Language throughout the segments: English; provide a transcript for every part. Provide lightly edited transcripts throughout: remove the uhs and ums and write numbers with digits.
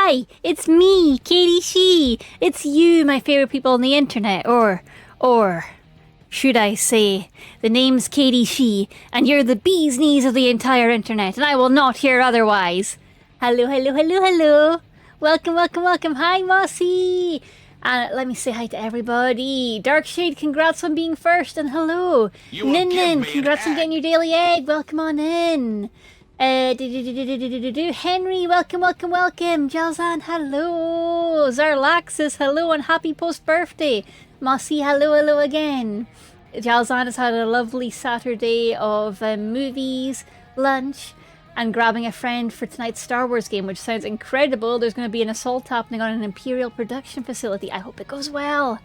Hi, it's me, Katie Shee. It's you, my favorite people on the internet, or should I say, the name's Katie Shee, and you're the bee's knees of the entire internet, and I will not hear otherwise. Hello, hello, hello, hello. Welcome, welcome, welcome. Hi, Mossy. Let me say hi to everybody. Darkshade, congrats on being first, and hello. Nin Nin, congrats on getting your daily egg. Welcome on in. Henry, welcome, welcome, welcome. Jalzan, hello. Zarlaxis, hello, and happy post-birthday. Mossy, hello, hello again. Jalzan has had a lovely Saturday of movies, lunch, and grabbing a friend for tonight's Star Wars game, which sounds incredible. There's going to be an assault happening on an Imperial production facility. I hope it goes well.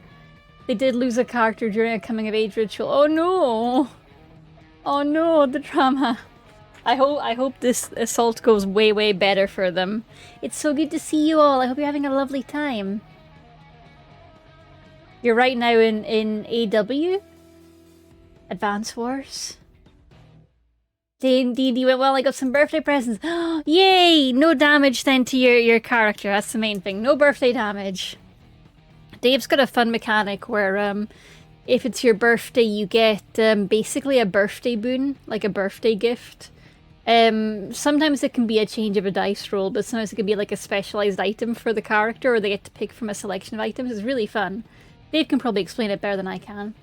They did lose a character during a coming-of-age ritual. Oh no! Oh no, the drama. I hope this assault goes way, way better for them. It's so good to see you all. I hope you're having a lovely time. You're right now in AW? Advance Wars? D&D went well. I got some birthday presents. Yay! No damage then to your character. That's the main thing. No birthday damage. Dave's got a fun mechanic where if it's your birthday, you get basically a birthday boon, like a birthday gift. Sometimes it can be a change of a dice roll, but sometimes it can be like a specialized item for the character, or they get to pick from a selection of items. It's really fun. Dave can probably explain it better than I can.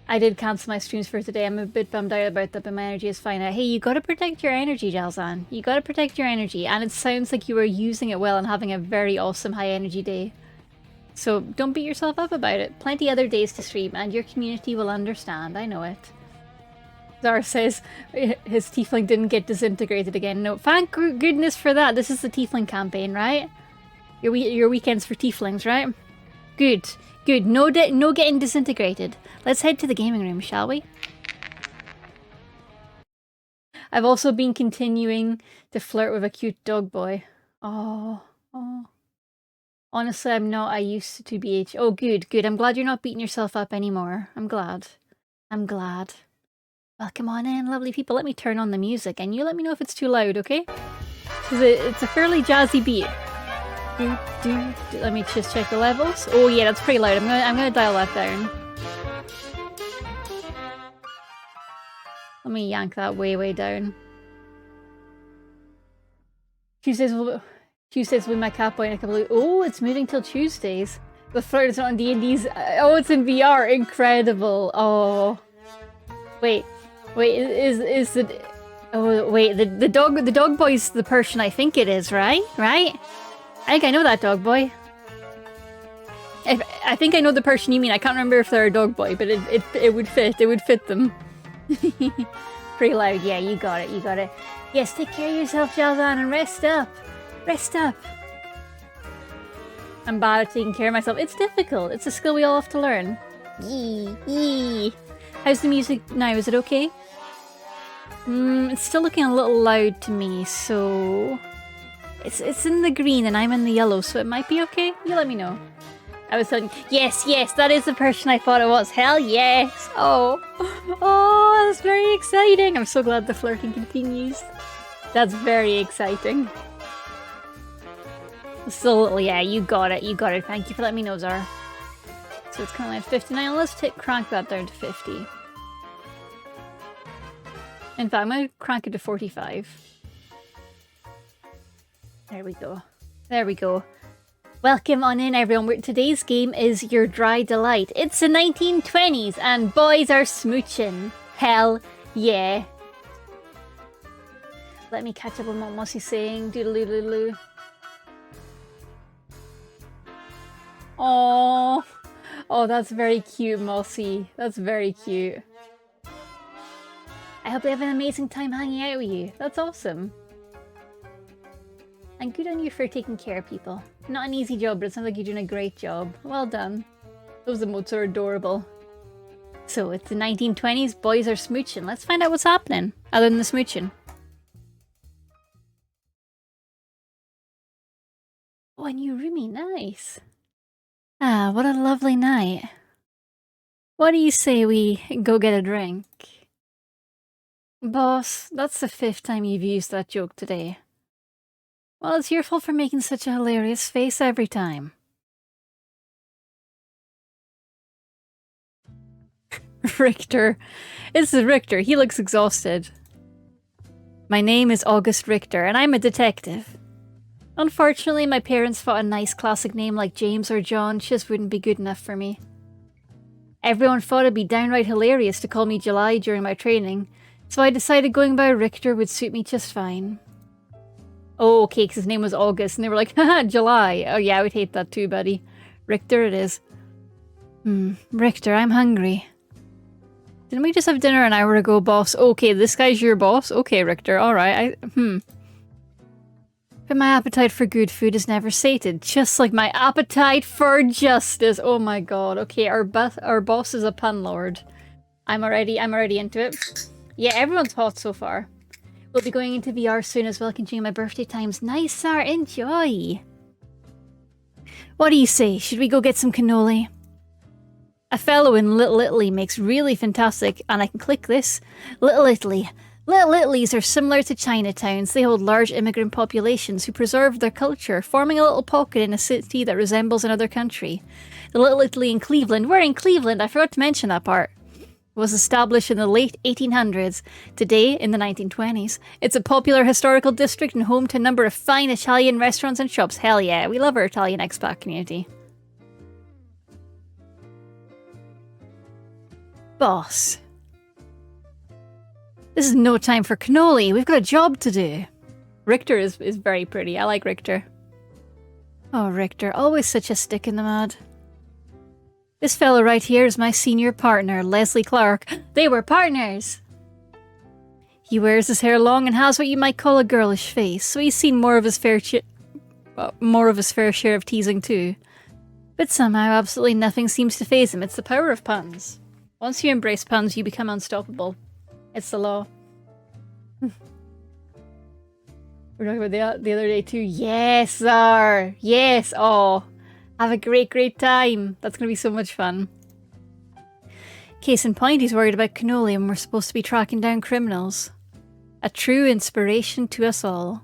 I did cancel my streams for today. I'm a bit bummed out about that, but my energy is fine. Hey, you gotta protect your energy, Jalzan. You gotta protect your energy, and it sounds like you are using it well and having a very awesome high energy day. So don't beat yourself up about it. Plenty other days to stream, and your community will understand. I know it. Zara says his tiefling didn't get disintegrated again. No, thank goodness for that. This is the tiefling campaign, right? Your weekends for tieflings, right? Good, good. No getting disintegrated. Let's head to the gaming room, shall we? I've also been continuing to flirt with a cute dog boy. Oh. Honestly, I'm not. I used to be. Oh, good, good. I'm glad you're not beating yourself up anymore. I'm glad. I'm glad. Welcome on in, lovely people. Let me turn on the music, and you let me know if it's too loud, okay? Because it's a fairly jazzy beat. Let me just check the levels. Oh yeah, that's pretty loud. I'm gonna dial that down. Let me yank that way, way down. Tuesdays will be my cat boy in a couple of... Oh, it's moving till Tuesdays. The flirt is not on D&D's... Oh, it's in VR. Incredible. Oh. Wait, is the... Oh, wait, the dog boy's the person I think it is, right? Right? I think I know that dog boy. I think I know the person you mean. I can't remember if they're a dog boy, but it would fit. It would fit them. Pretty loud. Yeah, you got it. You got it. Yes, take care of yourself, Jalzan, and rest up. Rest up. I'm bad at taking care of myself. It's difficult. It's a skill we all have to learn. Yee. How's the music now? Is it okay? It's still looking a little loud to me, so... It's in the green and I'm in the yellow, so it might be okay. You let me know. I was telling... Yes, that is the person I thought it was. Hell yes! Oh, that's very exciting. I'm so glad the flirting continues. That's very exciting. So, yeah, you got it. Thank you for letting me know, Zara. So it's currently at 59. Let's crank that down to 50. In fact, I'm going to crank it to 45. There we go. There we go. Welcome on in, everyone. Today's game is Your Dry Delight. It's the 1920s, and boys are smooching. Hell yeah. Let me catch up on what Mossy's saying. Doodaloo. Oh, that's very cute, Mossy. That's very cute. I hope they have an amazing time hanging out with you. That's awesome. And good on you for taking care of people. Not an easy job, but it sounds like you're doing a great job. Well done. Those emotes are adorable. So, it's the 1920s, boys are smooching. Let's find out what's happening, other than the smooching. Oh, a new roomie, nice. Ah, what a lovely night. What do you say we go get a drink? Boss, that's the 5th time you've used that joke today. Well, it's your fault for making such a hilarious face every time. Richter. This is Richter. He looks exhausted. My name is August Richter, and I'm a detective. Unfortunately, my parents thought a nice classic name like James or John just wouldn't be good enough for me. Everyone thought it'd be downright hilarious to call me July during my training, so I decided going by Richter would suit me just fine. Oh, okay, because his name was August, and they were like, haha, July. Oh yeah, I would hate that too, buddy. Richter it is. Richter, I'm hungry. Didn't we just have dinner an hour ago, boss? Okay, this guy's your boss? Okay, Richter, alright, But my appetite for good food is never sated, just like my appetite for justice. Oh my god, okay, our boss is a pun lord. I'm already into it. Yeah, everyone's hot so far. We'll be going into VR soon as well, continuing my birthday times. Nice, sir. Enjoy. What do you say? Should we go get some cannoli? A fellow in Little Italy makes really fantastic, and I can click this. Little Italy. Little Italies are similar to Chinatowns. They hold large immigrant populations who preserve their culture, forming a little pocket in a city that resembles another country. The Little Italy in Cleveland. We're in Cleveland. I forgot to mention that part. Was established in the late 1800s. Today, in the 1920s, it's a popular historical district and home to a number of fine Italian restaurants and shops. Hell yeah, we love our Italian expat community. Boss. This is no time for cannoli. We've got a job to do. Richter is very pretty. I like Richter. Oh, Richter, always such a stick in the mud. This fellow right here is my senior partner, Leslie Clark. They were partners! He wears his hair long and has what you might call a girlish face, so he's seen more of his fair share of teasing too. But somehow absolutely nothing seems to faze him. It's the power of puns. Once you embrace puns, you become unstoppable. It's the law. We're talking about the other day too. Yes, sir! Yes! Oh. Have a great time. That's going to be so much fun. Case in point, he's worried about cannoli and we're supposed to be tracking down criminals. A true inspiration to us all.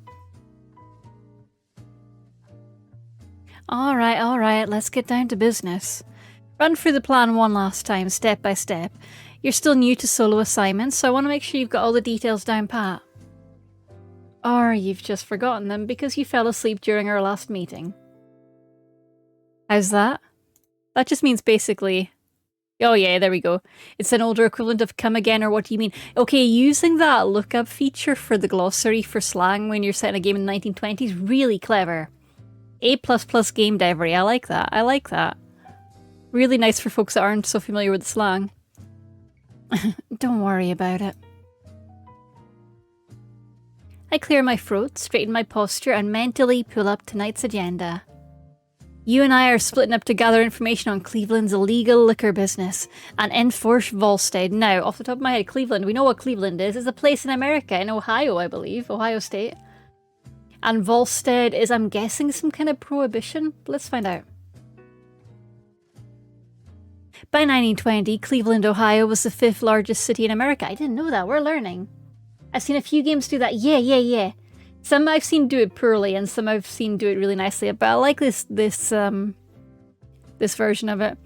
Alright, let's get down to business. Run through the plan one last time, step by step. You're still new to solo assignments, so I want to make sure you've got all the details down pat. Or you've just forgotten them because you fell asleep during our last meeting. How's that? That just means basically... Oh yeah, there we go. It's an older equivalent of come again, or what do you mean? Okay, using that lookup feature for the glossary for slang when you're setting a game in the 1920s, really clever. A++ game devery, I like that. Really nice for folks that aren't so familiar with the slang. Don't worry about it. I clear my throat, straighten my posture, and mentally pull up tonight's agenda. You and I are splitting up to gather information on Cleveland's illegal liquor business and enforce Volstead. Now, off the top of my head, Cleveland, we know what Cleveland is. It's a place in America, in Ohio, I believe. Ohio State. And Volstead is, I'm guessing, some kind of prohibition? Let's find out. By 1920, Cleveland, Ohio was the 5th largest city in America. I didn't know that. We're learning. I've seen a few games do that. Yeah. Some I've seen do it poorly, and some I've seen do it really nicely. But I like this version of it.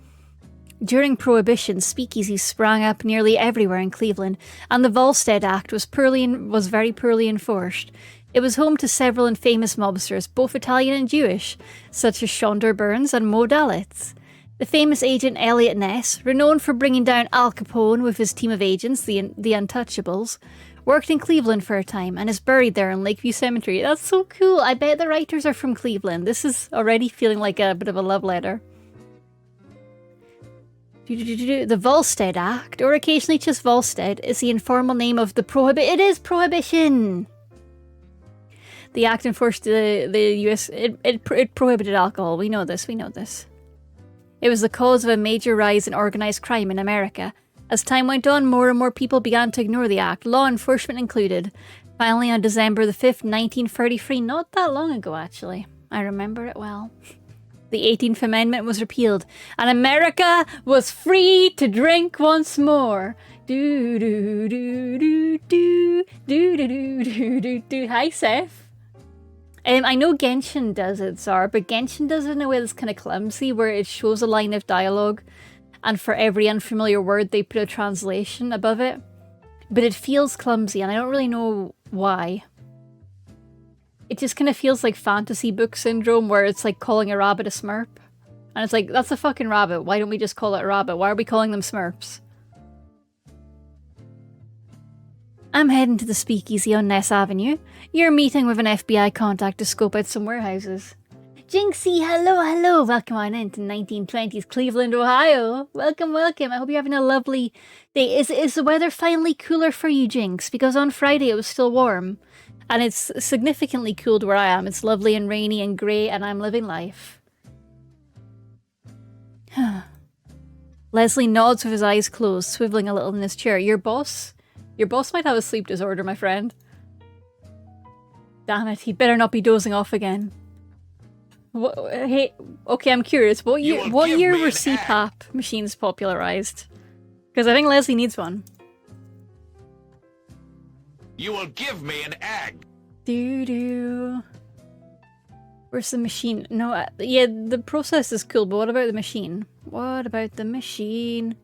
During Prohibition, speakeasies sprang up nearly everywhere in Cleveland, and the Volstead Act was very poorly enforced. It was home to several infamous mobsters, both Italian and Jewish, such as Shonda Burns and Mo Dalitz. The famous agent Elliot Ness, renowned for bringing down Al Capone with his team of agents, the Untouchables, worked in Cleveland for a time and is buried there in Lakeview Cemetery. That's so cool. I bet the writers are from Cleveland. This is already feeling like a bit of a love letter. The Volstead Act, or occasionally just Volstead, is the informal name of the It is Prohibition! The act enforced the US... It prohibited alcohol. We know this. It was the cause of a major rise in organised crime in America. As time went on, more and more people began to ignore the act, law enforcement included. Finally, on December the 5th, 1933, not that long ago actually, I remember it well, the 18th Amendment was repealed, and America was free to drink once more. Do do do do do do do do do do. Hi, Seth. I know Genshin does it, Zara, but Genshin does it in a way that's kind of clumsy, where it shows a line of dialogue, and for every unfamiliar word they put a translation above it. But it feels clumsy, and I don't really know why. It just kind of feels like fantasy book syndrome, where it's like calling a rabbit a smurf. And it's like, that's a fucking rabbit. Why don't we just call it a rabbit? Why are we calling them smurfs? I'm heading to the speakeasy on Ness Avenue. You're meeting with an FBI contact to scope out some warehouses. Jinxie, hello. Welcome on in to 1920s Cleveland, Ohio. Welcome. I hope you're having a lovely day. Is the weather finally cooler for you, Jinx? Because on Friday it was still warm. And it's significantly cooled where I am. It's lovely and rainy and grey, and I'm living life. Leslie nods with his eyes closed, swiveling a little in his chair. Your boss might have a sleep disorder, my friend. Damn it, he'd better not be dozing off again. Hey, okay, I'm curious. What year were CPAP machines popularized? Because I think Leslie needs one. You will give me an egg. Doo-doo. Where's the machine? No, yeah, the process is cool, but what about the machine? What about the machine?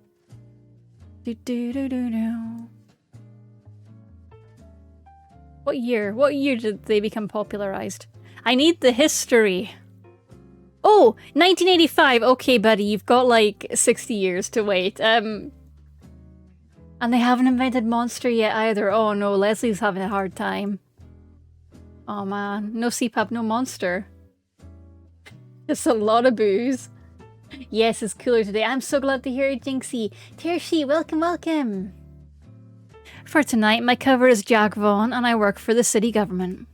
Do-do-do-do-do. What year did they become popularized? I need the history. Oh, 1985. Okay, buddy, you've got like 60 years to wait. And they haven't invented Monster yet either. Oh no, Leslie's having a hard time. Oh man, no CPAP, no Monster. Just a lot of booze. Yes, it's cooler today. I'm so glad to hear it, Jinxie. Tershi, welcome. For tonight, my cover is Jack Vaughn, and I work for the city government.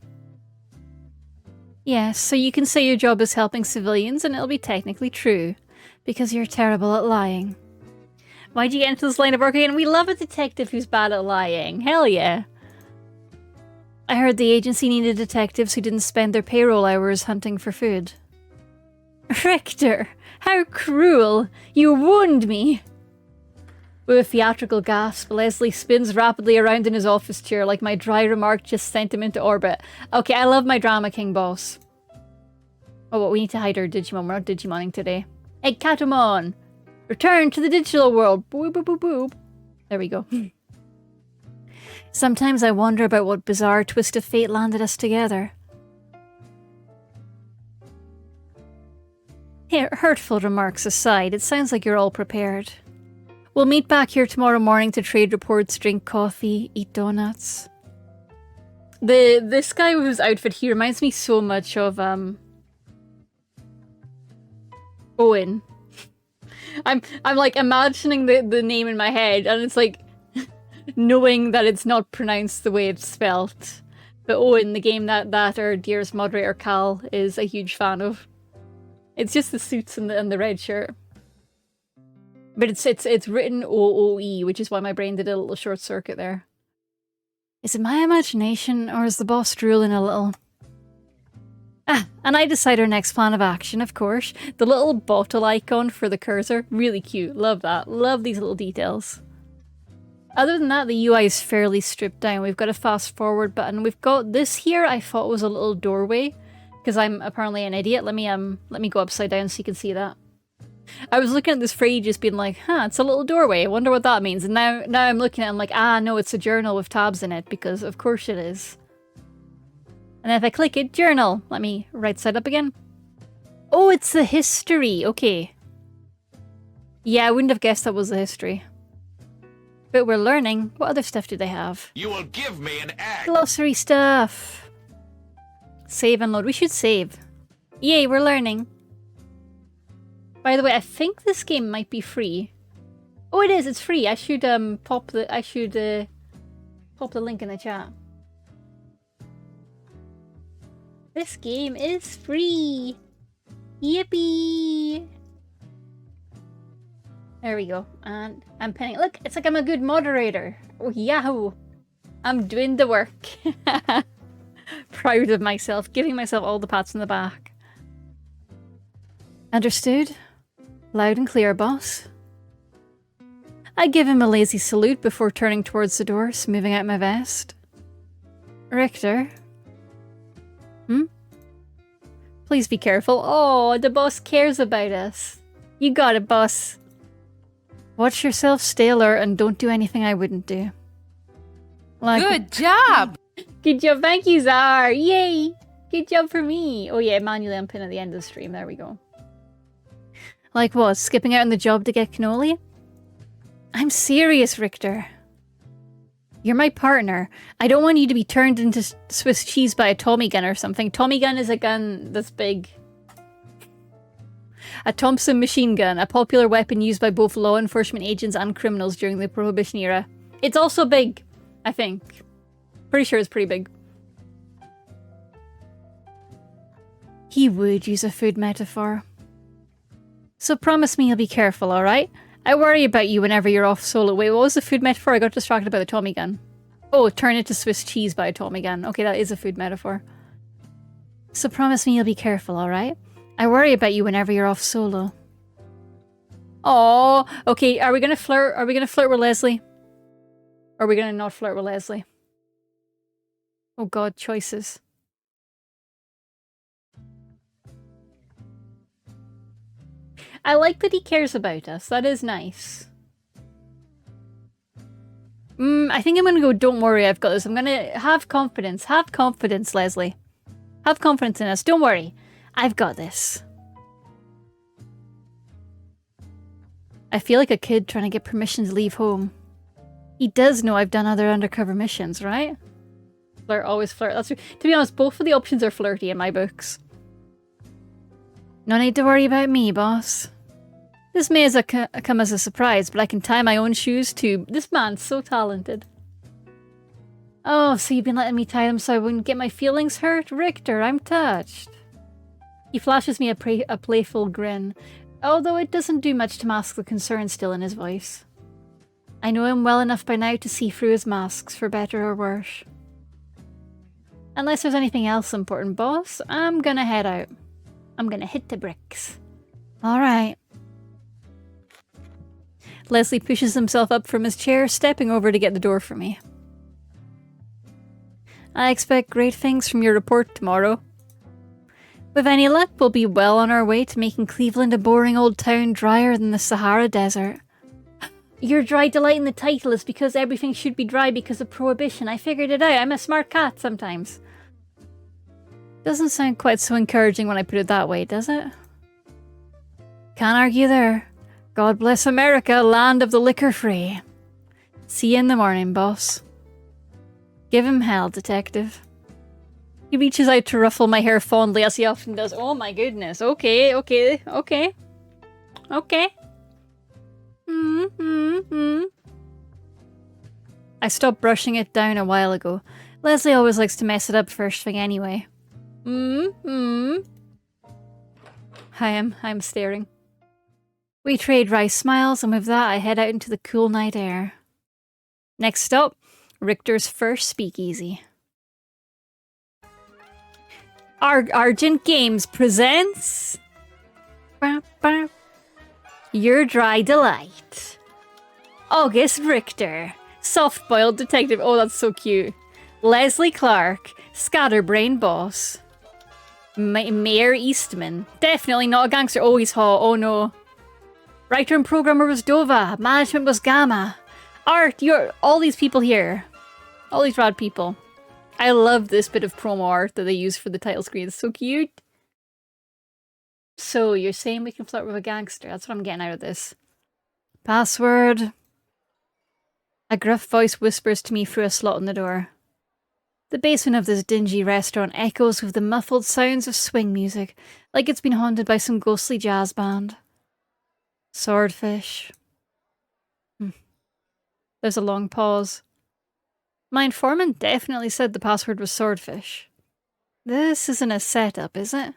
Yes, so you can say your job is helping civilians, and it'll be technically true, because you're terrible at lying. Why'd you get into this line of work again? We love a detective who's bad at lying. Hell yeah. I heard the agency needed detectives who didn't spend their payroll hours hunting for food. Richter, how cruel! You wound me! With a theatrical gasp, Leslie spins rapidly around in his office chair like my dry remark just sent him into orbit. Okay, I love my drama king boss. Oh, what, we need to hide our Digimon. We're not Digimoning today. Hey, Katomon! Return to the digital world! Boop, boop, boop, boop. There we go. Sometimes I wonder about what bizarre twist of fate landed us together. Here, hurtful remarks aside, it sounds like you're all prepared. We'll meet back here tomorrow morning to trade reports, drink coffee, eat donuts. This guy with his outfit, he reminds me so much of Owen. I'm like imagining the name in my head, and it's like knowing that it's not pronounced the way it's spelt. But Owen, the game that our dearest moderator Cal is a huge fan of. It's just the suits and the red shirt. But it's written OOE, which is why my brain did a little short circuit there. Is it my imagination, or is the boss drooling a little? Ah, and I decide our next plan of action, of course. The little bottle icon for the cursor, really cute. Love that. Love these little details. Other than that, the UI is fairly stripped down. We've got a fast forward button. We've got this here, I thought was a little doorway, because I'm apparently an idiot. Let me go upside down so you can see that. I was looking at this for ages being like, huh, it's a little doorway. I wonder what that means. And now I'm looking at it and I'm like, ah, no, it's a journal with tabs in it, because of course it is. And if I click it, journal. Let me right side up again. Oh, it's the history. Okay. Yeah, I wouldn't have guessed that was the history. But we're learning. What other stuff do they have? You will give me an egg. Glossary stuff. Save and load. We should save. Yay, we're learning. By the way, I think this game might be free. Oh, it is. It's free. I should pop the link in the chat. This game is free. Yippee! There we go. And I'm pinning. Look, it's like I'm a good moderator. Oh, yahoo! I'm doing the work. Proud of myself, giving myself all the pats on the back. Understood? Loud and clear, boss. I give him a lazy salute before turning towards the door, smoothing out my vest. Richter? Please be careful. Oh, the boss cares about us. You got it, boss. Watch yourself, stay alert, and don't do anything I wouldn't do. Like, Good job! good job, thank you, Zar. Yay! Good job for me. Oh yeah, manually unpin at the end of the stream. There we go. Like what? Skipping out on the job to get cannoli? I'm serious, Richter. You're my partner. I don't want you to be turned into Swiss cheese by a Tommy gun or something. Tommy gun is a gun that's big. A Thompson machine gun, a popular weapon used by both law enforcement agents and criminals during the Prohibition era. It's also big, I think. Pretty sure it's pretty big. He would use a food metaphor. So promise me you'll be careful, alright? I worry about you whenever you're off solo. Wait, what was the food metaphor? I got distracted by the Tommy gun. Oh, turn it to Swiss cheese by a Tommy gun. Okay, that is a food metaphor. So promise me you'll be careful, alright? I worry about you whenever you're off solo. Oh, okay, are we gonna flirt? Are we gonna flirt with Leslie? Or are we gonna not flirt with Leslie? Oh god, choices. I like that he cares about us. That is nice. I think I'm gonna go, don't worry, I've got this. I'm gonna have confidence. Have confidence, Leslie. Have confidence in us. Don't worry. I've got this. I feel like a kid trying to get permission to leave home. He does know I've done other undercover missions, right? Flirt, always flirt. That's, to be honest, both of the options are flirty in my books. No need to worry about me, boss. This may come as a surprise, but I can tie my own shoes too. This man's so talented. Oh, so you've been letting me tie them so I wouldn't get my feelings hurt? Richter, I'm touched. He flashes me a playful grin, although it doesn't do much to mask the concern still in his voice. I know him well enough by now to see through his masks, for better or worse. Unless there's anything else important, boss, I'm gonna head out. I'm gonna hit the bricks. Alright. Leslie pushes himself up from his chair, stepping over to get the door for me. I expect great things from your report tomorrow. With any luck, we'll be well on our way to making Cleveland a boring old town drier than the Sahara Desert. Your dry delight in the title is because everything should be dry because of Prohibition. I figured it out. I'm a smart cat sometimes. Doesn't sound quite so encouraging when I put it that way, does it? Can't argue there. God bless America, land of the liquor free. See you in the morning, boss. Give him hell, detective. He reaches out to ruffle my hair fondly as he often does. Oh my goodness. Okay. Okay. I stopped brushing it down a while ago. Leslie always likes to mess it up first thing anyway. I'm staring. We trade wry smiles, and with that I head out into the cool night air. Next stop, Richter's first speakeasy. Argent Games presents... Your Dry Delight. August Richter. Soft-boiled detective. Oh, that's so cute. Leslie Clark. Scatterbrain boss. Mayor Eastman. Definitely not a gangster. Oh, he's hot. Oh, no. Writer and programmer was Dova. Management was Gamma. Art, you're... All these people here. All these rad people. I love this bit of promo art that they use for the title screen. It's so cute. So, you're saying we can flirt with a gangster? That's what I'm getting out of this. Password. A gruff voice whispers to me through a slot in the door. The basement of this dingy restaurant echoes with the muffled sounds of swing music, like it's been haunted by some ghostly jazz band. Swordfish. There's a long pause. My informant definitely said the password was Swordfish. This isn't a setup, is it?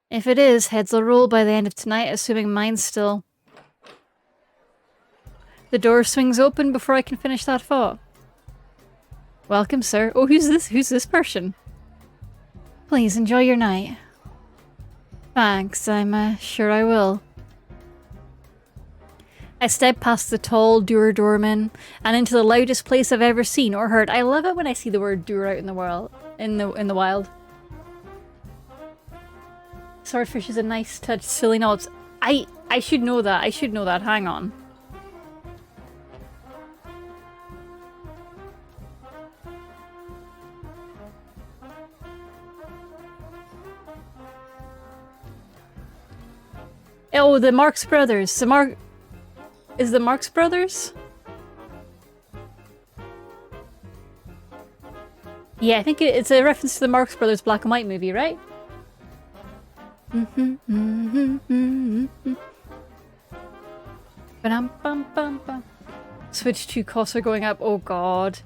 If it is, heads will roll by the end of tonight, assuming mine's still... The door swings open before I can finish that thought. Welcome, sir. Oh, who's this? Who's this person? Please enjoy your night. Thanks, I'm sure I will. I step past the tall doorman and into the loudest place I've ever seen or heard. I love it when I see the word doer out in the world, in the wild. Swordfish is a nice touch. Silly notes. I should know that. I should know that. Hang on. Oh, the Marx Brothers. Is the Marx Brothers? Yeah, I think it's a reference to the Marx Brothers black and white movie, right? Switch 2 costs are going up. Oh god.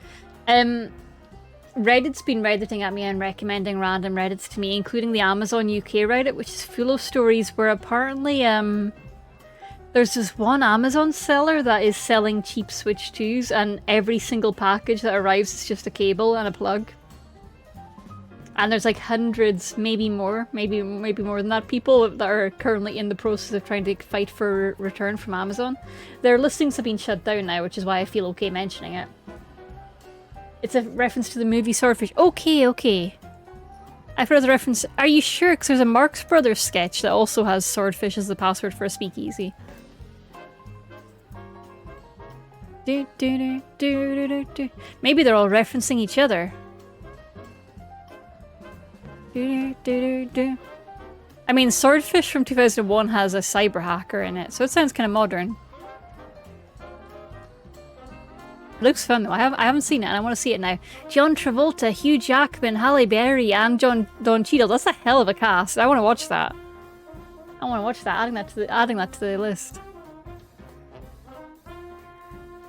Reddit's been redditing at me and recommending random Reddits to me, including the Amazon UK Reddit, which is full of stories where apparently there's this one Amazon seller that is selling cheap Switch 2s, and every single package that arrives is just a cable and a plug. And there's like hundreds, maybe more, maybe more than that, people that are currently in the process of trying to fight for return from Amazon. Their listings have been shut down now, which is why I feel okay mentioning it. It's a reference to the movie Swordfish. Okay. I've heard the reference. Are you sure? Because there's a Marx Brothers sketch that also has Swordfish as the password for a speakeasy. Maybe they're all referencing each other. I mean, Swordfish from 2001 has a cyber hacker in it, so it sounds kind of modern. It looks fun though. I haven't seen it, and I want to see it now. John Travolta, Hugh Jackman, Halle Berry, and Don Cheadle. That's a hell of a cast. I want to watch that. Adding that to the list.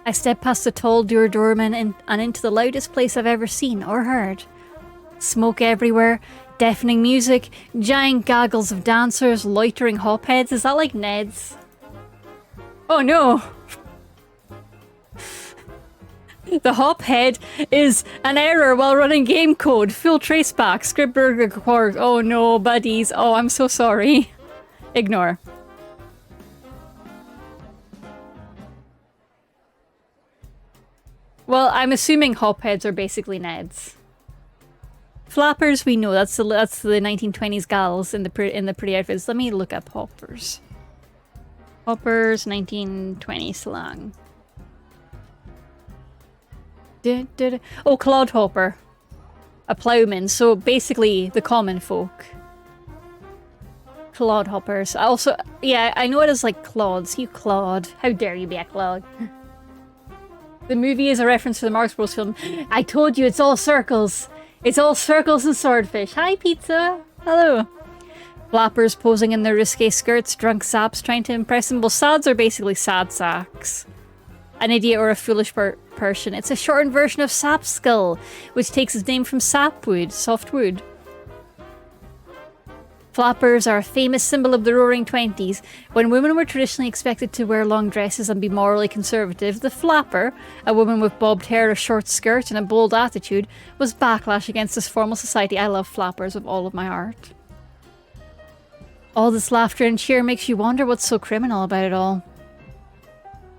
I stepped past the tall doorman and into the loudest place I've ever seen or heard. Smoke everywhere, deafening music, giant gaggles of dancers, loitering hopheads. Is that like Ned's? Oh no! The hophead is an error while running game code. Full traceback. Scriptburger Quark. Oh no, buddies. Oh, I'm so sorry. Ignore. Well, I'm assuming hopheads are basically Neds. Flappers, we know that's the 1920s gals in the pretty outfits. Let me look up hoppers. Hoppers, 1920 slang. Oh, clodhopper. A ploughman. So basically the common folk. Clodhoppers. Also, yeah, I know it as like clods. You clod. How dare you be a clod? The movie is a reference to the Marx Bros film. I told you it's all circles. It's all circles and swordfish. Hi, pizza. Hello. Flappers posing in their risque skirts. Drunk saps trying to impress them. Well, sads are basically sad sacks. An idiot or a foolish person. It's a shortened version of sapskull, which takes its name from sapwood, soft wood. Flappers are a famous symbol of the Roaring Twenties. When women were traditionally expected to wear long dresses and be morally conservative, the flapper, a woman with bobbed hair, a short skirt, and a bold attitude, was backlash against this formal society. I love flappers with all of my heart. All this laughter and cheer makes you wonder what's so criminal about it all.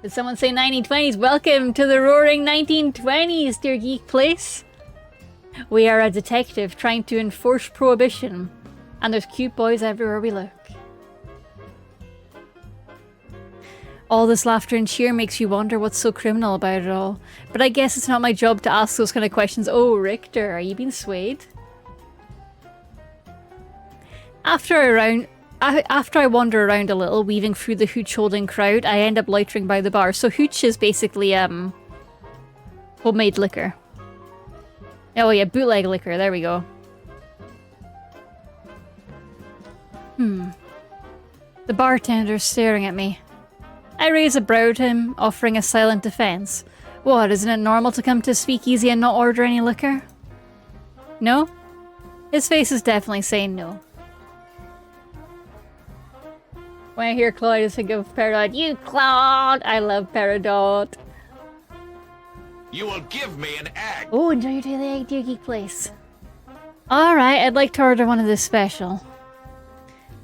Did someone say 1920s? Welcome to the Roaring 1920s, dear Geek Place. We are a detective trying to enforce prohibition. And there's cute boys everywhere we look. All this laughter and cheer makes you wonder what's so criminal about it all. But I guess it's not my job to ask those kind of questions. Oh, Richter, are you being swayed? After I wander around a little, weaving through the hooch-holding crowd, I end up loitering by the bar. So hooch is basically, homemade liquor. Oh yeah, bootleg liquor, there we go. The bartender's staring at me. I raise a brow to him, offering a silent defense. What, isn't it normal to come to a speakeasy and not order any liquor? No? His face is definitely saying no. When I hear Claude, I just think of Peridot. You Claude! I love Peridot. You will give me an egg. Oh, enjoy your daily egg, dear Geek Place. Alright, I'd like to order one of this special.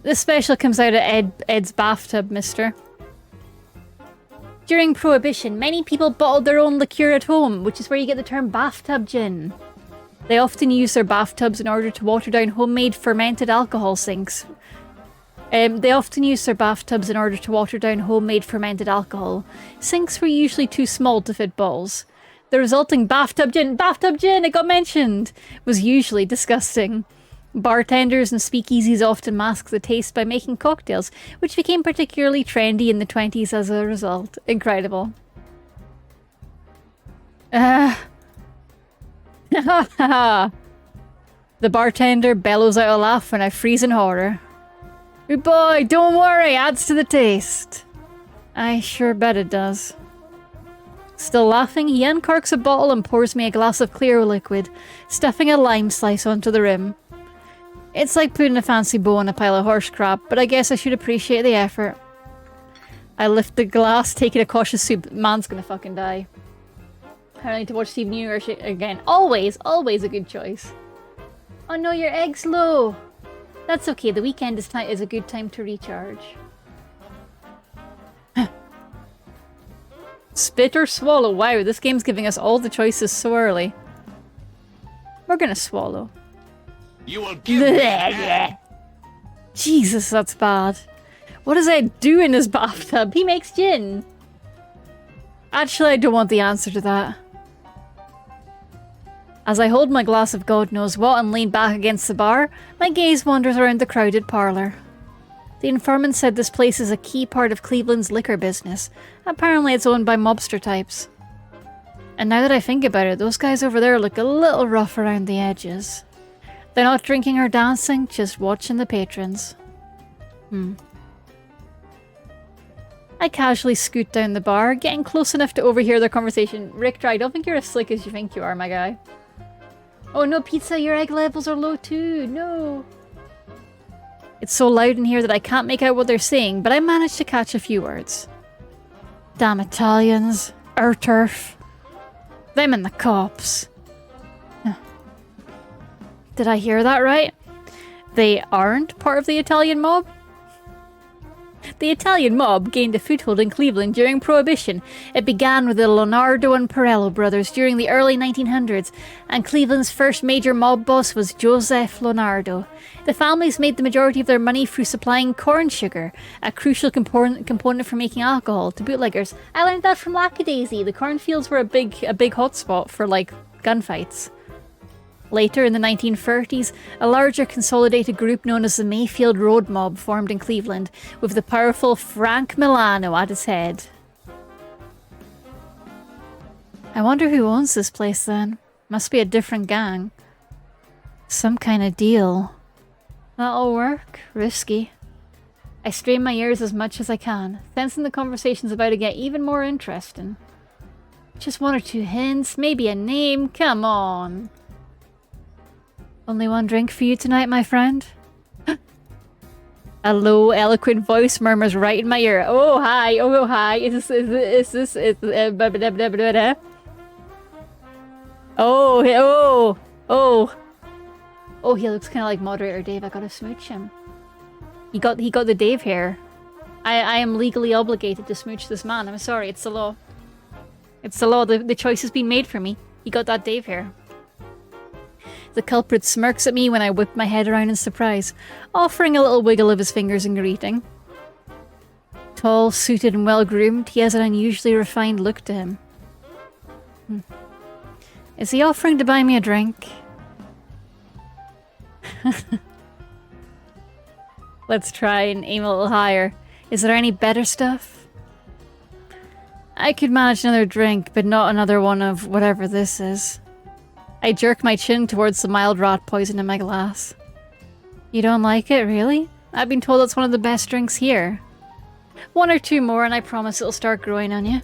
This special comes out of Ed's bathtub, mister. During Prohibition, many people bottled their own liqueur at home, which is where you get the term bathtub gin. They often use their bathtubs in order to water down homemade fermented alcohol sinks. They often used their bathtubs in order to water down homemade fermented alcohol. Sinks were usually too small to fit balls. The resulting bathtub gin, it got mentioned, was usually disgusting. Bartenders and speakeasies often masked the taste by making cocktails, which became particularly trendy in the 20s as a result. Incredible. The bartender bellows out a laugh when I freeze in horror. Oh boy, don't worry, adds to the taste. I sure bet it does. Still laughing, he uncorks a bottle and pours me a glass of clear liquid, stuffing a lime slice onto the rim. It's like putting a fancy bow on a pile of horse crap, but I guess I should appreciate the effort. I lift the glass, taking a cautious sip. Man's gonna fucking die. I need to watch Steven Universe again. Always a good choice. Oh no, your egg's low. That's okay, the weekend is a good time to recharge. Spit or swallow? Wow, this game's giving us all the choices so early. We're gonna swallow. You will give me an egg. Jesus, that's bad. What does Ed do in his bathtub? He makes gin. Actually, I don't want the answer to that. As I hold my glass of God knows what and lean back against the bar, my gaze wanders around the crowded parlour. The informant said this place is a key part of Cleveland's liquor business. Apparently it's owned by mobster types. And now that I think about it, those guys over there look a little rough around the edges. They're not drinking or dancing, just watching the patrons. I casually scoot down the bar, getting close enough to overhear their conversation. Rick, I don't think you're as slick as you think you are, my guy. Oh no, Pizza, your egg levels are low too. No. It's so loud in here that I can't make out what they're saying, but I managed to catch a few words. Damn Italians. Our turf. Them and the cops. Did I hear that right? They aren't part of the Italian mob? The Italian mob gained a foothold in Cleveland during Prohibition. It began with the Leonardo and Perello brothers during the early 1900s, and Cleveland's first major mob boss was Joseph Leonardo. The families made the majority of their money through supplying corn sugar, a crucial component for making alcohol, to bootleggers. I learned that from Lackadaisy. The cornfields were a big hotspot for, like, gunfights. Later, in the 1930s, a larger consolidated group known as the Mayfield Road Mob formed in Cleveland, with the powerful Frank Milano at its head. I wonder who owns this place then. Must be a different gang. Some kind of deal. That'll work. Risky. I strain my ears as much as I can, sensing the conversation's about to get even more interesting. Just one or two hints, maybe a name, come on. Only one drink for you tonight, my friend? A low, eloquent voice murmurs right in my ear. Oh, hi. Oh, hi. Is this... Oh, he looks kind of like Moderator Dave. I gotta smooch him. He got the Dave hair. I am legally obligated to smooch this man. I'm sorry. It's the law. It's the law. The choice has been made for me. He got that Dave hair. The culprit smirks at me when I whip my head around in surprise, offering a little wiggle of his fingers in greeting. Tall, suited and well-groomed, he has an unusually refined look to him. Is he offering to buy me a drink? Let's try and aim a little higher. Is there any better stuff? I could manage another drink, but not another one of whatever this is. I jerk my chin towards the mild rat poison in my glass. You don't like it, really? I've been told it's one of the best drinks here. One or two more and I promise it'll start growing on you.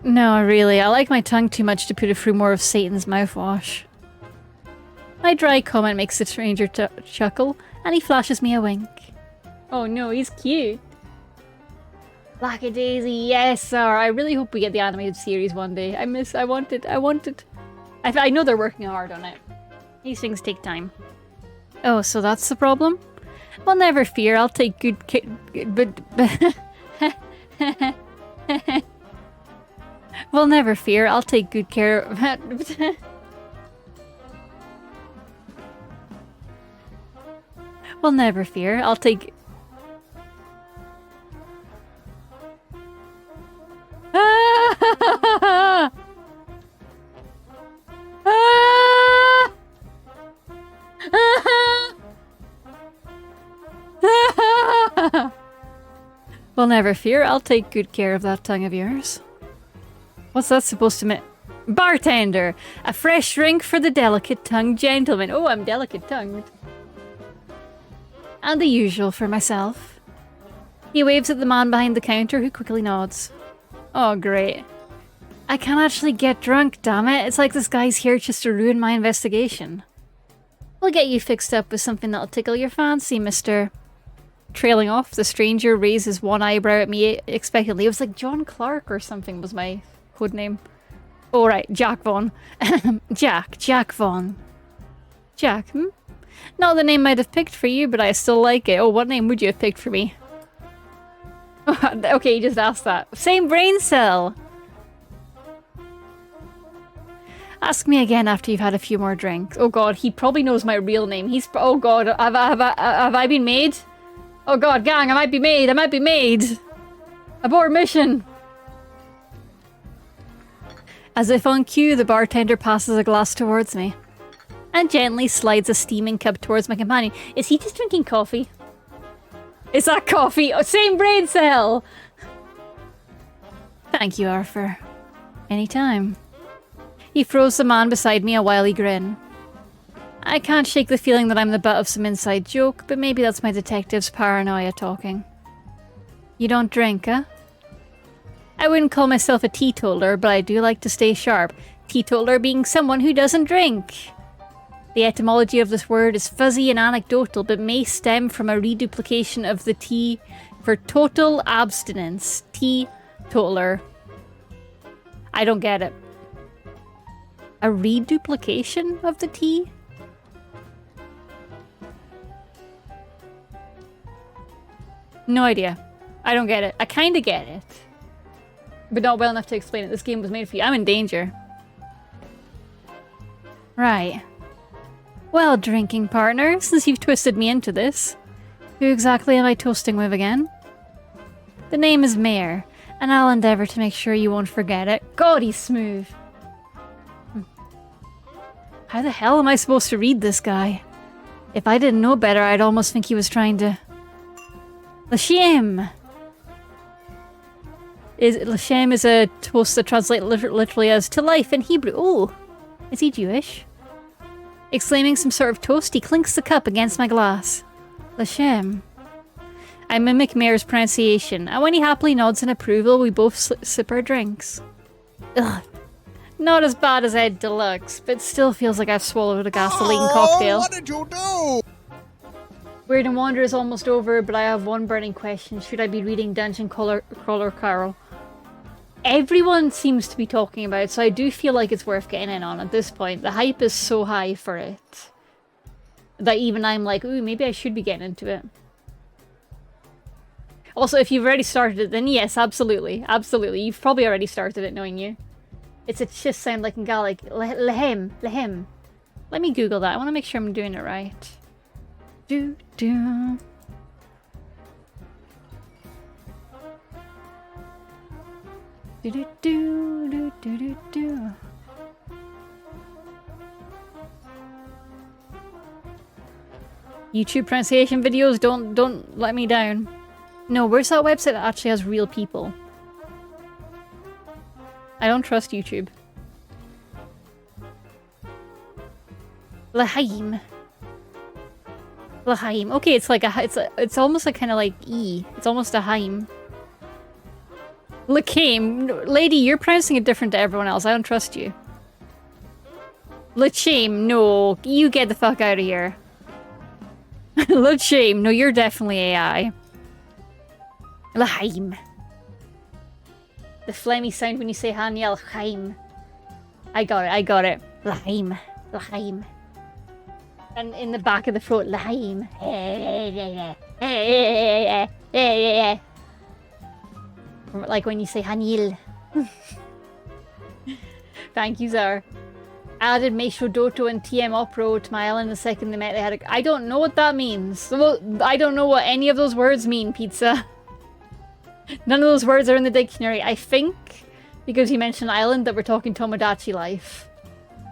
No, really, I like my tongue too much to put it through more of Satan's mouthwash. My dry comment makes the stranger chuckle, and he flashes me a wink. Oh no, he's cute. Lackadaisy, yes sir. I really hope we get the animated series one day. I want it. I know they're working hard on it. These things take time. Oh, so that's the problem? Well, never fear. I'll take good care. Well, never fear. I'll take good care of it. Well, never fear. I'll take... Ah! Ah! Ah! Well, never fear. I'll take good care of that tongue of yours. What's that supposed to mean? Bartender! A fresh drink for the delicate-tongued gentleman. Oh, I'm delicate-tongued. And the usual for myself. He waves at the man behind the counter, who quickly nods. Oh, great. I can't actually get drunk, damn it. It's like this guy's here just to ruin my investigation. We'll get you fixed up with something that'll tickle your fancy, mister. Trailing off, the stranger raises one eyebrow at me expectantly. It was like John Clark or something was my code name. Oh, right, Jack Vaughn. Jack Vaughn. Jack, Not the name I'd have picked for you, but I still like it. Oh, what name would you have picked for me? Okay, you just asked that. Same brain cell! Ask me again after you've had a few more drinks. Oh god, he probably knows my real name. Oh god, have I been made? Oh god, gang, I might be made! Abort mission! As if on cue, the bartender passes a glass towards me and gently slides a steaming cup towards my companion. Is he just drinking coffee? Is that coffee? Oh, same brain cell! Thank you, Arthur. Anytime. He throws the man beside me a wily grin. I can't shake the feeling that I'm the butt of some inside joke, but maybe that's my detective's paranoia talking. You don't drink, huh? I wouldn't call myself a teetotaler, but I do like to stay sharp. Teetotaler being someone who doesn't drink. The etymology of this word is fuzzy and anecdotal, but may stem from a reduplication of the T for total abstinence. Teetotaler. I don't get it. A reduplication of the T? No idea. I don't get it. I kinda get it. But not well enough to explain it. This game was made for you. I'm in danger. Right. Well, drinking partner, since you've twisted me into this, who exactly am I toasting with again? The name is Mayor, and I'll endeavour to make sure you won't forget it. God, he's smooth. How the hell am I supposed to read this guy? If I didn't know better, I'd almost think he was trying to... L'Shem! L'Shem is a supposed to translate literally as to life in Hebrew. Oh, is he Jewish? Exclaiming some sort of toast, he clinks the cup against my glass. L'Shem. I mimic Mayor's pronunciation, and when he happily nods in approval, we both sip our drinks. Ugh. Not as bad as Ed Deluxe, but still feels like I've swallowed a gasoline cocktail. What did you do? Weird and Wonder is almost over, but I have one burning question. Should I be reading Dungeon Crawler Carol? Everyone seems to be talking about it, so I do feel like it's worth getting in on at this point. The hype is so high for it that even I'm like, ooh, maybe I should be getting into it. Also, if you've already started it, then yes, absolutely. Absolutely. You've probably already started it, knowing you. It's a just sound like in Gaelic. Lehem. Let me Google that. I want to make sure I'm doing it right. Do. YouTube pronunciation videos, don't let me down. No, where's that website that actually has real people? I don't trust YouTube. L'chaim. Okay, it's like it's almost like kind of like E. It's almost a haim. L'chaim. Lady, you're pronouncing it different to everyone else. I don't trust you. L'chaim. No, you get the fuck out of here. L'chaim. No, you're definitely AI. L'chaim. The phlegmy sound when you say Haniel Chaim. I got it. L'chaim. And in the back of the throat, L'chaim. Like when you say Haniel. Thank you, Zar. added Meisho Doto and TM Opero to my island the second they met. They had a... I don't know what that means. Well, I don't know what any of those words mean, Pizza. None of those words are in the dictionary. I think, because he mentioned island, that we're talking Tomodachi life.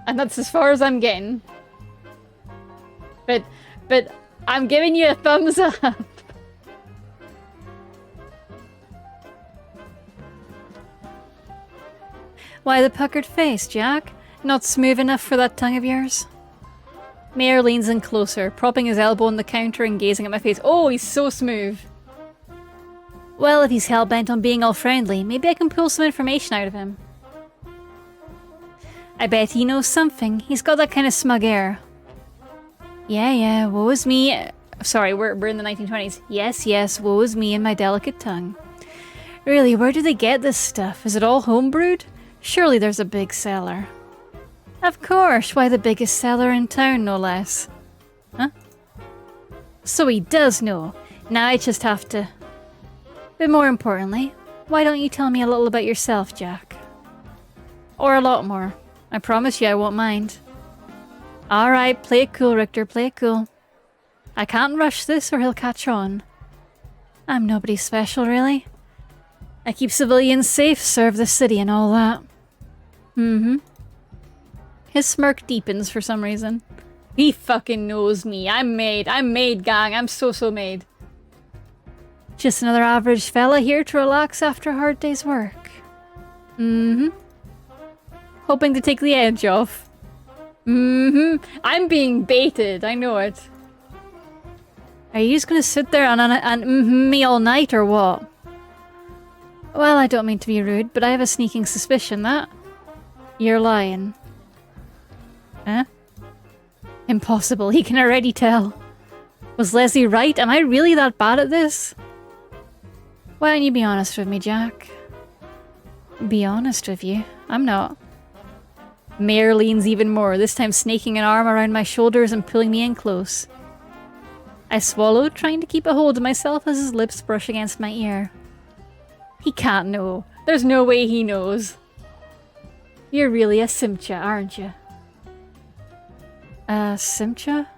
And that's as far as I'm getting. But I'm giving you a thumbs up. Why the puckered face, Jack? Not smooth enough for that tongue of yours? Mayor leans in closer, propping his elbow on the counter and gazing at my face. Oh, he's so smooth. Well, if he's hell-bent on being all friendly, maybe I can pull some information out of him. I bet he knows something. He's got that kind of smug air. Yeah, woe is me. Sorry, we're in the 1920s. Yes, woe is me and my delicate tongue. Really, where do they get this stuff? Is it all homebrewed? Surely there's a big cellar. Of course, why the biggest cellar in town, no less. Huh? So he does know. Now I just have to... But more importantly, why don't you tell me a little about yourself, Jack? Or a lot more. I promise you I won't mind. Alright, play it cool, Richter, play it cool. I can't rush this or he'll catch on. I'm nobody special, really. I keep civilians safe, serve the city and all that. His smirk deepens for some reason. He fucking knows me. I'm made, gang. I'm so made. Just another average fella here to relax after a hard day's work. Hoping to take the edge off. I'm being baited, I know it. Are you just gonna sit there and me all night or what? Well, I don't mean to be rude, but I have a sneaking suspicion that... You're lying. Huh? Impossible, he can already tell. Was Leslie right? Am I really that bad at this? Why don't you be honest with me, Jack? Be honest with you? I'm not. Mayor leans even more, this time snaking an arm around my shoulders and pulling me in close. I swallowed, trying to keep a hold of myself as his lips brush against my ear. He can't know. There's no way he knows. You're really a Simcha, aren't you? Simcha?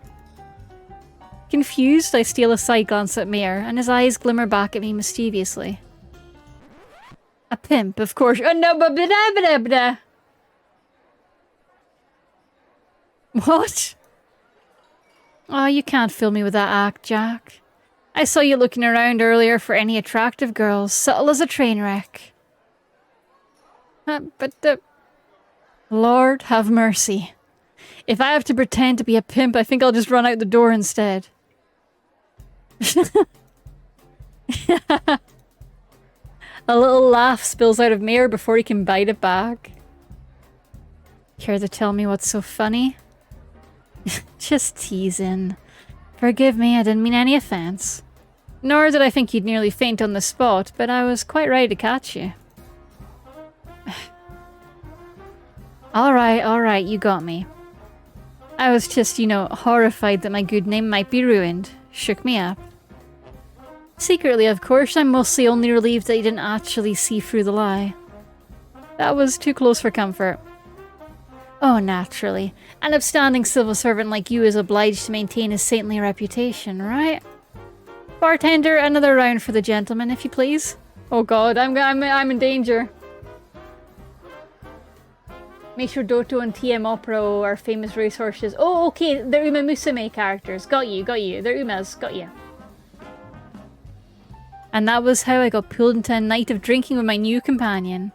Confused, I steal a side glance at Mayor, and his eyes glimmer back at me mischievously. A pimp, of course. Oh no, but blah. What? Oh, you can't fill me with that act, Jack. I saw you looking around earlier for any attractive girls, subtle as a train wreck. Lord have mercy. If I have to pretend to be a pimp, I think I'll just run out the door instead. A little laugh spills out of Mayor before he can bite it back. Care to tell me what's so funny? Just teasing. Forgive me, I didn't mean any offense. Nor did I think you'd nearly faint on the spot, but I was quite ready to catch you. Alright, you got me. I was just, horrified that my good name might be ruined. Shook me up. Secretly, of course, I'm mostly only relieved that you didn't actually see through the lie. That was too close for comfort. Oh, naturally. An upstanding civil servant like you is obliged to maintain his saintly reputation, right? Bartender, another round for the gentleman, if you please. Oh god, I'm in danger. Meisho Doto and TM Opero are famous racehorses. Oh, okay, they're Uma Musume characters. Got you. They're Umas, got you. And that was how I got pulled into a night of drinking with my new companion.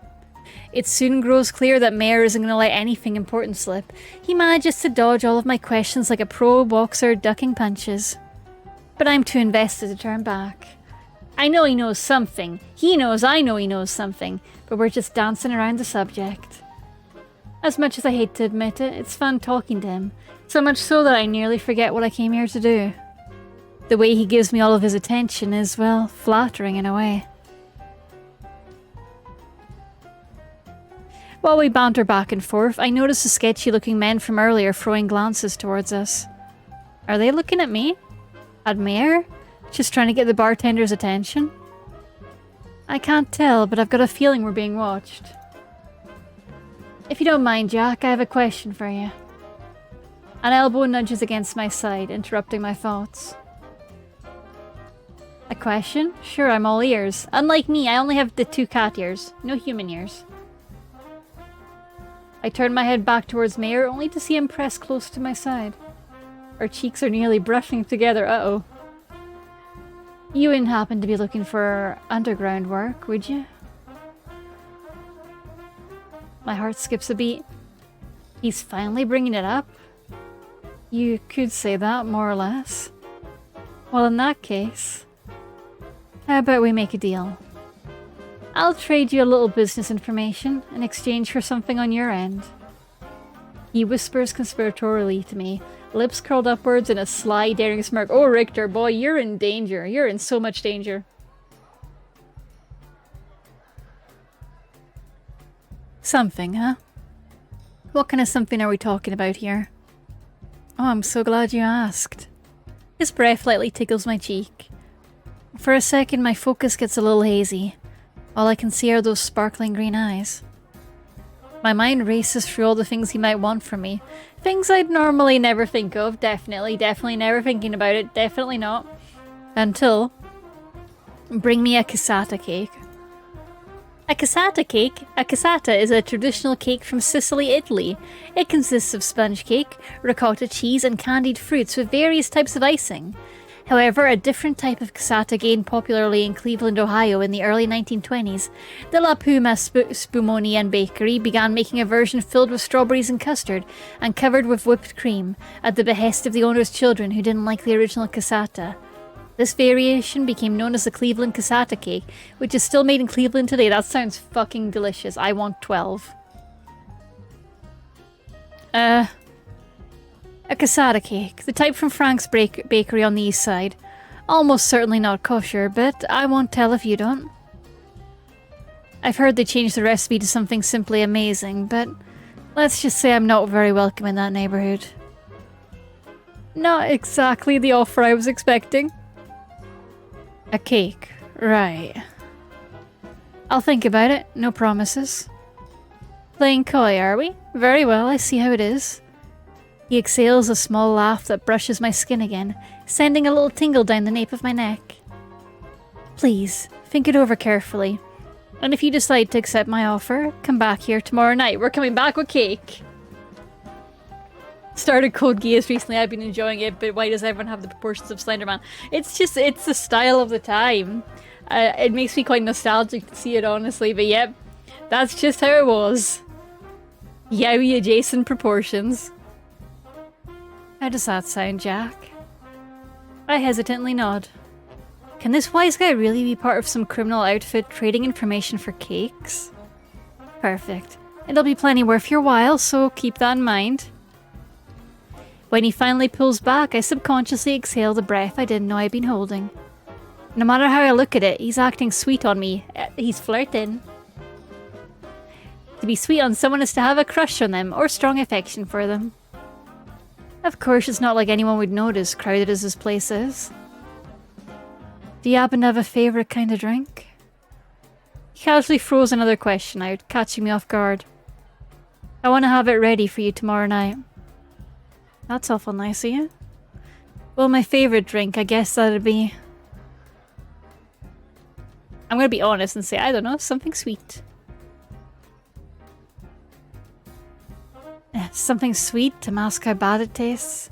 It soon grows clear that Mayor isn't going to let anything important slip. He manages to dodge all of my questions like a pro boxer ducking punches. But I'm too invested to turn back. I know he knows something. He knows I know he knows something. But we're just dancing around the subject. As much as I hate to admit it, it's fun talking to him. So much so that I nearly forget what I came here to do. The way he gives me all of his attention is, well, flattering in a way. While we banter back and forth, I notice the sketchy-looking men from earlier throwing glances towards us. Are they looking at me? At Mayor? Just trying to get the bartender's attention? I can't tell, but I've got a feeling we're being watched. If you don't mind, Jack, I have a question for you. An elbow nudges against my side, interrupting my thoughts. A question? Sure, I'm all ears. Unlike me, I only have the 2 cat ears, no human ears. I turn my head back towards Mayor, only to see him press close to my side. Our cheeks are nearly brushing together, uh-oh. You wouldn't happen to be looking for underground work, would you? My heart skips a beat. He's finally bringing it up? You could say that, more or less. Well, in that case, how about we make a deal? I'll trade you a little business information in exchange for something on your end. He whispers conspiratorially to me, lips curled upwards in a sly, daring smirk. Oh, Richter, boy, you're in danger. You're in so much danger. Something, huh? What kind of something are we talking about here? Oh, I'm so glad you asked. His breath lightly tickles my cheek. For a second, my focus gets a little hazy. All I can see are those sparkling green eyes. My mind races through all the things he might want from me. Things I'd normally never think of. Definitely never thinking about it. Definitely not. Until... bring me a cassata cake. A cassata cake? A cassata is a traditional cake from Sicily, Italy. It consists of sponge cake, ricotta cheese, and candied fruits with various types of icing. However, a different type of cassata gained popularity in Cleveland, Ohio in the early 1920s. The La Puma Spumoni and Bakery began making a version filled with strawberries and custard and covered with whipped cream, at the behest of the owner's children who didn't like the original cassata. This variation became known as the Cleveland Cassata Cake, which is still made in Cleveland today. That sounds fucking delicious. I want 12. A cassata cake, the type from Frank's Bakery on the east side. Almost certainly not kosher, but I won't tell if you don't. I've heard they changed the recipe to something simply amazing, but let's just say I'm not very welcome in that neighborhood. Not exactly the offer I was expecting. A cake, right. I'll think about it, no promises. Playing coy, are we? Very well, I see how it is. He exhales a small laugh that brushes my skin again, sending a little tingle down the nape of my neck. Please, think it over carefully. And if you decide to accept my offer, come back here tomorrow night. We're coming back with cake. Started Code Geass recently, I've been enjoying it, but why does everyone have the proportions of Slenderman? It's the style of the time. It makes me quite nostalgic to see it, honestly, but yep, that's just how it was. Yaoi adjacent proportions. How does that sound, Jack? I hesitantly nod. Can this wise guy really be part of some criminal outfit trading information for cakes? Perfect. It'll be plenty worth your while, so keep that in mind. When he finally pulls back, I subconsciously exhale the breath I didn't know I'd been holding. No matter how I look at it, he's acting sweet on me. He's flirting. To be sweet on someone is to have a crush on them, or strong affection for them. Of course, it's not like anyone would notice, crowded as this place is. Do you happen to have a favourite kind of drink? He casually throws another question out, catching me off guard. I want to have it ready for you tomorrow night. That's awful nice of you. Well, my favourite drink, I guess that'd be... I'm gonna be honest and say, I don't know, something sweet. Something sweet to mask how bad it tastes.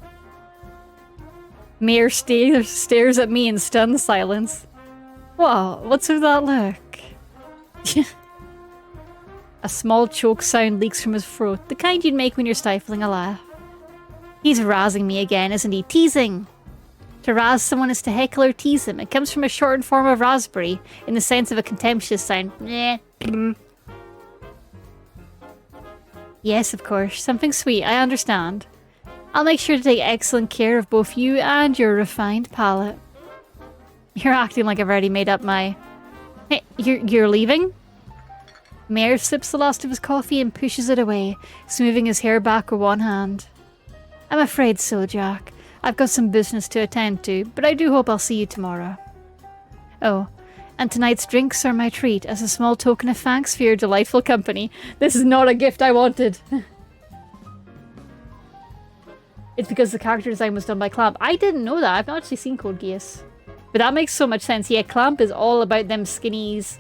Mayor stares at me in stunned silence. Whoa, what's with that look? A small choke sound leaks from his throat, the kind you'd make when you're stifling a laugh. He's razzing me again, isn't he? Teasing! To razz someone is to heckle or tease them. It comes from a shortened form of raspberry, in the sense of a contemptuous sound. Yes, of course. Something sweet, I understand. I'll make sure to take excellent care of both you and your refined palate. You're acting like I've already made up my... Hey, you're leaving? Mayor sips the last of his coffee and pushes it away, smoothing his hair back with one hand. I'm afraid so, Jack. I've got some business to attend to, but I do hope I'll see you tomorrow. Oh, And tonight's drinks are my treat as a small token of thanks for your delightful company. This is not a gift I wanted. It's because the character design was done by Clamp. I didn't know that. I've not actually seen Code Geass. But that makes so much sense. Yeah, Clamp is all about them skinnies.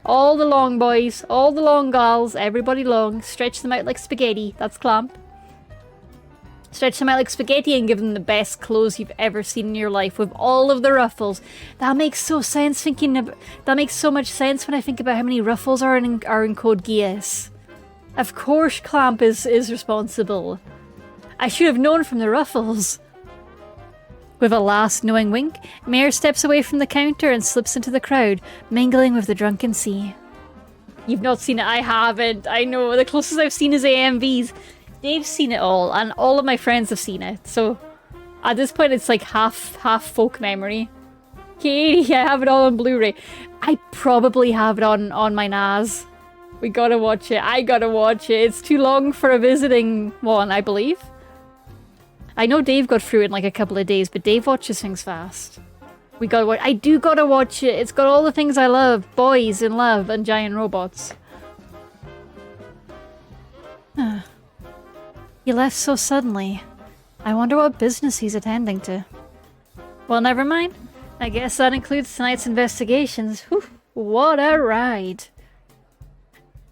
All the long boys, all the long gals, everybody long. Stretch them out like spaghetti. That's Clamp. Stretch them out like spaghetti and give them the best clothes you've ever seen in your life with all of the ruffles. That makes so sense that makes so much sense when I think about how many ruffles are in Code Geass. Of course Clamp is responsible. I should have known from the ruffles. With a last knowing wink, Mare steps away from the counter and slips into the crowd, mingling with the drunken sea. You've not seen it? I haven't. I know. The closest I've seen is AMVs. Dave's seen it all, and all of my friends have seen it. So at this point, it's like half folk memory. Katie, I have it all on Blu-ray. I probably have it on my NAS. We gotta watch it. I gotta watch it. It's too long for a visiting one, I believe. I know Dave got through it in like a couple of days, but Dave watches things fast. We gotta watch. I do gotta watch it. It's got all the things I love: boys in love and giant robots. He left so suddenly. I wonder what business he's attending to. Well, never mind. I guess that includes tonight's investigations. Whew, what a ride.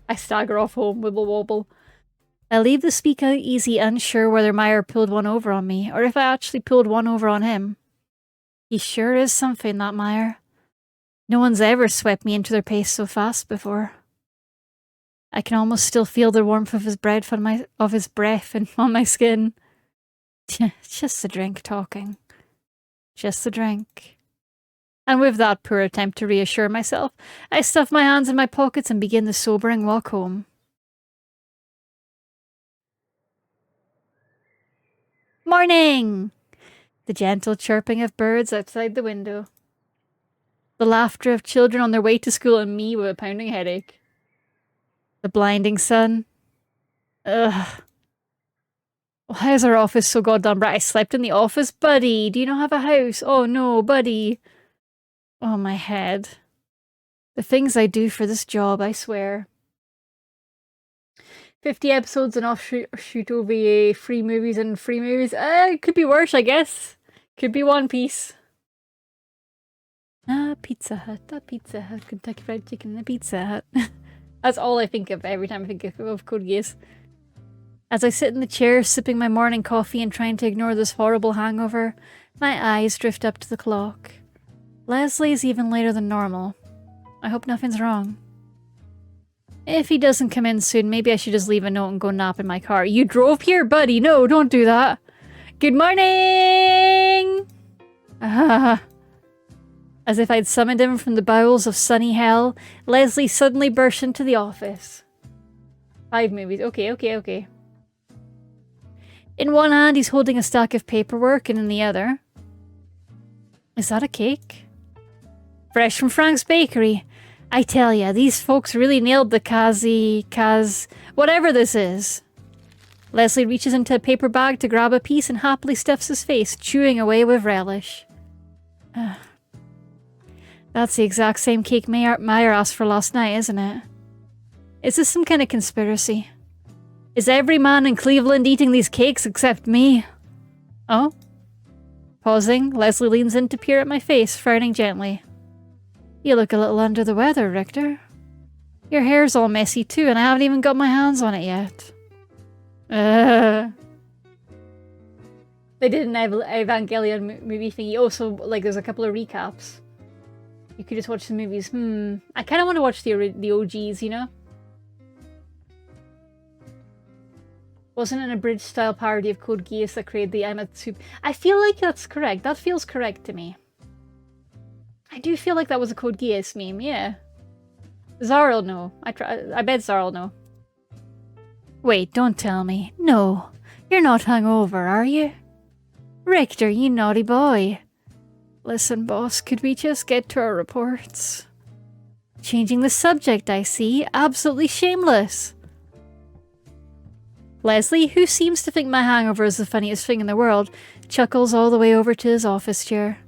I stagger off home, wibble wobble. I leave the speakeasy unsure whether Meyer pulled one over on me, or if I actually pulled one over on him. He sure is something, that Meyer. No one's ever swept me into their pace so fast before. I can almost still feel the warmth of his breath and on my skin. Just the drink talking. Just the drink. And with that poor attempt to reassure myself, I stuff my hands in my pockets and begin the sobering walk home. Morning! The gentle chirping of birds outside the window. The laughter of children on their way to school and me with a pounding headache. The blinding sun. Ugh. Why is our office so goddamn bright? I slept in the office? Buddy, do you not have a house? Oh no, buddy. Oh, my head. The things I do for this job, I swear. 50 episodes and offshoot OVA, free movies and free movies. It could be worse, I guess. Could be One Piece. Pizza Hut, Kentucky Fried Chicken, Pizza Hut. That's all I think of every time I think of Code Geass. As I sit in the chair, sipping my morning coffee and trying to ignore this horrible hangover, my eyes drift up to the clock. Leslie's even later than normal. I hope nothing's wrong. If he doesn't come in soon, maybe I should just leave a note and go nap in my car. You drove here, buddy? No, don't do that. Good morning! As if I'd summoned him from the bowels of sunny hell, Leslie suddenly burst into the office. 5 movies. Okay. In one hand, he's holding a stack of paperwork, and in the other... Is that a cake? Fresh from Frank's Bakery. I tell ya, these folks really nailed the whatever this is. Leslie reaches into a paper bag to grab a piece and happily stuffs his face, chewing away with relish. That's the exact same cake Meyer asked for last night, isn't it? Is this some kind of conspiracy? Is every man in Cleveland eating these cakes except me? Oh? Pausing, Leslie leans in to peer at my face, frowning gently. You look a little under the weather, Richter. Your hair's all messy too, and I haven't even got my hands on it yet. They did an Evangelion movie thingy. Oh, so like there's a couple of recaps. You could just watch the movies. I kind of want to watch the OGs, you know? Wasn't an abridged style parody of Code Geass that created the Amatsup. I feel like that's correct. That feels correct to me. I do feel like that was a Code Geass meme, yeah. Zar'll know. I bet Zar'll know. Wait, don't tell me. No, you're not hungover, are you? Richter, you naughty boy. Listen, boss, could we just get to our reports? Changing the subject, I see. Absolutely shameless. Leslie, who seems to think my hangover is the funniest thing in the world, chuckles all the way over to his office chair.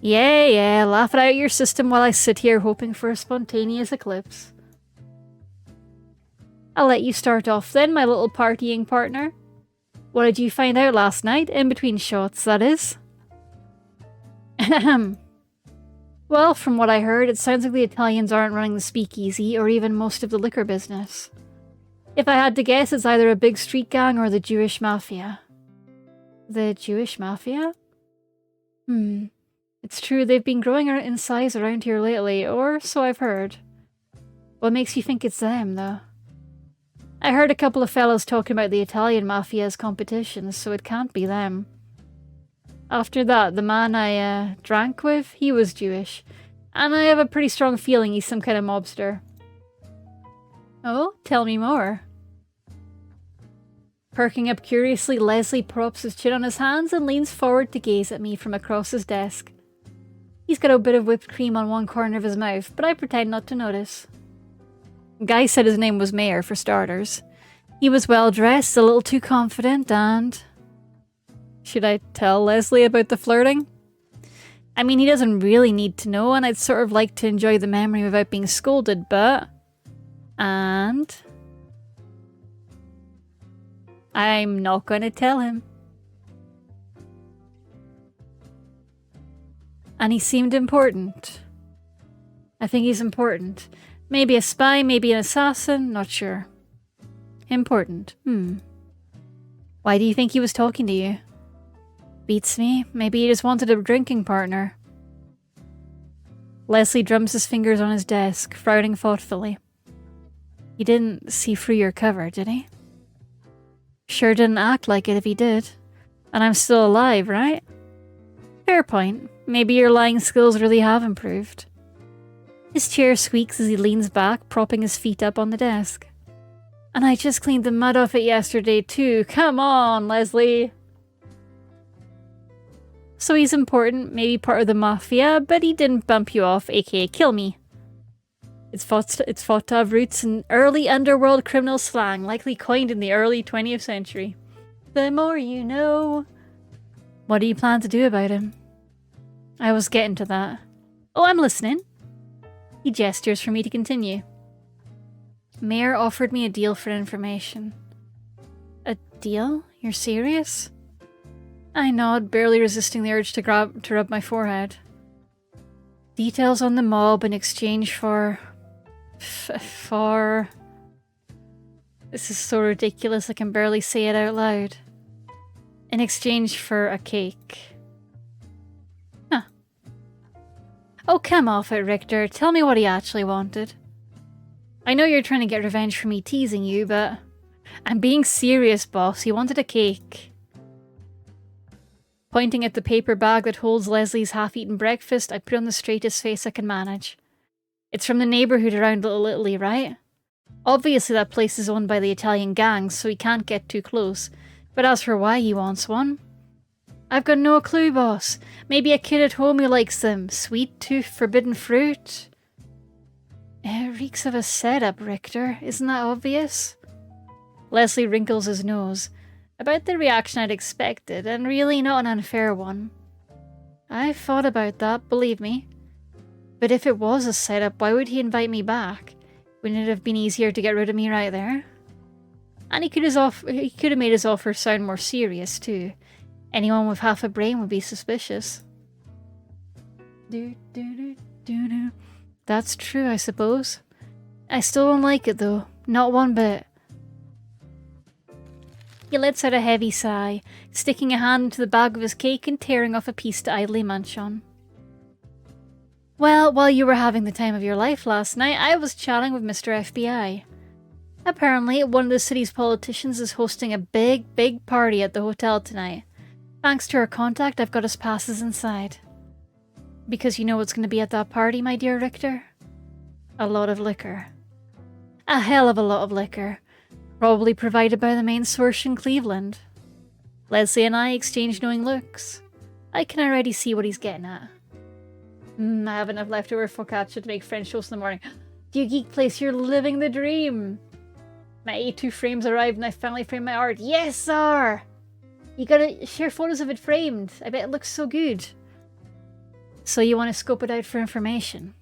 Yeah, laugh it out your system while I sit here hoping for a spontaneous eclipse. I'll let you start off then, my little partying partner. What did you find out last night? In between shots, that is. Ahem. Well, from what I heard, it sounds like the Italians aren't running the speakeasy or even most of the liquor business. If I had to guess, it's either a big street gang or the Jewish mafia. The Jewish mafia? It's true, they've been growing in size around here lately, or so I've heard. What makes you think it's them, though? I heard a couple of fellows talking about the Italian mafia as competitions, so it can't be them. After that, the man I drank with, he was Jewish, and I have a pretty strong feeling he's some kind of mobster. Oh, tell me more. Perking up curiously, Leslie props his chin on his hands and leans forward to gaze at me from across his desk. He's got a bit of whipped cream on one corner of his mouth, but I pretend not to notice. Guy said his name was Mayor, for starters. He was well dressed, a little too confident, and... Should I tell Leslie about the flirting? I mean, he doesn't really need to know, and I'd sort of like to enjoy the memory without being scolded, but... And... I'm not going to tell him. And he seemed important. I think he's important. Maybe a spy, maybe an assassin, not sure. Important. Why do you think he was talking to you? Beats me. Maybe he just wanted a drinking partner. Leslie drums his fingers on his desk, frowning thoughtfully. He didn't see through your cover, did he? Sure didn't act like it if he did. And I'm still alive, right? Fair point. Maybe your lying skills really have improved. His chair squeaks as he leans back, propping his feet up on the desk. And I just cleaned the mud off it yesterday too. Come on, Leslie. So he's important, maybe part of the mafia, but he didn't bump you off, aka kill me. It's thought to have roots in early underworld criminal slang, likely coined in the early 20th century. The more you know. What do you plan to do about him? I was getting to that. Oh, I'm listening. He gestures for me to continue. Mayor offered me a deal for information. A deal? You're serious? I nod, barely resisting the urge to rub my forehead. Details on the mob in exchange for... This is so ridiculous I can barely say it out loud. In exchange for a cake. Huh. Oh, come off it, Richter. Tell me what he actually wanted. I know you're trying to get revenge for me teasing you, but... I'm being serious, boss. He wanted a cake. Pointing at the paper bag that holds Leslie's half-eaten breakfast, I put on the straightest face I can manage. It's from the neighborhood around Little Italy, right? Obviously that place is owned by the Italian gangs, so he can't get too close. But as for why he wants one... I've got no clue, boss. Maybe a kid at home who likes them. Sweet tooth, forbidden fruit. It reeks of a setup, Richter. Isn't that obvious? Leslie wrinkles his nose. About the reaction I'd expected, and really not an unfair one. I've thought about that, believe me. But if it was a setup, why would he invite me back? Wouldn't it have been easier to get rid of me right there? And he could have made his offer sound more serious, too. Anyone with half a brain would be suspicious. That's true, I suppose. I still don't like it, though. Not one bit. He lets out a heavy sigh, sticking a hand into the bag of his cake and tearing off a piece to idly munch on. Well, while you were having the time of your life last night, I was chatting with Mr. FBI. Apparently, one of the city's politicians is hosting a big party at the hotel tonight. Thanks to our contact, I've got us passes inside. Because you know what's going to be at that party, my dear Richter? A lot of liquor. A hell of a lot of liquor. Probably provided by the main source in Cleveland. Leslie and I exchange knowing looks. I can already see what he's getting at. I have enough leftover focaccia to make French toast in the morning. You geek place, you're living the dream. My A2 frames arrived and I finally framed my art. Yes, sir! You gotta share photos of it framed. I bet it looks so good. So you want to scope it out for information?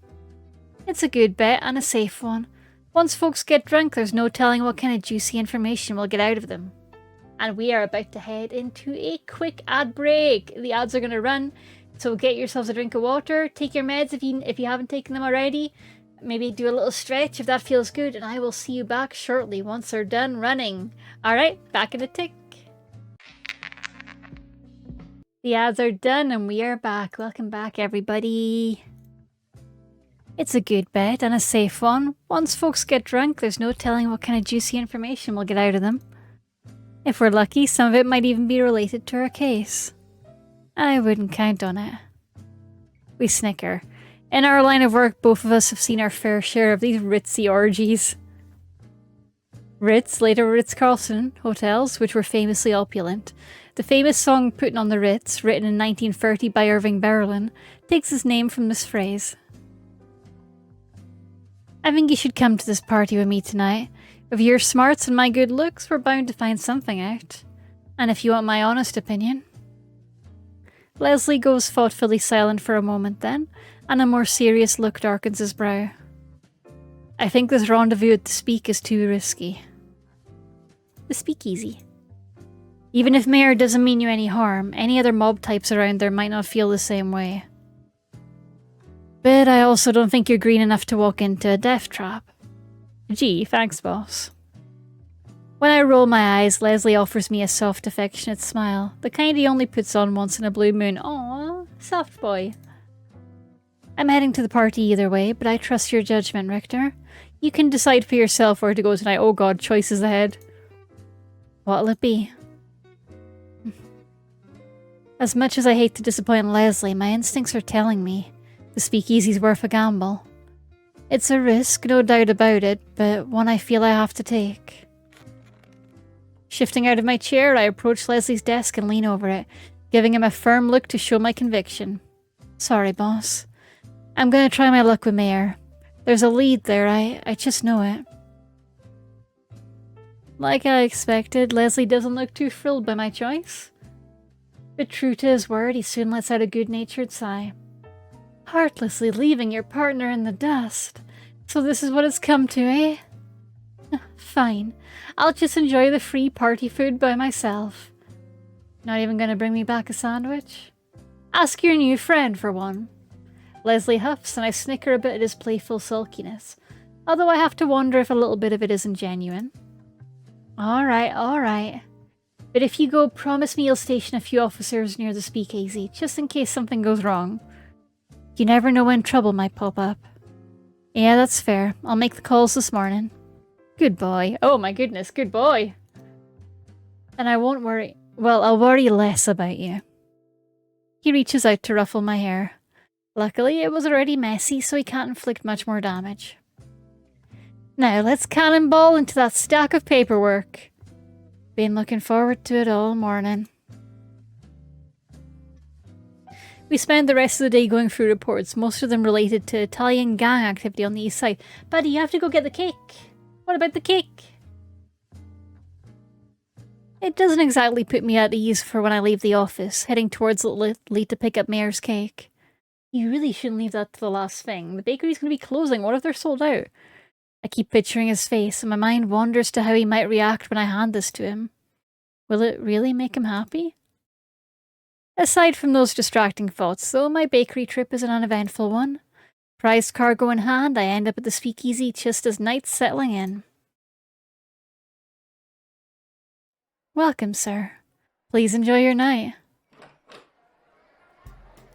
It's a good bet and a safe one. Once folks get drunk, there's no telling what kind of juicy information we'll get out of them. And we are about to head into a quick ad break. The ads are going to run, so get yourselves a drink of water, take your meds if you haven't taken them already, maybe do a little stretch if that feels good, and I will see you back shortly once they're done running. Alright, back in a tick. The ads are done and we are back. Welcome back, everybody. It's a good bet and a safe one. Once folks get drunk, there's no telling what kind of juicy information we'll get out of them. If we're lucky, some of it might even be related to our case. I wouldn't count on it. We snicker. In our line of work, both of us have seen our fair share of these ritzy orgies. Ritz, later Ritz-Carlton hotels, which were famously opulent. The famous song Puttin' on the Ritz, written in 1930 by Irving Berlin, takes its name from this phrase. I think you should come to this party with me tonight. With your smarts and my good looks, we're bound to find something out. And if you want my honest opinion... Leslie goes thoughtfully silent for a moment then, and a more serious look darkens his brow. I think this rendezvous at the Speak is too risky. The Speakeasy. Even if Mayor doesn't mean you any harm, any other mob types around there might not feel the same way. But I also don't think you're green enough to walk into a death trap. Gee, thanks, boss. When I roll my eyes, Leslie offers me a soft, affectionate smile, the kind he only puts on once in a blue moon. Aww, soft boy. I'm heading to the party either way, but I trust your judgment, Richter. You can decide for yourself where to go tonight. Oh god, choices ahead. What'll it be? As much as I hate to disappoint Leslie, my instincts are telling me the Speakeasy's worth a gamble. It's a risk, no doubt about it, but one I feel I have to take. Shifting out of my chair, I approach Leslie's desk and lean over it, giving him a firm look to show my conviction. Sorry, boss. I'm gonna try my luck with Mayor. There's a lead there, I just know it. Like I expected, Leslie doesn't look too thrilled by my choice. But true to his word, he soon lets out a good-natured sigh. Heartlessly leaving your partner in the dust. So this is what it's come to, eh? Fine. I'll just enjoy the free party food by myself. Not even gonna bring me back a sandwich? Ask your new friend for one. Leslie huffs, and I snicker a bit at his playful sulkiness, although I have to wonder if a little bit of it isn't genuine. Alright. But if you go, promise me you'll station a few officers near the Speakeasy, just in case something goes wrong. You never know when trouble might pop up. Yeah, that's fair. I'll make the calls this morning. Good boy. Oh my goodness, good boy. And I won't worry. Well, I'll worry less about you. He reaches out to ruffle my hair. Luckily, it was already messy, so he can't inflict much more damage. Now, let's cannonball into that stack of paperwork. Been looking forward to it all morning. We spend the rest of the day going through reports, most of them related to Italian gang activity on the east side. Buddy, you have to go get the cake. What about the cake? It doesn't exactly put me at ease for when I leave the office, heading towards Little Italy to pick up Mayor's cake. You really shouldn't leave that to the last thing. The bakery's going to be closing. What if they're sold out? I keep picturing his face, and my mind wanders to how he might react when I hand this to him. Will it really make him happy? Aside from those distracting thoughts, though, my bakery trip is an uneventful one. Prized cargo in hand, I end up at the Speakeasy just as night's settling in. Welcome, sir. Please enjoy your night.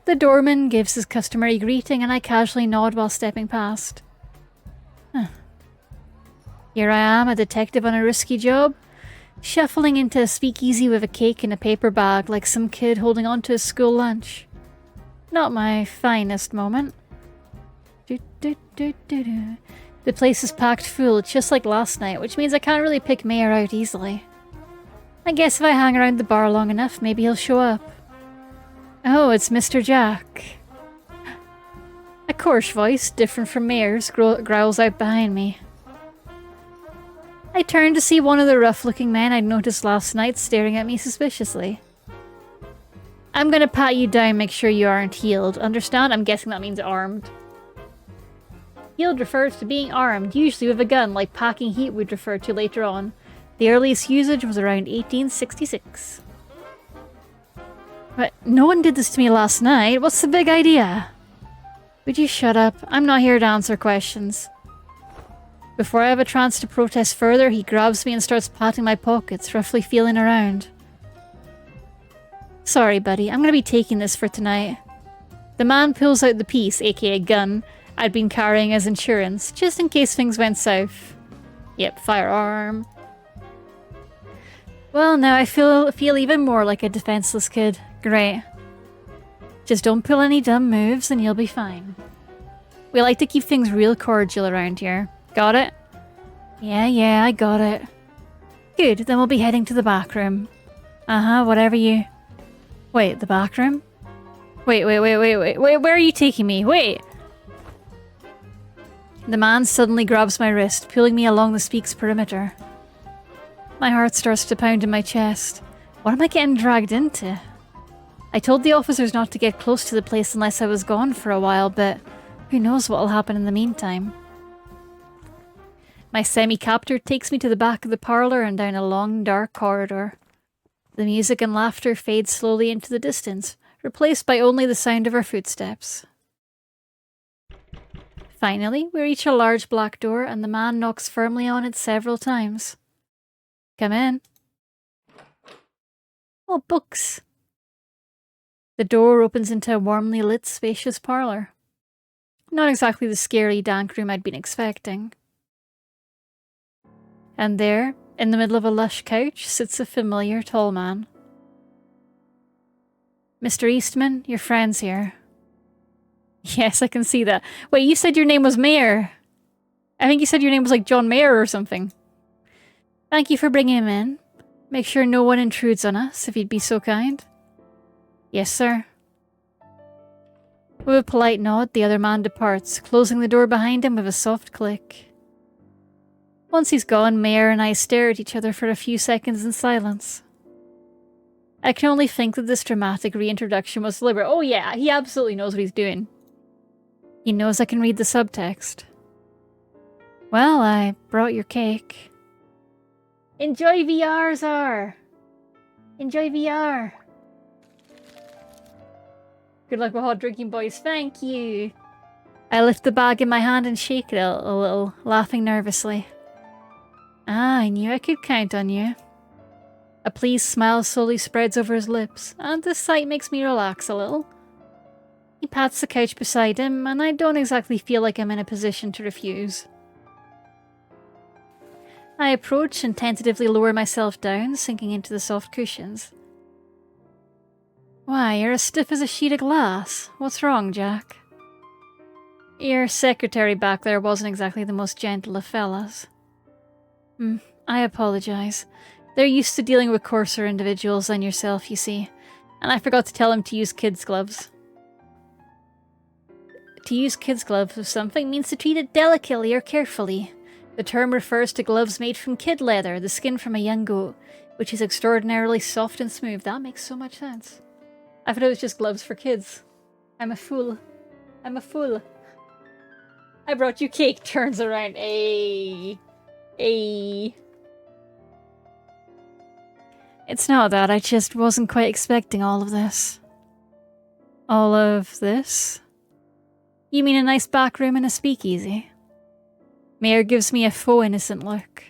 The doorman gives his customary greeting, and I casually nod while stepping past. Here I am, a detective on a risky job, shuffling into a Speakeasy with a cake in a paper bag like some kid holding on to his school lunch. Not my finest moment. The place is packed full, just like last night, which means I can't really pick Mayor out easily. I guess if I hang around the bar long enough, maybe he'll show up. Oh, it's Mr. Jack. A coarse voice, different from Mayor's, growls out behind me. I turn to see one of the rough-looking men I'd noticed last night staring at me suspiciously. I'm gonna pat you down, make sure you aren't healed. Understand? I'm guessing that means armed. Healed refers to being armed, usually with a gun, like packing heat would refer to later on. The earliest usage was around 1866. But no one did this to me last night. What's the big idea? Would you shut up? I'm not here to answer questions. Before I have a chance to protest further, he grabs me and starts patting my pockets, roughly feeling around. Sorry, buddy. I'm gonna be taking this for tonight. The man pulls out the piece, aka gun, I'd been carrying as insurance, just in case things went south. Yep, firearm. Well, now I feel even more like a defenseless kid. Great. Just don't pull any dumb moves and you'll be fine. We like to keep things real cordial around here. Got it? Yeah, I got it. Good, then we'll be heading to the back room. Whatever you... Wait, the back room? Wait, where are you taking me? Wait! The man suddenly grabs my wrist, pulling me along the Speak's perimeter. My heart starts to pound in my chest. What am I getting dragged into? I told the officers not to get close to the place unless I was gone for a while, but who knows what'll happen in the meantime. My semi-captor takes me to the back of the parlour and down a long, dark corridor. The music and laughter fade slowly into the distance, replaced by only the sound of our footsteps. Finally, we reach a large black door and the man knocks firmly on it several times. Come in. Oh, books. The door opens into a warmly lit, spacious parlour. Not exactly the scary, dank room I'd been expecting. And there, in the middle of a lush couch, sits a familiar tall man. Mr. Eastman, your friend's here. Yes, I can see that. Wait, you said your name was Mayer. I think you said your name was like John Mayer or something. Thank you for bringing him in. Make sure no one intrudes on us, if you'd be so kind. Yes, sir. With a polite nod, the other man departs, closing the door behind him with a soft click. Once he's gone, Mayer and I stare at each other for a few seconds in silence. I can only think that this dramatic reintroduction was deliberate. Oh yeah, he absolutely knows what he's doing. He knows I can read the subtext. Well, I brought your cake. Enjoy VR, Czar! Enjoy VR! Good luck with hot drinking, boys. Thank you! I lift the bag in my hand and shake it a little, laughing nervously. Ah, I knew I could count on you. A pleased smile slowly spreads over his lips, and this sight makes me relax a little. He pats the couch beside him, and I don't exactly feel like I'm in a position to refuse. I approach and tentatively lower myself down, sinking into the soft cushions. Why, you're as stiff as a sheet of glass. What's wrong, Jack? Your secretary back there wasn't exactly the most gentle of fellas. I apologize. They're used to dealing with coarser individuals than yourself, you see, and I forgot to tell him to use kids' gloves. To use kids' gloves with something means to treat it delicately or carefully. The term refers to gloves made from kid leather, the skin from a young goat, which is extraordinarily soft and smooth. That makes so much sense. I thought it was just gloves for kids. I'm a fool. I'm a fool. I brought you cake, turns around. Ayy. It's not that, I just wasn't quite expecting all of this. All of this? You mean a nice back room and a speakeasy? Mayer gives me a faux innocent look.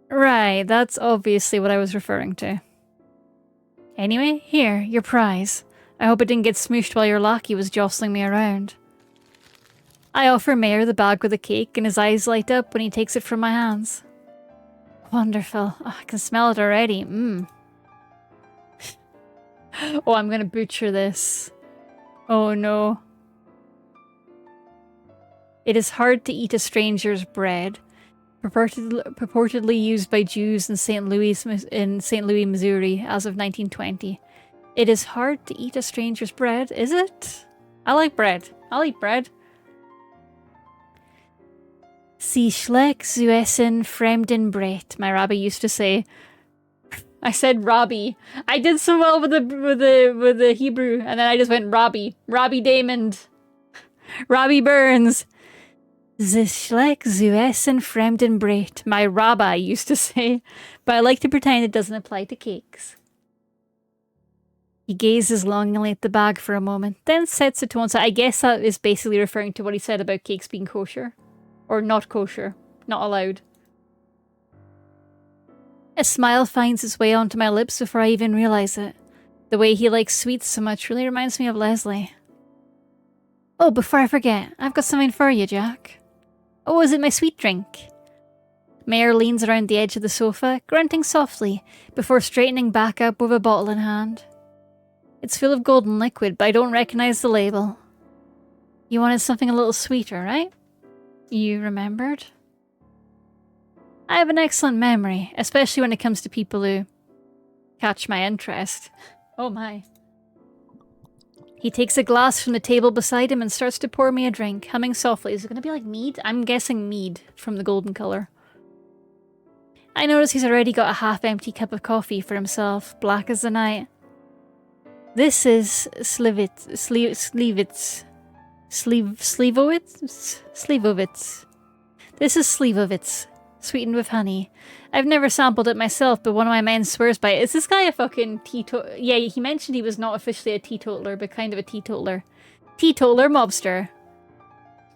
Right, that's obviously what I was referring to. Anyway, here, your prize. I hope it didn't get smooshed while your lackey was jostling me around. I offer Mayer the bag with the cake, and his eyes light up when he takes it from my hands. Wonderful. Oh, I can smell it already. Oh, I'm gonna butcher this. Oh no. It is hard to eat a stranger's bread, purportedly used by Jews in St. Louis, Missouri, as of 1920. It is hard to eat a stranger's bread, is it? I like bread. I'll eat bread. Sie schlägt zu essen fremden Brett, my rabbi used to say. I said Robbie. I did so well with the Hebrew, and then I just went Robbie. Robbie Damond. Robbie Burns. Ze schleck zu essen fremden Brot, my rabbi used to say, but I like to pretend it doesn't apply to cakes. He gazes longingly at the bag for a moment, then sets it to one side. I guess that is basically referring to what he said about cakes being kosher. Or not kosher. Not allowed. A smile finds its way onto my lips before I even realize it. The way he likes sweets so much really reminds me of Leslie. Oh, before I forget, I've got something for you, Jack. Oh, is it my sweet drink? Mayor leans around the edge of the sofa, grunting softly, before straightening back up with a bottle in hand. It's full of golden liquid, but I don't recognize the label. You wanted something a little sweeter, right? You remembered? I have an excellent memory, especially when it comes to people who catch my interest. Oh my. He takes a glass from the table beside him and starts to pour me a drink, humming softly. Is it going to be like mead? I'm guessing mead from the golden colour. I notice he's already got a half-empty cup of coffee for himself, black as the night. This is Slivovitz. This is Slivovitz, sweetened with honey. I've never sampled it myself, but one of my men swears by it. Is this guy a fucking teetotaler? Yeah, he mentioned he was not officially a teetotaler, but kind of a teetotaler. Teetotaler mobster.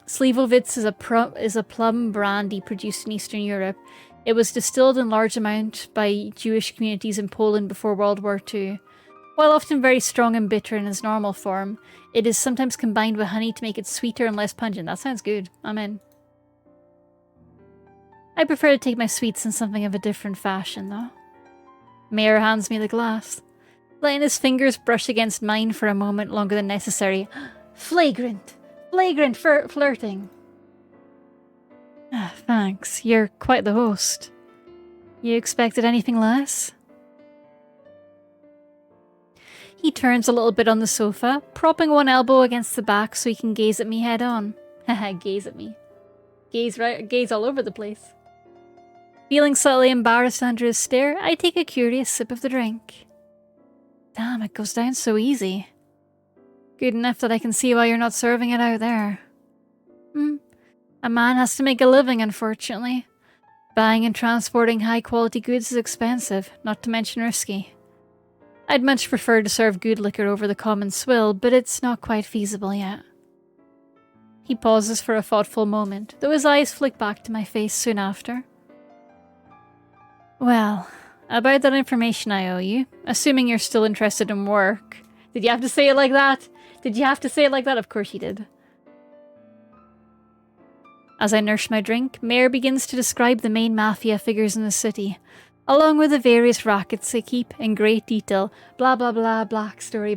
Slivovitz is a plum brandy produced in Eastern Europe. It was distilled in large amount by Jewish communities in Poland before World War II. While often very strong and bitter in its normal form, it is sometimes combined with honey to make it sweeter and less pungent. That sounds good. I'm in. I prefer to take my sweets in something of a different fashion, though. Mayor hands me the glass, letting his fingers brush against mine for a moment longer than necessary. Flagrant! Flagrant flirting! Ah, thanks. You're quite the host. You expected anything less? He turns a little bit on the sofa, propping one elbow against the back so he can gaze at me head on. Haha, gaze at me. Gaze all over the place. Feeling slightly embarrassed under his stare, I take a curious sip of the drink. Damn, it goes down so easy. Good enough that I can see why you're not serving it out there. A man has to make a living, unfortunately. Buying and transporting high-quality goods is expensive, not to mention risky. I'd much prefer to serve good liquor over the common swill, but it's not quite feasible yet. He pauses for a thoughtful moment, though his eyes flick back to my face soon after. Well, about that information I owe you, assuming you're still interested in work. Did you have to say it like that? Did you have to say it like that? Of course you did. As I nurse my drink, Mayor begins to describe the main mafia figures in the city, along with the various rackets they keep in great detail. Blah blah blah, backstory,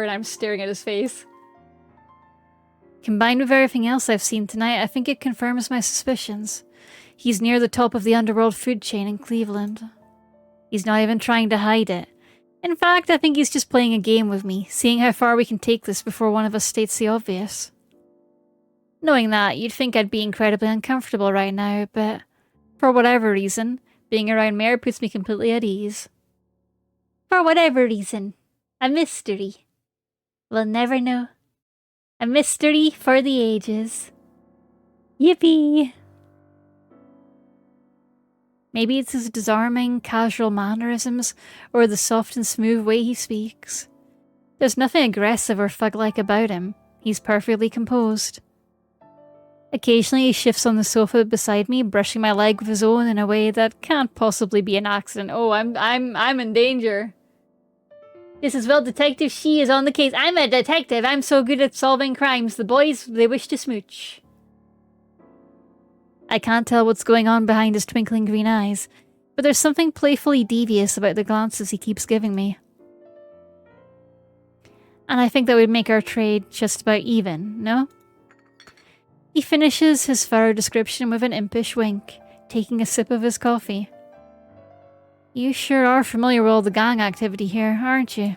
and I'm staring at his face. Combined with everything else I've seen tonight, I think it confirms my suspicions. He's near the top of the underworld food chain in Cleveland. He's not even trying to hide it. In fact, I think he's just playing a game with me, seeing how far we can take this before one of us states the obvious. Knowing that, you'd think I'd be incredibly uncomfortable right now, but for whatever reason, being around Mayor puts me completely at ease. For whatever reason. A mystery. We'll never know. A mystery for the ages. Yippee! Maybe it's his disarming, casual mannerisms, or the soft and smooth way he speaks. There's nothing aggressive or thug-like about him. He's perfectly composed. Occasionally he shifts on the sofa beside me, brushing my leg with his own in a way that can't possibly be an accident. Oh, I'm in danger. This is Will Detective. She is on the case. I'm a detective. I'm so good at solving crimes. The boys, they wish to smooch. I can't tell what's going on behind his twinkling green eyes, but there's something playfully devious about the glances he keeps giving me. And I think that would make our trade just about even, no? He finishes his thorough description with an impish wink, taking a sip of his coffee. You sure are familiar with all the gang activity here, aren't you?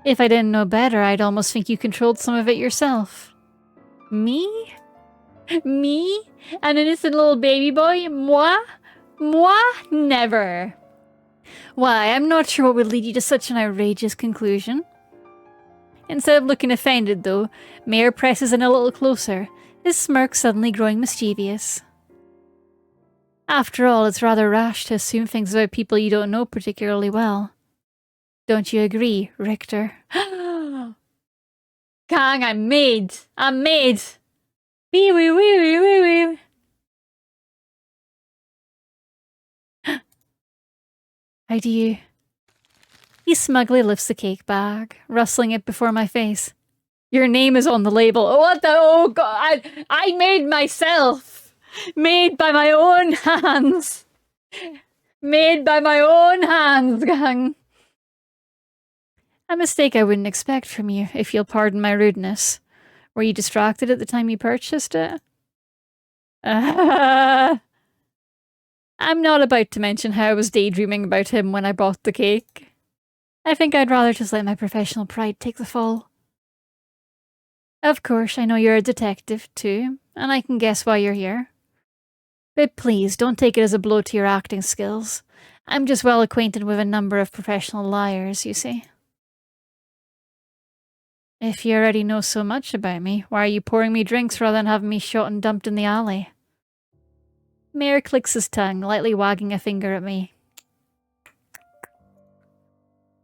If I didn't know better, I'd almost think you controlled some of it yourself. Me? Me? An innocent little baby boy? Moi? Moi? Never. Why, I'm not sure what would lead you to such an outrageous conclusion. Instead of looking offended, though, Mayor presses in a little closer, his smirk suddenly growing mischievous. After all, it's rather rash to assume things about people you don't know particularly well. Don't you agree, Richter? Gang, I'm made! I'm made! Wee wee wee wee wee wee! How do you... He smugly lifts the cake bag, rustling it before my face. Your name is on the label. Oh, what the... Oh, God! I made myself! Made by my own hands! Made by my own hands, gang! A mistake I wouldn't expect from you, if you'll pardon my rudeness. Were you distracted at the time you purchased it? I'm not about to mention how I was daydreaming about him when I bought the cake. I think I'd rather just let my professional pride take the fall. Of course, I know you're a detective, too, and I can guess why you're here. But please, don't take it as a blow to your acting skills. I'm just well acquainted with a number of professional liars, you see. If you already know so much about me, why are you pouring me drinks rather than having me shot and dumped in the alley? Mayor clicks his tongue, lightly wagging a finger at me.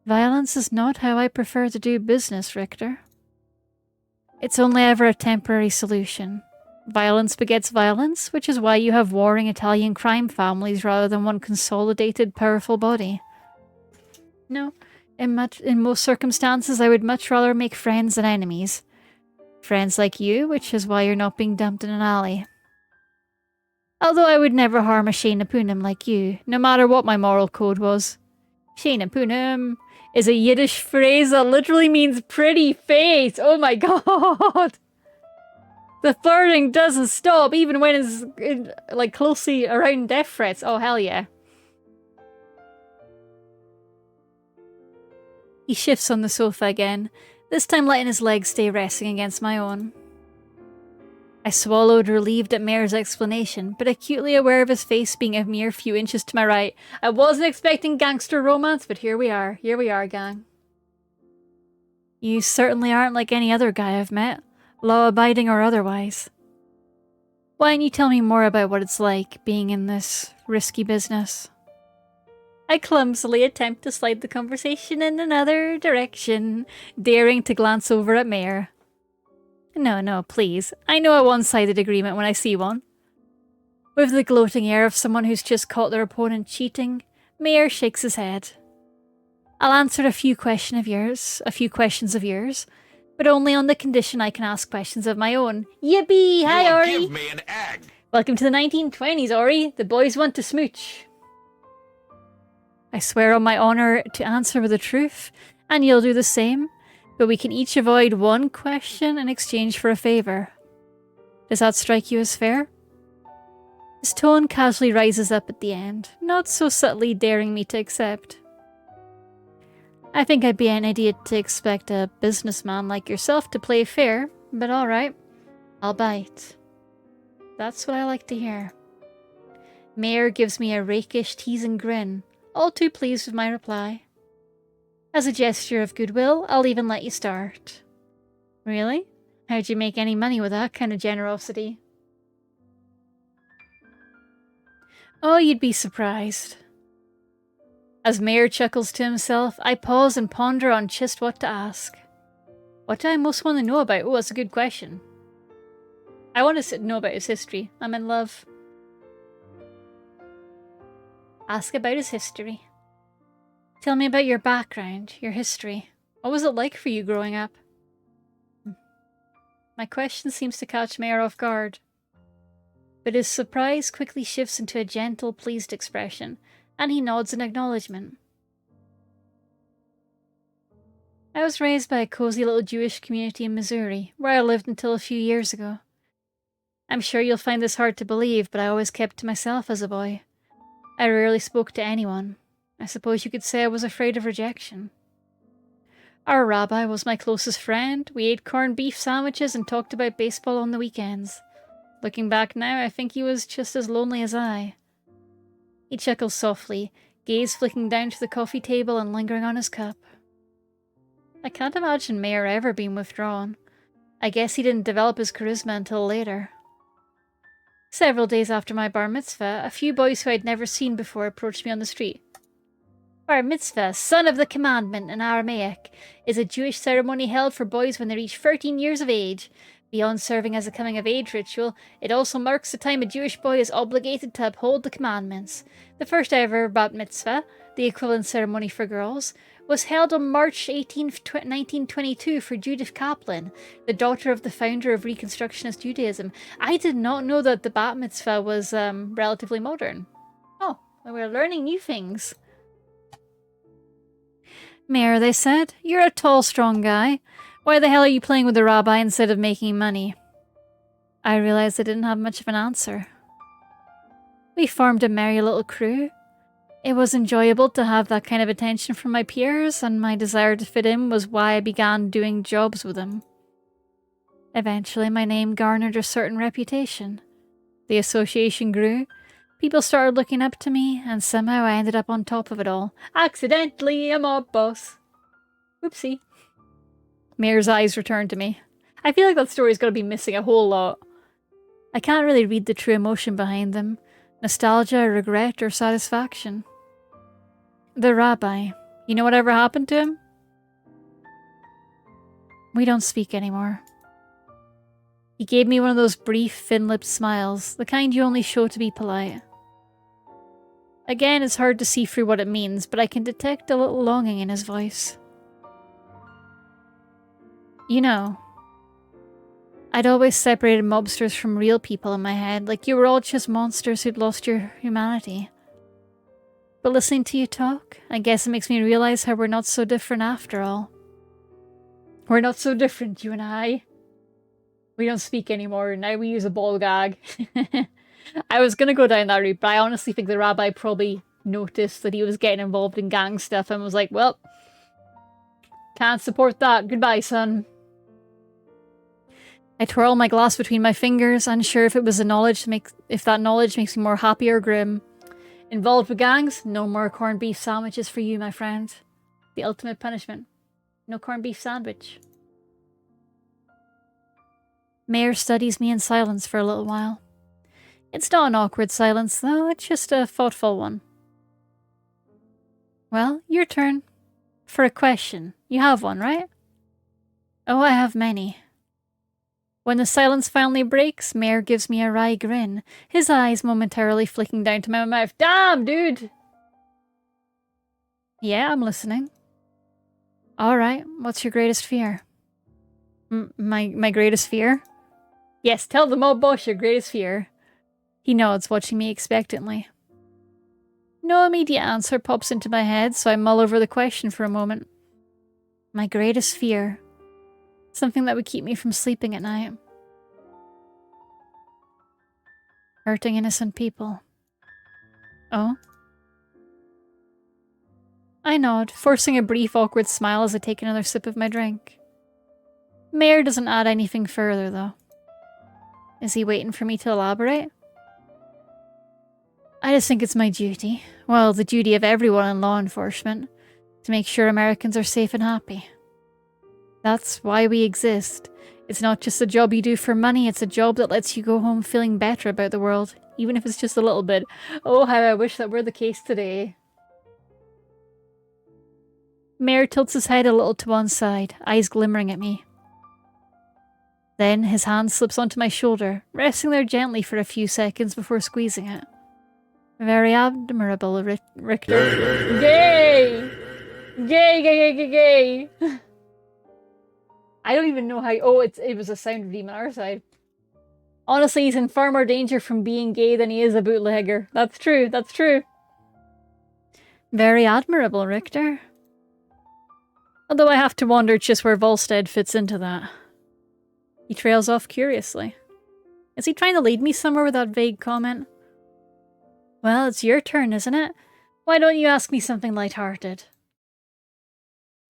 Violence is not how I prefer to do business, Richter. It's only ever a temporary solution. Violence begets violence, which is why you have warring Italian crime families rather than one consolidated, powerful body. No, in most circumstances, I would much rather make friends than enemies. Friends like you, which is why you're not being dumped in an alley. Although I would never harm a Shayna Poonam like you, no matter what my moral code was. Shayna Poonam is a Yiddish phrase that literally means pretty face. Oh my god! The flirting doesn't stop even when it's like closely around death threats. Oh hell yeah. He shifts on the sofa again, this time letting his legs stay resting against my own. I swallowed, relieved at Mayor's explanation, but acutely aware of his face being a mere few inches to my right. I wasn't expecting gangster romance, but here we are. Here we are, gang. You certainly aren't like any other guy I've met, law-abiding or otherwise. Why don't you tell me more about what it's like being in this risky business? I clumsily attempt to slide the conversation in another direction, daring to glance over at Mayor. No, please. I know a one-sided agreement when I see one. With the gloating air of someone who's just caught their opponent cheating, Mayor shakes his head. I'll answer a few questions of yours, but only on the condition I can ask questions of my own. Yippee! Hi, Ori! Give me an egg! Welcome to the 1920s, Ori. The boys want to smooch. I swear on my honor to answer with the truth, and you'll do the same. But we can each avoid one question in exchange for a favor. Does that strike you as fair? His tone casually rises up at the end, not so subtly daring me to accept. I think I'd be an idiot to expect a businessman like yourself to play fair, but alright. I'll bite. That's what I like to hear. Mayor gives me a rakish, teasing grin, all too pleased with my reply. As a gesture of goodwill, I'll even let you start. Really? How'd you make any money with that kind of generosity? Oh, you'd be surprised. As Mayor chuckles to himself, I pause and ponder on just what to ask. What do I most want to know about? Oh, that's a good question. I want to know about his history. I'm in love. Ask about his history. Tell me about your background, your history. What was it like for you growing up? My question seems to catch Mayor off guard. But his surprise quickly shifts into a gentle, pleased expression, and he nods in acknowledgement. I was raised by a cozy little Jewish community in Missouri, where I lived until a few years ago. I'm sure you'll find this hard to believe, but I always kept to myself as a boy. I rarely spoke to anyone. I suppose you could say I was afraid of rejection. Our rabbi was my closest friend. We ate corned beef sandwiches and talked about baseball on the weekends. Looking back now, I think he was just as lonely as I. He chuckles softly, gaze flicking down to the coffee table and lingering on his cup. I can't imagine Mayor ever being withdrawn. I guess he didn't develop his charisma until later. Several days after my bar mitzvah, a few boys who I'd never seen before approached me on the street. Bar mitzvah, son of the commandment in Aramaic, is a Jewish ceremony held for boys when they reach 13 years of age. Beyond serving as a coming-of-age ritual, it also marks the time a Jewish boy is obligated to uphold the commandments. The first ever bat mitzvah, the equivalent ceremony for girls, was held on March 18, 1922 for Judith Kaplan, the daughter of the founder of Reconstructionist Judaism. I did not know that the bat mitzvah was relatively modern. Oh, we're learning new things. Mayor, they said, you're a tall, strong guy. Why the hell are you playing with the rabbi instead of making money? I realized I didn't have much of an answer. We formed a merry little crew. It was enjoyable to have that kind of attention from my peers, and my desire to fit in was why I began doing jobs with them. Eventually, my name garnered a certain reputation. The association grew. People started looking up to me, and somehow I ended up on top of it all. Accidentally, a mob boss. Whoopsie. Mayor's eyes returned to me. I feel like that story's got to be missing a whole lot. I can't really read the true emotion behind them. Nostalgia, regret, or satisfaction. The rabbi. You know whatever happened to him? We don't speak anymore. He gave me one of those brief, thin-lipped smiles, the kind you only show to be polite. Again, it's hard to see through what it means, but I can detect a little longing in his voice. You know, I'd always separated mobsters from real people in my head, like you were all just monsters who'd lost your humanity. But listening to you talk, I guess it makes me realize how we're not so different after all. We're not so different, you and I. We don't speak anymore, now we use a ball gag. I was gonna go down that route, but I honestly think the rabbi probably noticed that he was getting involved in gang stuff and was like, well, can't support that, goodbye, son. I twirl my glass between my fingers, unsure if it was the knowledge if that knowledge makes me more happy or grim. Involved with gangs? No more corned beef sandwiches for you, my friend. The ultimate punishment. No corned beef sandwich. Mayor studies me in silence for a little while. It's not an awkward silence, though, it's just a thoughtful one. Well, your turn. For a question. You have one, right? Oh, I have many. When the silence finally breaks, Mayor gives me a wry grin, his eyes momentarily flicking down to my mouth. Damn, dude! Yeah, I'm listening. Alright, what's your greatest fear? My greatest fear? Yes, tell the mob boss your greatest fear. He nods, watching me expectantly. No immediate answer pops into my head, so I mull over the question for a moment. My greatest fear. Something that would keep me from sleeping at night. Hurting innocent people. Oh? I nod, forcing a brief awkward smile as I take another sip of my drink. Mayor doesn't add anything further, though. Is he waiting for me to elaborate? I just think it's my duty, well, the duty of everyone in law enforcement, to make sure Americans are safe and happy. That's why we exist. It's not just a job you do for money, it's a job that lets you go home feeling better about the world, even if it's just a little bit. Oh, how I wish that were the case today. Mayor tilts his head a little to one side, eyes glimmering at me. Then his hand slips onto my shoulder, resting there gently for a few seconds before squeezing it. Very admirable, Richter. Gay! Gay, gay, gay, gay, gay! I don't even know how... Oh, it was a sound redeem on our side. Honestly, he's in far more danger from being gay than he is a bootlegger. That's true, that's true. Very admirable, Richter. Although I have to wonder just where Volstead fits into that. He trails off curiously. Is he trying to lead me somewhere with that vague comment? Well, it's your turn, isn't it? Why don't you ask me something lighthearted?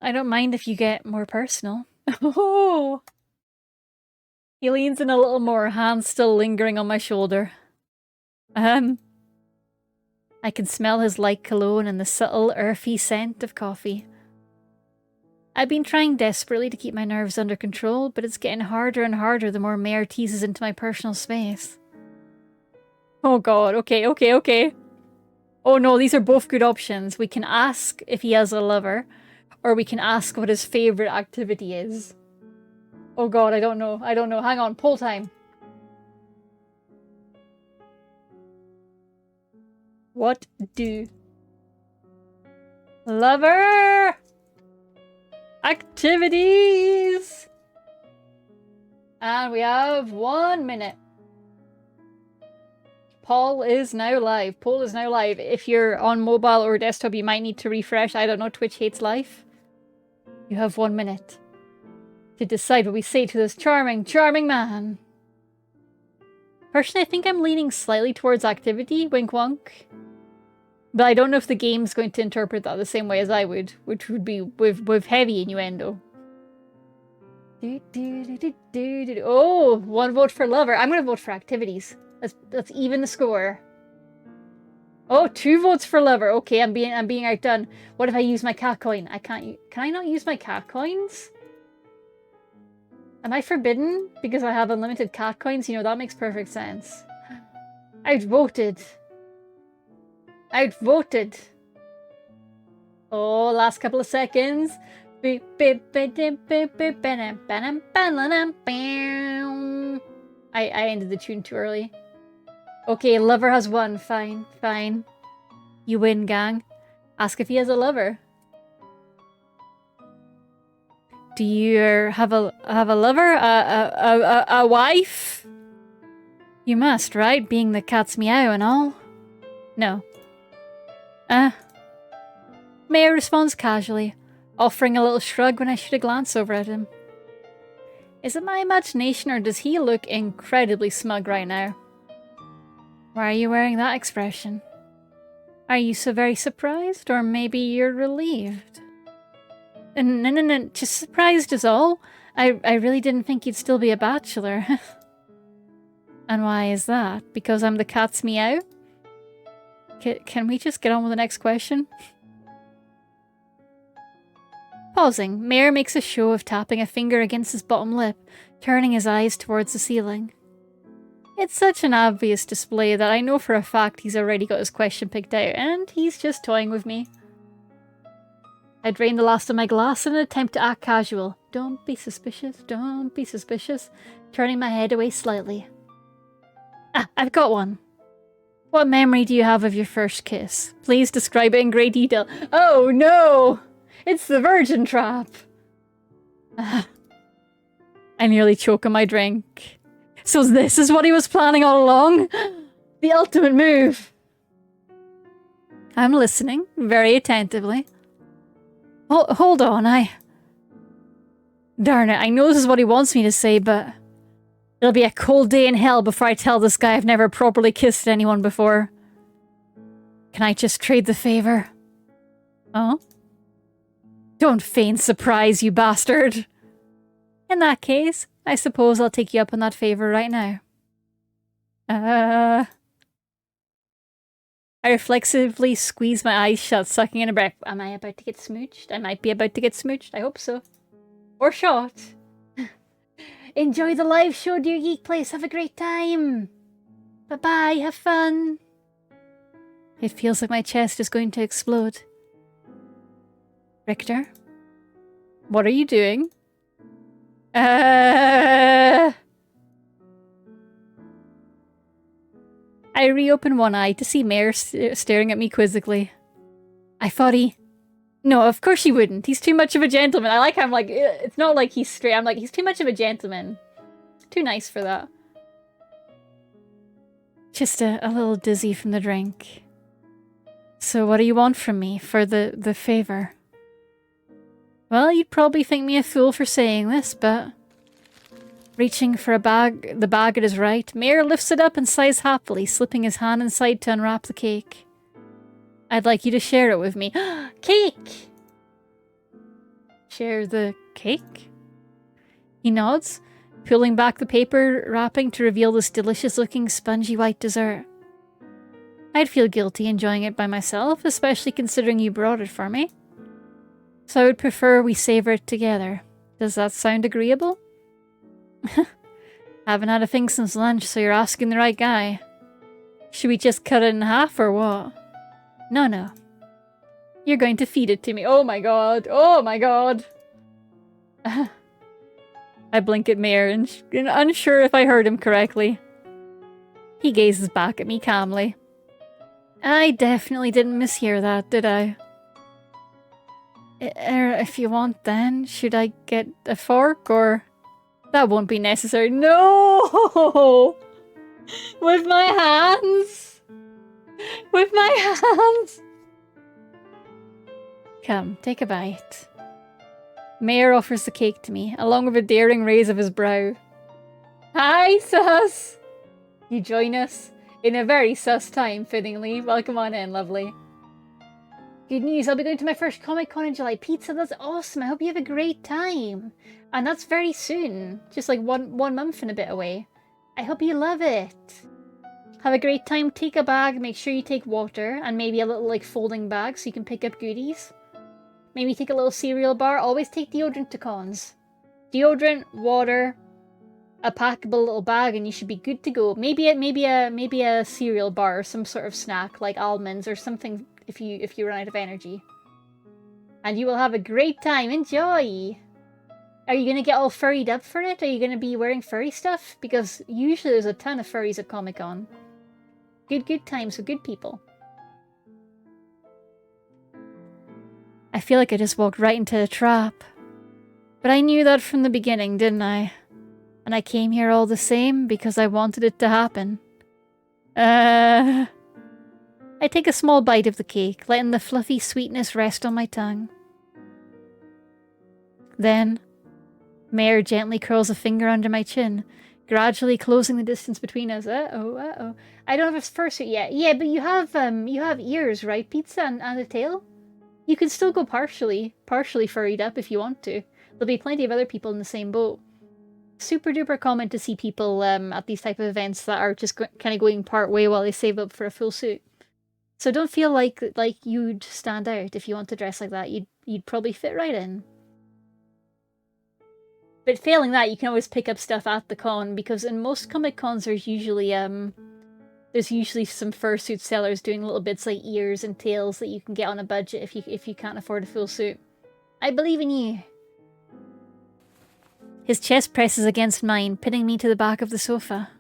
I don't mind if you get more personal. Oh! He leans in a little more, hands still lingering on my shoulder. I I can smell his light cologne and the subtle, earthy scent of coffee. I've been trying desperately to keep my nerves under control, but it's getting harder and harder the more Mayor teases into my personal space. Oh god, okay. Oh no, these are both good options. We can ask if he has a lover, or we can ask what his favourite activity is. Oh god, I don't know. Hang on, poll time. What do lover activities? And we have 1 minute. Poll is now live. If you're on mobile or desktop, you might need to refresh. I don't know, Twitch hates life. You have 1 minute to decide what we say to this charming, charming man. Personally, I think I'm leaning slightly towards activity, wink wonk. But I don't know if the game's going to interpret that the same way as I would, which would be with heavy innuendo. Oh, 1 vote for lover. I'm going to vote for activities. Let's even the score. Oh, 2 votes for lover. Okay, I'm being outdone. What if I use my cat coin? Can I not use my cat coins? Am I forbidden because I have unlimited cat coins? You know, that makes perfect sense. Outvoted. Oh, last couple of seconds. I ended the tune too early. Okay, lover has won. Fine. You win, gang. Ask if he has a lover. Do you have a lover? A wife? You must, right? Being the cat's meow and all. No. Mayor responds casually, offering a little shrug when I shoot a glance over at him. Is it my imagination or does he look incredibly smug right now? Why are you wearing that expression? Are you so very surprised, or maybe you're relieved? No, just surprised is all. I really didn't think you'd still be a bachelor. And why is that? Because I'm the cat's meow? Can we just get on with the next question? Pausing, Mayor makes a show of tapping a finger against his bottom lip, turning his eyes towards the ceiling. It's such an obvious display that I know for a fact he's already got his question picked out, and he's just toying with me. I drain the last of my glass in an attempt to act casual. Don't be suspicious, turning my head away slightly. Ah, I've got one. What memory do you have of your first kiss? Please describe it in great detail. Oh no! It's the virgin trap! I nearly choke on my drink. So this is what he was planning all along? The ultimate move! I'm listening, very attentively. Hold on, Darn it, I know this is what he wants me to say, but... It'll be a cold day in hell before I tell this guy I've never properly kissed anyone before. Can I just trade the favor? Oh? Don't feign surprise, you bastard! In that case, I suppose I'll take you up on that favor right now. I reflexively squeeze my eyes shut, sucking in a breath. Am I about to get smooched? I might be about to get smooched. I hope so. Or shot. Enjoy the live show, dear Geek Place. Have a great time. Bye-bye. Have fun. It feels like my chest is going to explode. Richter? What are you doing? I reopen one eye to see Mayor staring at me quizzically. I thought he... No, of course he wouldn't. He's too much of a gentleman. I like how I'm like, it's not like he's straight. I'm like, he's too much of a gentleman. Too nice for that. Just a little dizzy from the drink. So what do you want from me for the favor? Well, you'd probably think me a fool for saying this, but... Reaching for the bag at his right, Mayor lifts it up and sighs happily, slipping his hand inside to unwrap the cake. I'd like you to share it with me. Cake! Share the cake? He nods, pulling back the paper wrapping to reveal this delicious-looking spongy white dessert. I'd feel guilty enjoying it by myself, especially considering you brought it for me. So I would prefer we savor it together. Does that sound agreeable? Haven't had a thing since lunch, so you're asking the right guy. Should we just cut it in half or what? No. You're going to feed it to me. Oh my god. Oh my god. I blink at Mayor, unsure if I heard him correctly. He gazes back at me calmly. I definitely didn't mishear that, did I? If you want then, should I get a fork or... That won't be necessary. No! With my hands! With my hands! Come, take a bite. Mayor offers the cake to me, along with a daring raise of his brow. Hi, sus! You join us in a very sus time, fittingly. Welcome on in, lovely. Good news, I'll be going to my first Comic-Con in July. Pizza, that's awesome. I hope you have a great time. And that's very soon. Just like one month and a bit away. I hope you love it. Have a great time. Take a bag. Make sure you take water. And maybe a little like folding bag so you can pick up goodies. Maybe take a little cereal bar. Always take deodorant to cons. Deodorant, water, a packable little bag, and you should be good to go. Maybe a cereal bar or some sort of snack like almonds or something if you run out of energy. And you will have a great time. Enjoy! Are you going to get all furried up for it? Are you going to be wearing furry stuff? Because usually there's a ton of furries at Comic-Con. Good times with good people. I feel like I just walked right into a trap. But I knew that from the beginning, didn't I? And I came here all the same because I wanted it to happen. I take a small bite of the cake, letting the fluffy sweetness rest on my tongue. Then, Mayor gently curls a finger under my chin, gradually closing the distance between us. Uh-oh. I don't have a fursuit yet. Yeah, but you have ears, right, Pizza, and a tail? You can still go partially furried up if you want to. There'll be plenty of other people in the same boat. Super duper common to see people at these type of events that are just kind of going part way while they save up for a full suit. So don't feel like you'd stand out if you want to dress like that. You'd probably fit right in. But failing that, you can always pick up stuff at the con, because in most Comic Cons there's usually some fursuit sellers doing little bits like ears and tails that you can get on a budget if you can't afford a full suit. I believe in you. His chest presses against mine, pinning me to the back of the sofa.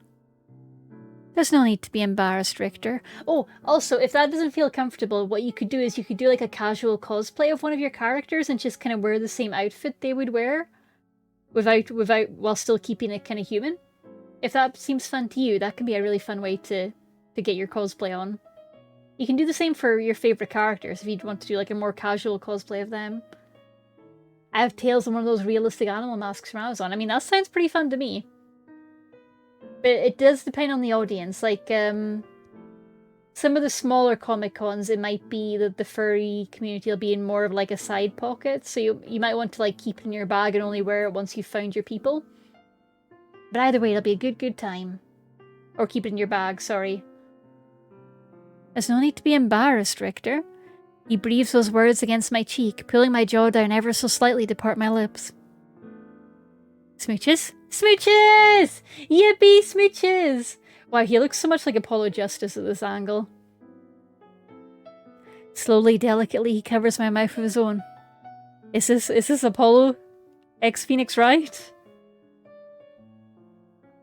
There's no need to be embarrassed, Richter. Oh, also, if that doesn't feel comfortable, what you could do is you could do like a casual cosplay of one of your characters and just kind of wear the same outfit they would wear, while still keeping it kind of human. If that seems fun to you, that can be a really fun way to get your cosplay on. You can do the same for your favorite characters if you'd want to do like a more casual cosplay of them. I have Tails and one of those realistic animal masks from Amazon. I mean, that sounds pretty fun to me. But it does depend on the audience. Like, some of the smaller Comic-Cons, it might be that the furry community will be in more of like a side pocket. So you might want to like keep it in your bag and only wear it once you've found your people. But either way, it'll be a good time. Or keep it in your bag, sorry. There's no need to be embarrassed, Richter. He breathes those words against my cheek, pulling my jaw down ever so slightly to part my lips. Smooches? Smooches! Yippee, smooches! Wow, he looks so much like Apollo Justice at this angle. Slowly, delicately, he covers my mouth with his own. Is this Apollo X Phoenix right?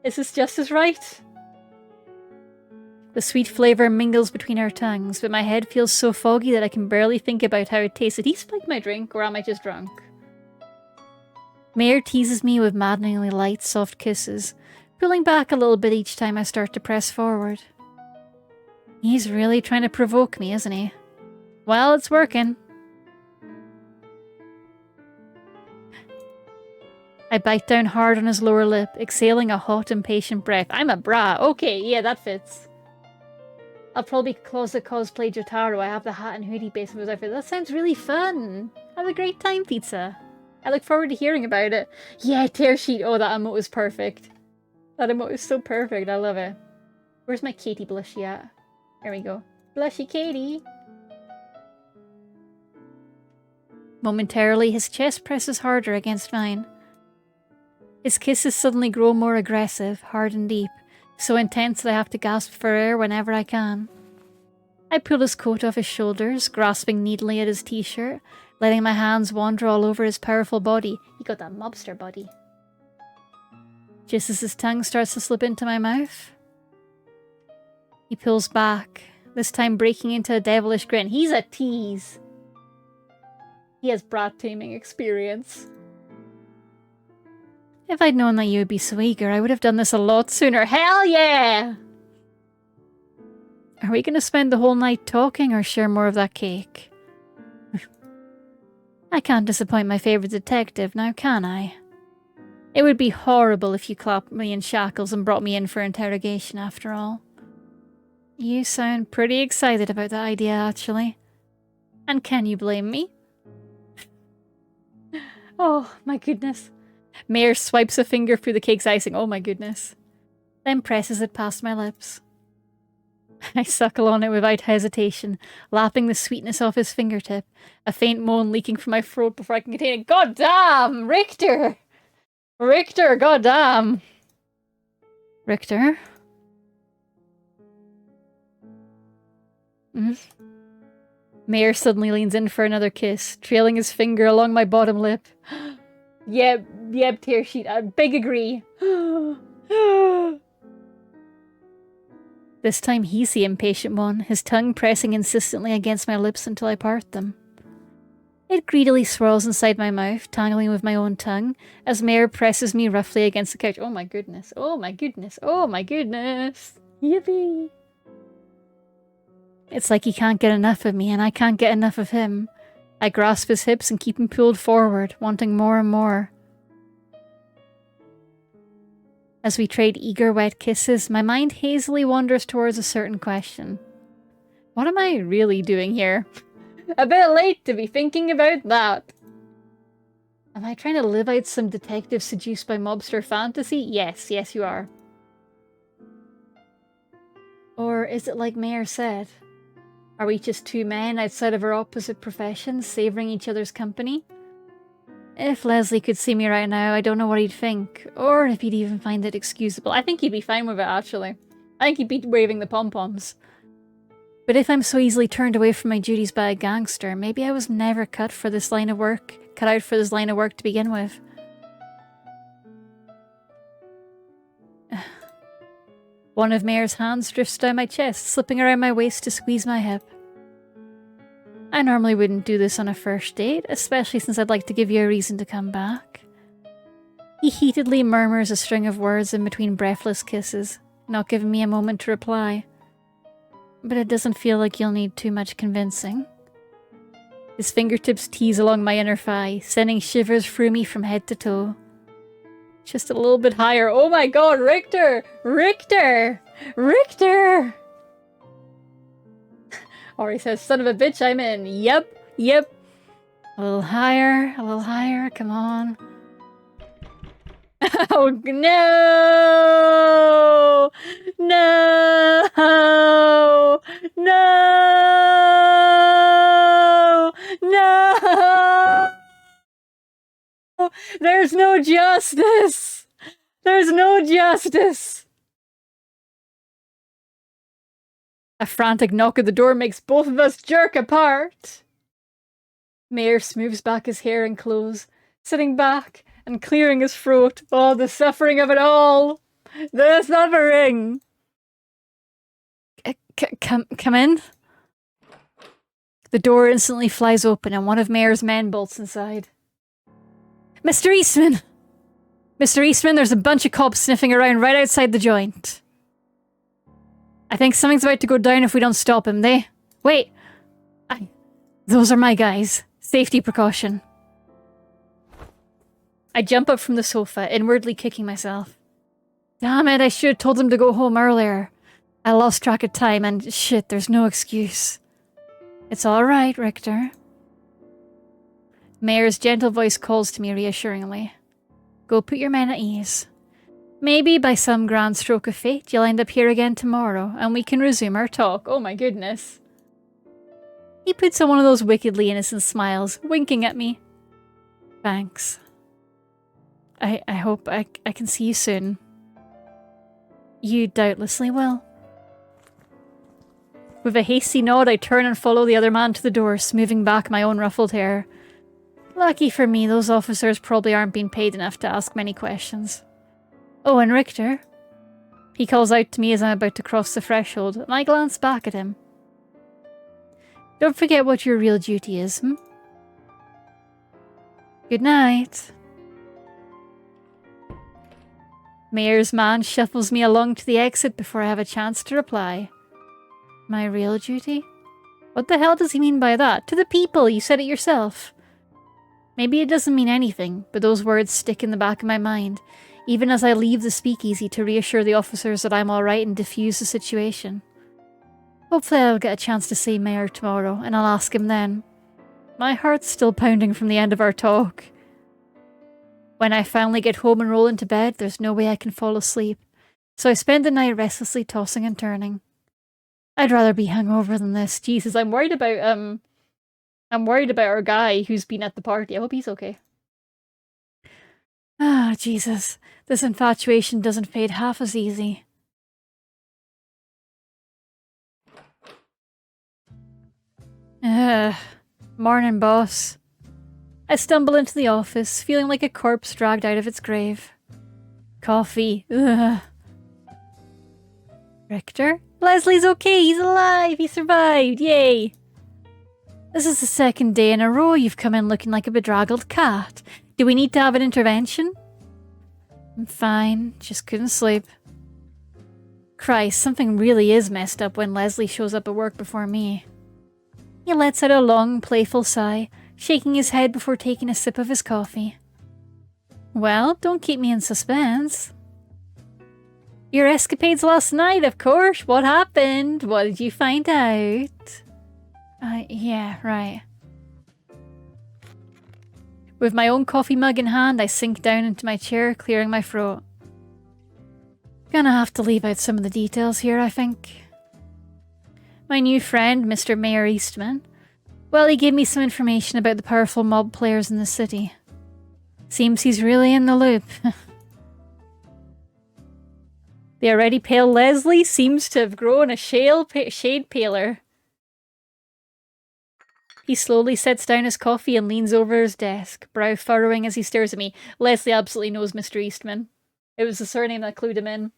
Is this Justice right? The sweet flavour mingles between our tongues, but my head feels so foggy that I can barely think about how it tastes. Did he spike my drink, or am I just drunk? Mayor teases me with maddeningly light, soft kisses, pulling back a little bit each time I start to press forward. He's really trying to provoke me, isn't he? Well, it's working. I bite down hard on his lower lip, exhaling a hot, impatient breath. I'm a brat. Okay, yeah, that fits. I'll probably cosplay Jotaro. I have the hat and hoodie based on his outfit. That sounds really fun. Have a great time, Pizza. I look forward to hearing about it. Yeah, tear sheet. Oh, that emote is perfect. That emote is so perfect. I love it. Where's my Katie blushy at? There we go. Blushy Katie. Momentarily, his chest presses harder against mine. His kisses suddenly grow more aggressive, hard and deep, so intense that I have to gasp for air whenever I can. I pull his coat off his shoulders, grasping needily at his t-shirt, letting my hands wander all over his powerful body. He got that mobster body. Just as his tongue starts to slip into my mouth, he pulls back, this time breaking into a devilish grin. He's a tease. He has brat taming experience. If I'd known that you would be so eager, I would have done this a lot sooner. Hell yeah! Are we going to spend the whole night talking or share more of that cake? I can't disappoint my favourite detective, now can I? It would be horrible if you clapped me in shackles and brought me in for interrogation after all. You sound pretty excited about that idea, actually. And can you blame me? Oh, my goodness. Mayor swipes a finger through the cake's icing. Oh my goodness. Then presses it past my lips. I suckle on it without hesitation, lapping the sweetness off his fingertip, a faint moan leaking from my throat before I can contain it. God damn! Richter! Richter, god damn! Richter? Mayor suddenly leans in for another kiss, trailing his finger along my bottom lip. Yep, tear sheet. I big agree. This time he's the impatient one, his tongue pressing insistently against my lips until I part them. It greedily swirls inside my mouth, tangling with my own tongue, as Mayor presses me roughly against the couch. Oh my goodness, oh my goodness, oh my goodness. Yippee! It's like he can't get enough of me, and I can't get enough of him. I grasp his hips and keep him pulled forward, wanting more and more. As we trade eager, wet kisses, my mind hazily wanders towards a certain question. What am I really doing here? A bit late to be thinking about that. Am I trying to live out some detective seduced by mobster fantasy? Yes, you are. Or is it like Mayor said? Are we just two men outside of our opposite professions, savouring each other's company? If Leslie could see me right now, I don't know what he'd think, or if he'd even find it excusable. I think he'd be fine with it, actually. I think he'd be waving the pom-poms. But if I'm so easily turned away from my duties by a gangster, maybe I was never cut out for this line of work to begin with. One of Mayor's hands drifts down my chest, slipping around my waist to squeeze my hip. I normally wouldn't do this on a first date, especially since I'd like to give you a reason to come back. He heatedly murmurs a string of words in between breathless kisses, not giving me a moment to reply. But it doesn't feel like you'll need too much convincing. His fingertips tease along my inner thigh, sending shivers through me from head to toe. Just a little bit higher. Oh my god, Richter! Richter! Richter! Or he says, son of a bitch, I'm in. Yep. A little higher, come on. Oh no! No! No! No! There's no justice! There's no justice! A frantic knock at the door makes both of us jerk apart. Mayor smooths back his hair and clothes, sitting back and clearing his throat. Oh, the suffering of it all! The suffering! Come in? The door instantly flies open and one of Mayor's men bolts inside. Mr. Eastman! Mr. Eastman, there's a bunch of cops sniffing around right outside the joint. I think something's about to go down if we don't stop him. Wait! Those are my guys. Safety precaution. I jump up from the sofa, inwardly kicking myself. Damn it, I should have told them to go home earlier. I lost track of time and shit, there's no excuse. It's alright, Richter. Mayor's gentle voice calls to me reassuringly. Go put your men at ease. Maybe by some grand stroke of fate, you'll end up here again tomorrow, and we can resume our talk. Oh my goodness. He puts on one of those wickedly innocent smiles, winking at me. Thanks. I hope I can see you soon. You doubtlessly will. With a hasty nod, I turn and follow the other man to the door, smoothing back my own ruffled hair. Lucky for me, those officers probably aren't being paid enough to ask many questions. Oh, and Richter. He calls out to me as I'm about to cross the threshold, and I glance back at him. Don't forget what your real duty is, hmm? Good night. Mayor's man shuffles me along to the exit before I have a chance to reply. My real duty? What the hell does he mean by that? To the people, you said it yourself. Maybe it doesn't mean anything, but those words stick in the back of my mind, even as I leave the speakeasy to reassure the officers that I'm alright and defuse the situation. Hopefully I'll get a chance to see Mayor tomorrow, and I'll ask him then. My heart's still pounding from the end of our talk. When I finally get home and roll into bed, there's no way I can fall asleep, so I spend the night restlessly tossing and turning. I'd rather be hungover than this. Jesus, I'm worried about our guy who's been at the party. I hope he's okay. Ah, Jesus. This infatuation doesn't fade half as easy. Morning, boss. I stumble into the office, feeling like a corpse dragged out of its grave. Coffee. Ugh. Richter? Leslie's okay, he's alive, he survived, yay! This is the second day in a row you've come in looking like a bedraggled cat. Do we need to have an intervention? I'm fine, just couldn't sleep. Christ, something really is messed up when Leslie shows up at work before me. He lets out a long, playful sigh, shaking his head before taking a sip of his coffee. Well, don't keep me in suspense. Your escapades last night, of course. What happened? What did you find out? Yeah, right. With my own coffee mug in hand, I sink down into my chair, clearing my throat. Gonna have to leave out some of the details here, I think. My new friend, Mr. Mayor Eastman. Well, he gave me some information about the powerful mob players in the city. Seems he's really in the loop. The already pale Leslie seems to have grown a shade paler. He slowly sets down his coffee and leans over his desk, brow furrowing as he stares at me. Leslie absolutely knows Mr. Eastman. It was the surname that clued him in.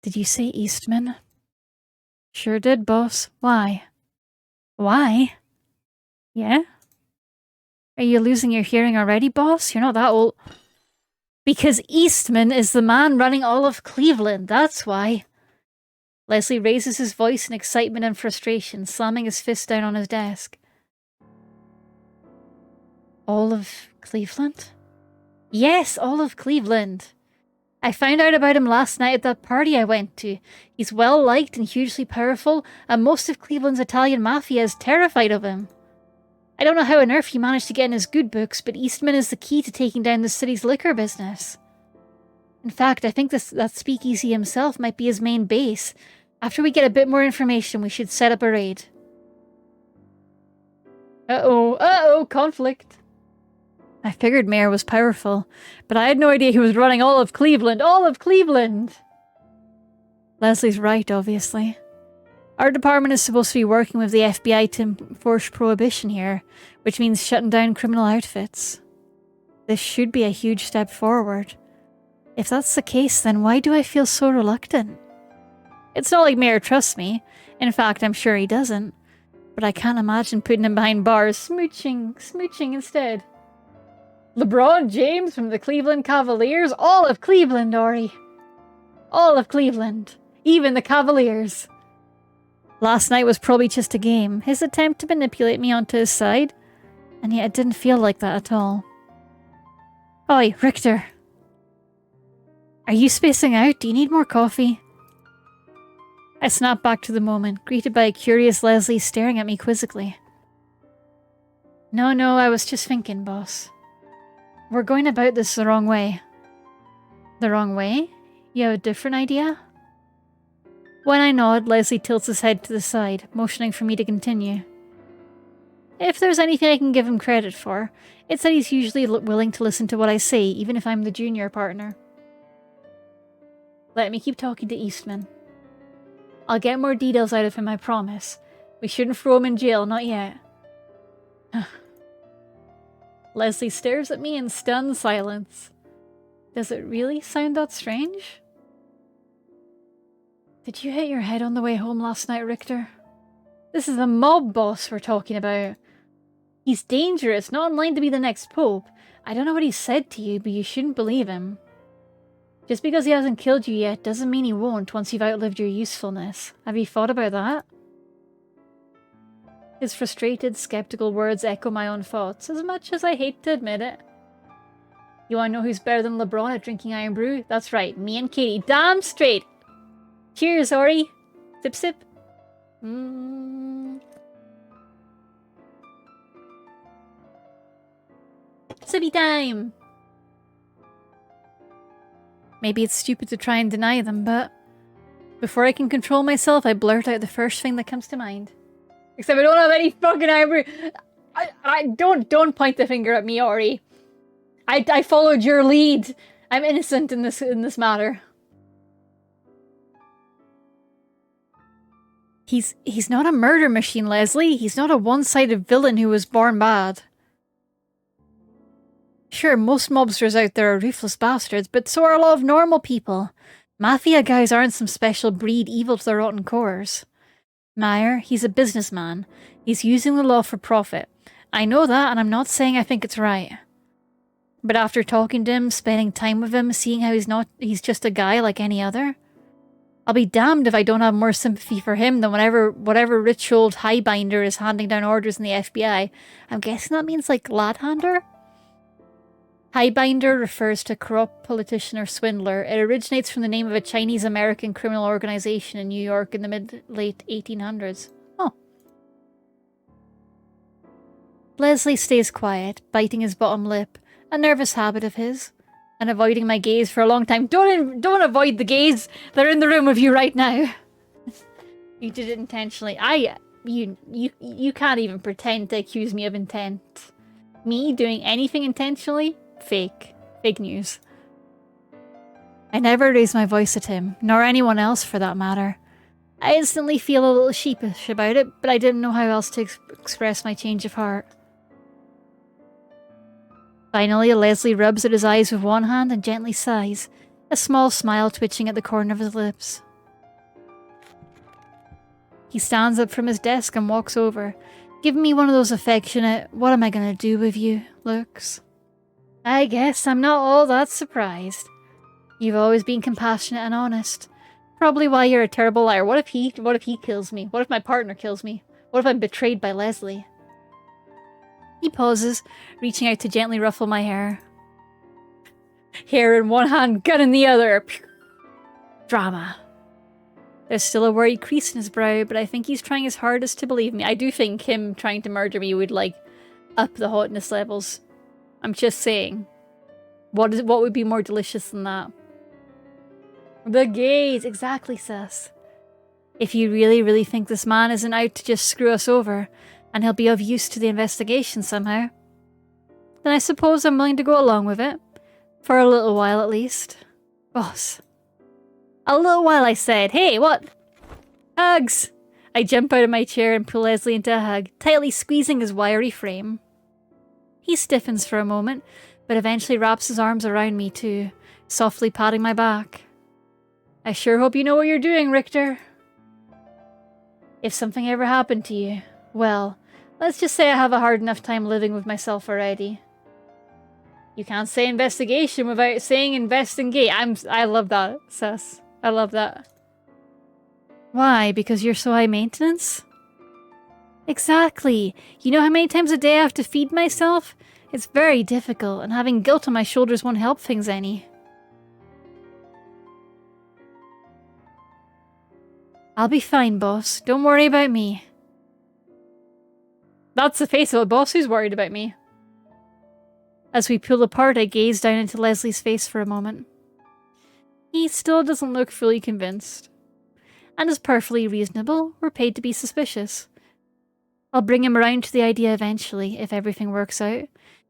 Did you say Eastman? Sure did, boss. Why? Why? Yeah? Are you losing your hearing already, boss? You're not that old. Because Eastman is the man running all of Cleveland, that's why. Leslie raises his voice in excitement and frustration, slamming his fist down on his desk. All of Cleveland? Yes, all of Cleveland. I found out about him last night at that party I went to. He's well liked and hugely powerful, and most of Cleveland's Italian mafia is terrified of him. I don't know how on earth he managed to get in his good books, but Eastman is the key to taking down the city's liquor business. In fact, I think that speakeasy himself might be his main base. After we get a bit more information, we should set up a raid. Uh-oh, conflict. I figured Mayor was powerful, but I had no idea he was running all of Cleveland. All of Cleveland! Leslie's right, obviously. Our department is supposed to be working with the FBI to enforce prohibition here, which means shutting down criminal outfits. This should be a huge step forward. If that's the case, then why do I feel so reluctant? It's not like Mayor trusts me. In fact, I'm sure he doesn't. But I can't imagine putting him behind bars, smooching instead. LeBron James from the Cleveland Cavaliers? All of Cleveland, Ori. All of Cleveland. Even the Cavaliers. Last night was probably just a game, his attempt to manipulate me onto his side, and yet it didn't feel like that at all. Oi, Richter. Are you spacing out? Do you need more coffee? I snap back to the moment, greeted by a curious Leslie staring at me quizzically. No, I was just thinking, boss. We're going about this the wrong way. The wrong way? You have a different idea? When I nod, Leslie tilts his head to the side, motioning for me to continue. If there's anything I can give him credit for, it's that he's usually willing to listen to what I say, even if I'm the junior partner. Let me keep talking to Eastman. I'll get more details out of him, I promise. We shouldn't throw him in jail, not yet. Leslie stares at me in stunned silence. Does it really sound that strange? Did you hit your head on the way home last night, Richter? This is the mob boss we're talking about. He's dangerous, not in line to be the next pope. I don't know what he said to you, but you shouldn't believe him. Just because he hasn't killed you yet doesn't mean he won't once you've outlived your usefulness. Have you thought about that? His frustrated, skeptical words echo my own thoughts, as much as I hate to admit it. You wanna know who's better than LeBron at drinking Iron Brew? That's right, me and Katie. Damn straight! Cheers, Ori! Sip sip. Sippy time! Maybe it's stupid to try and deny them, but before I can control myself, I blurt out the first thing that comes to mind. Except I don't have any fucking Iron Brew. I don't point the finger at me, Ori. I followed your lead. I'm innocent in this matter. He's not a murder machine, Leslie. He's not a one-sided villain who was born bad. Sure, most mobsters out there are ruthless bastards, but so are a lot of normal people. Mafia guys aren't some special breed evil to their rotten cores. Meyer, he's a businessman. He's using the law for profit. I know that, and I'm not saying I think it's right. But after talking to him, spending time with him, seeing how he's just a guy like any other, I'll be damned if I don't have more sympathy for him than whatever rich old highbinder is handing down orders in the FBI. I'm guessing that means like lad-hander? Highbinder refers to corrupt politician or swindler. It originates from the name of a Chinese-American criminal organization in New York in the mid-late 1800s. Oh. Leslie stays quiet, biting his bottom lip, a nervous habit of his, and avoiding my gaze for a long time. Don't avoid the gaze! They're in the room with you right now! You did it intentionally. You can't even pretend to accuse me of intent. Me doing anything intentionally? Fake. Fake news. I never raised my voice at him, nor anyone else for that matter. I instantly feel a little sheepish about it, but I didn't know how else to express my change of heart. Finally, Leslie rubs at his eyes with one hand and gently sighs, a small smile twitching at the corner of his lips. He stands up from his desk and walks over, giving me one of those affectionate, "what am I gonna do with you" looks. I guess I'm not all that surprised. You've always been compassionate and honest. Probably why you're a terrible liar. What if he kills me? What if my partner kills me? What if I'm betrayed by Leslie? He pauses, reaching out to gently ruffle my hair. Hair in one hand, gun in the other. Drama. There's still a worried crease in his brow, but I think he's trying his hardest to believe me. I do think him trying to murder me would, like, up the hotness levels. I'm just saying. What would be more delicious than that? The gaze! Exactly, sis. If you really, really think this man isn't out to just screw us over, and he'll be of use to the investigation somehow, then I suppose I'm willing to go along with it. For a little while, at least. Boss. A little while, I said. Hey, what? Hugs! I jump out of my chair and pull Leslie into a hug, tightly squeezing his wiry frame. He stiffens for a moment, but eventually wraps his arms around me too, softly patting my back. I sure hope you know what you're doing, Richter. If something ever happened to you, well, let's just say I have a hard enough time living with myself already. You can't say investigation without saying investigate. I love that, sus. I love that. Why? Because you're so high maintenance? Exactly. You know how many times a day I have to feed myself? It's very difficult, and having guilt on my shoulders won't help things any. I'll be fine, boss. Don't worry about me. That's the face of a boss who's worried about me. As we pull apart, I gaze down into Leslie's face for a moment. He still doesn't look fully convinced. and is perfectly reasonable, we're paid to be suspicious. I'll bring him around to the idea eventually, if everything works out.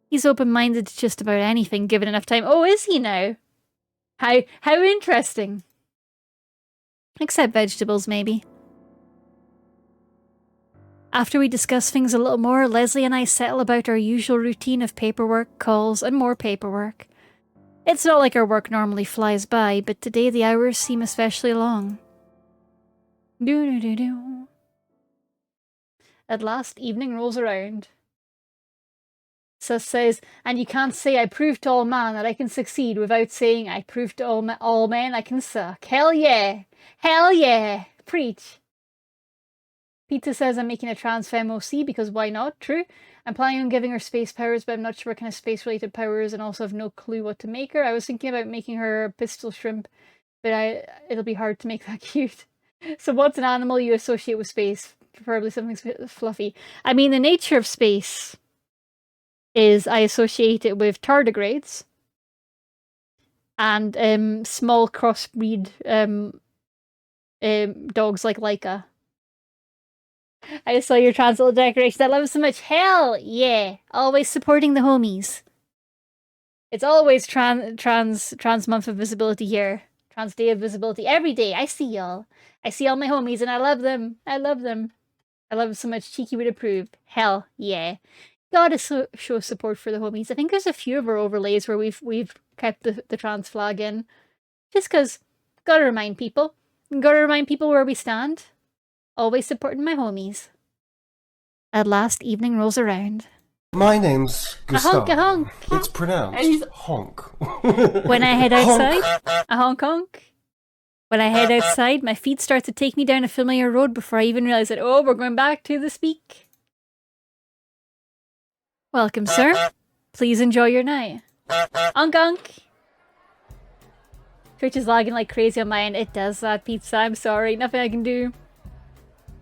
He's open-minded to just about anything, given enough time. Oh, is he now? How interesting. Except vegetables, maybe. After we discuss things a little more, Leslie and I settle about our usual routine of paperwork, calls, and more paperwork. It's not like our work normally flies by, but today the hours seem especially long. Do-do-do-do. At last, evening rolls around. Sus says, and you can't say I proved to all man that I can succeed without saying I proved to all men I can suck. Hell yeah! Hell yeah! Preach! Pizza says I'm making a trans femme OC because why not? True. I'm planning on giving her space powers, but I'm not sure what kind of space-related powers and also have no clue what to make her. I was thinking about making her a pistol shrimp, but it'll be hard to make that cute. So what's an animal you associate with space? Preferably something fluffy. I mean, the nature of space is I associate it with tardigrades and small crossbreed dogs like Laika. I saw your trans little decoration. I love it so much. Hell yeah! Always supporting the homies. It's always trans month of visibility here. Trans day of visibility every day. I see y'all. I see all my homies and I love them. I love them. I love them so much. Cheeky would approve. Hell yeah! Gotta show support for the homies. I think there's a few of our overlays where we've kept the trans flag in, just cause gotta remind people. Gotta remind people where we stand. Always supporting my homies. At last, evening rolls around. My name's Gustav. A honk. It's pronounced honk. When I head outside, a honk honk. When I head outside, my feet start to take me down a familiar road before I even realize that, oh, we're going back to the speak. Welcome, sir. Please enjoy your night. Honk honk. Twitch is lagging like crazy on my end. It does that, pizza. I'm sorry. Nothing I can do.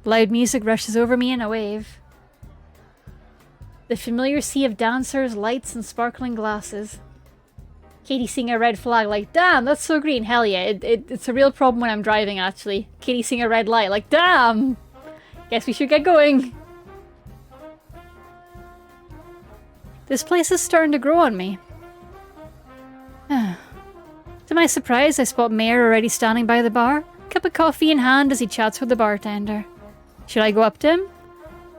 Loud music rushes over me in a wave. The familiar sea of dancers, lights, and sparkling glasses. Katie seeing a red flag like, damn, that's so green. Hell yeah, it's a real problem when I'm driving, actually. Katie seeing a red light like, damn! Guess we should get going. This place is starting to grow on me. To my surprise, I spot Mayor already standing by the bar, cup of coffee in hand as he chats with the bartender. Should I go up to him?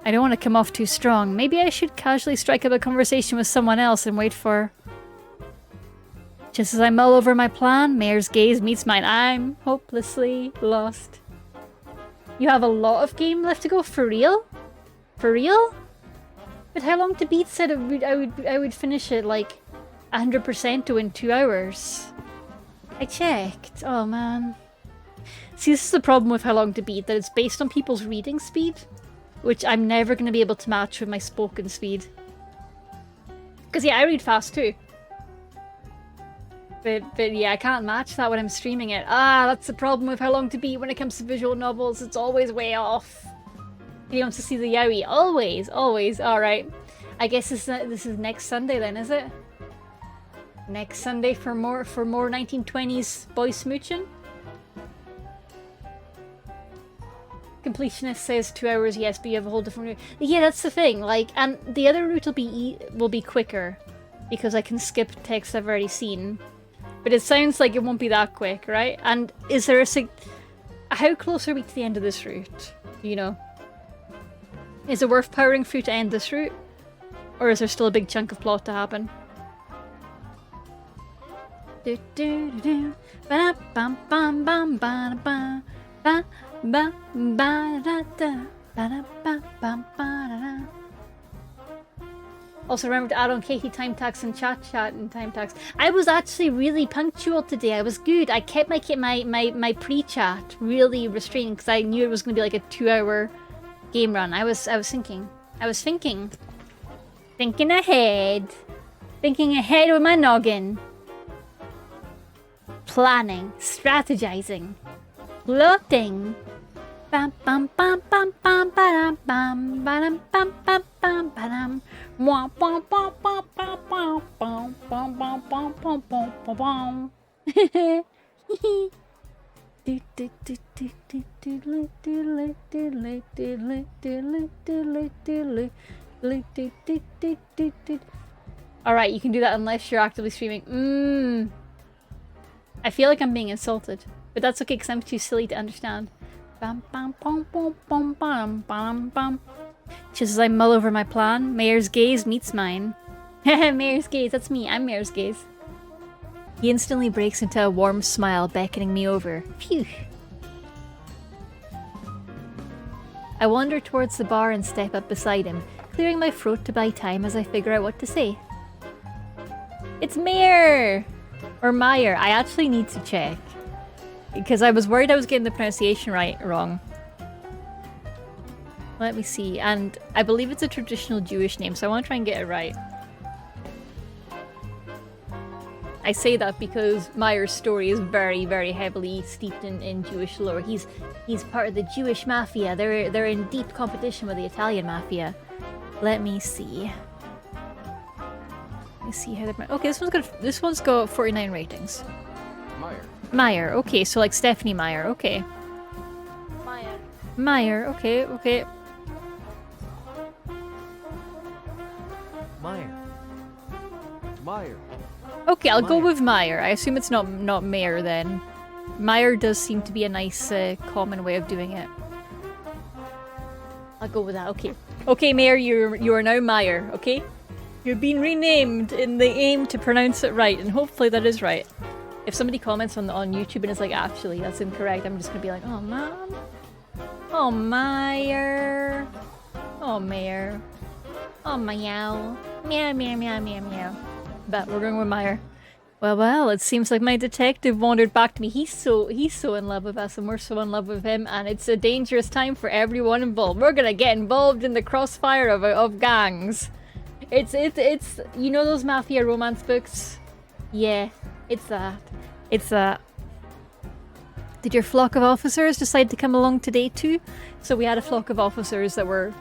I don't want to come off too strong. Maybe I should casually strike up a conversation with someone else and wait for... Just as I mull over my plan, Mayor's gaze meets mine. I'm hopelessly lost. You have a lot of game left to go? For real? For real? But how long to beat said I would finish it like 100% to in 2 hours. I checked. Oh man. See, this is the problem with How Long to Beat, that it's based on people's reading speed, which I'm never going to be able to match with my spoken speed. Because yeah, I read fast too. But yeah, I can't match that when I'm streaming it. Ah, that's the problem with How Long to Beat when it comes to visual novels. It's always way off. He wants to see the yaoi. Always, always. Alright. I guess this is next Sunday then, is it? Next Sunday for more 1920s boy smooching? Completionist says 2 hours, yes, but you have a whole different route. Yeah, that's the thing. Like, and the other route will be quicker because I can skip text I've already seen. But it sounds like it won't be that quick, right? And is there how close are we to the end of this route? You know, is it worth powering through to end this route, or is there still a big chunk of plot to happen? Do do do do. Ba bam bam bam ba ba ba. Ba ba da da ba ba ba ba da. Also remember to add on Katie time tax and chat and time tax. I was actually really punctual today. I was good. I kept my pre-chat really restrained because I knew it was going to be like a 2-hour game run. I was thinking ahead with my noggin, planning, strategizing, plotting. Bam bam bam bam bam bam bam bam bam bam bam bam. Wah bam bam bam bam bam bam bam bam bam bam bam bam. Alright, you can do that unless you're actively streaming. I feel like I'm being insulted. But that's okay, because I'm too silly to understand. Bam, bam, bam, bam, bam, bam, bam, bam. Just as I mull over my plan, Mayor's gaze meets mine. Mayor's gaze, that's me. I'm Mayor's gaze. He instantly breaks into a warm smile, beckoning me over. Phew. I wander towards the bar and step up beside him, clearing my throat to buy time as I figure out what to say. It's Mayor! Or Meyer. I actually need to check. Because I was worried I was getting the pronunciation wrong. Let me see. And I believe it's a traditional Jewish name, so I want to try and get it right. I say that because Meyer's story is very, very heavily steeped in Jewish lore. He's part of the Jewish mafia. They're in deep competition with the Italian mafia. Let me see. Let me see how they're... Okay, this one's got 49 ratings. Meyer. Okay, so like Stephanie Meyer. Okay. Meyer. Okay. Meyer. Okay, I'll go with Meyer. I assume it's not Mayor then. Meyer does seem to be a nice, common way of doing it. I'll go with that. Okay. Okay, Mayor, you are now Meyer. Okay. You've been renamed in the aim to pronounce it right, and hopefully that is right. If somebody comments on YouTube and it's like, actually, that's incorrect, I'm just gonna be like, oh, man. Oh, Meyer. Oh, Mayor. Oh, meow. Meow, meow, meow, meow, meow. But we're going with Meyer. Well, it seems like my detective wandered back to me. He's so in love with us, and we're so in love with him, and it's a dangerous time for everyone involved. We're gonna get involved in the crossfire of gangs. It's you know those mafia romance books? Yeah, it's that. It's that. Did your flock of officers decide to come along today too? So we had a flock of officers that were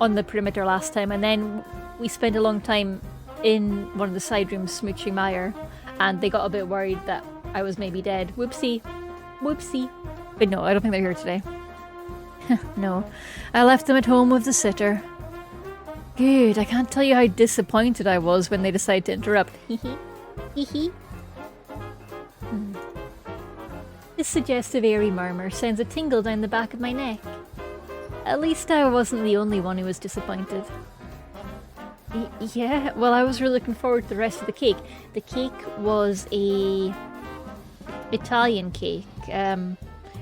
on the perimeter last time, and then we spent a long time in one of the side rooms smooching Meyer, and they got a bit worried that I was maybe dead. Whoopsie. But no, I don't think they're here today. No. I left them at home with the sitter. Good, I can't tell you how disappointed I was when they decided to interrupt. Hee. This suggestive airy murmur sends a tingle down the back of my neck. At least I wasn't the only one who was disappointed. Yeah, well, I was really looking forward to the rest of the cake. The cake was a Italian cake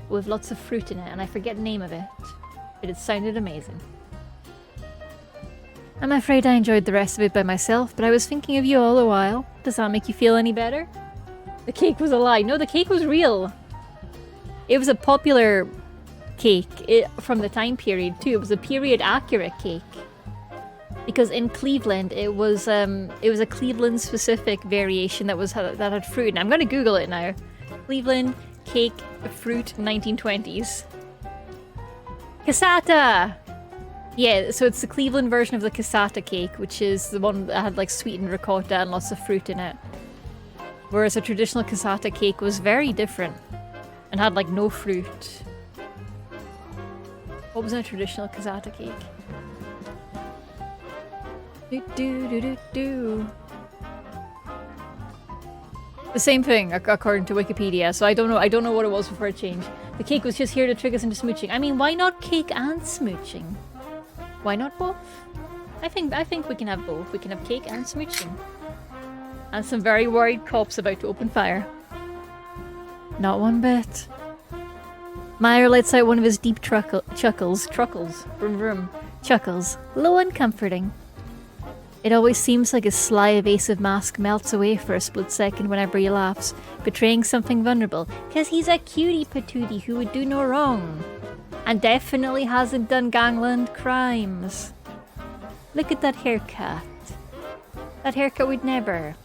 with lots of fruit in it, and I forget the name of it, but it sounded amazing. I'm afraid I enjoyed the rest of it by myself, but I was thinking of you all the while. Does that make you feel any better? The cake was a lie. No, the cake was real. It was a popular cake from the time period too. It was a period-accurate cake. Because in Cleveland, it was a Cleveland-specific variation that had fruit. And I'm going to Google it now. Cleveland cake fruit 1920s. Cassata! Yeah, so it's the Cleveland version of the cassata cake, which is the one that had like sweetened ricotta and lots of fruit in it. Whereas a traditional cassata cake was very different and had like no fruit. What was in a traditional cassata cake? The same thing, according to Wikipedia. So I don't know what it was before it changed. The cake was just here to trick us into smooching. I mean, why not cake and smooching? Why not both? I think we can have both. We can have cake and smooching. And some very worried cops about to open fire. Not one bit. Meyer lets out one of his deep chuckles. Vroom vroom. Chuckles. Low and comforting. It always seems like his sly, evasive mask melts away for a split second whenever he laughs, betraying something vulnerable, because he's a cutie patootie who would do no wrong. And definitely hasn't done gangland crimes. Look at that haircut. That haircut would never.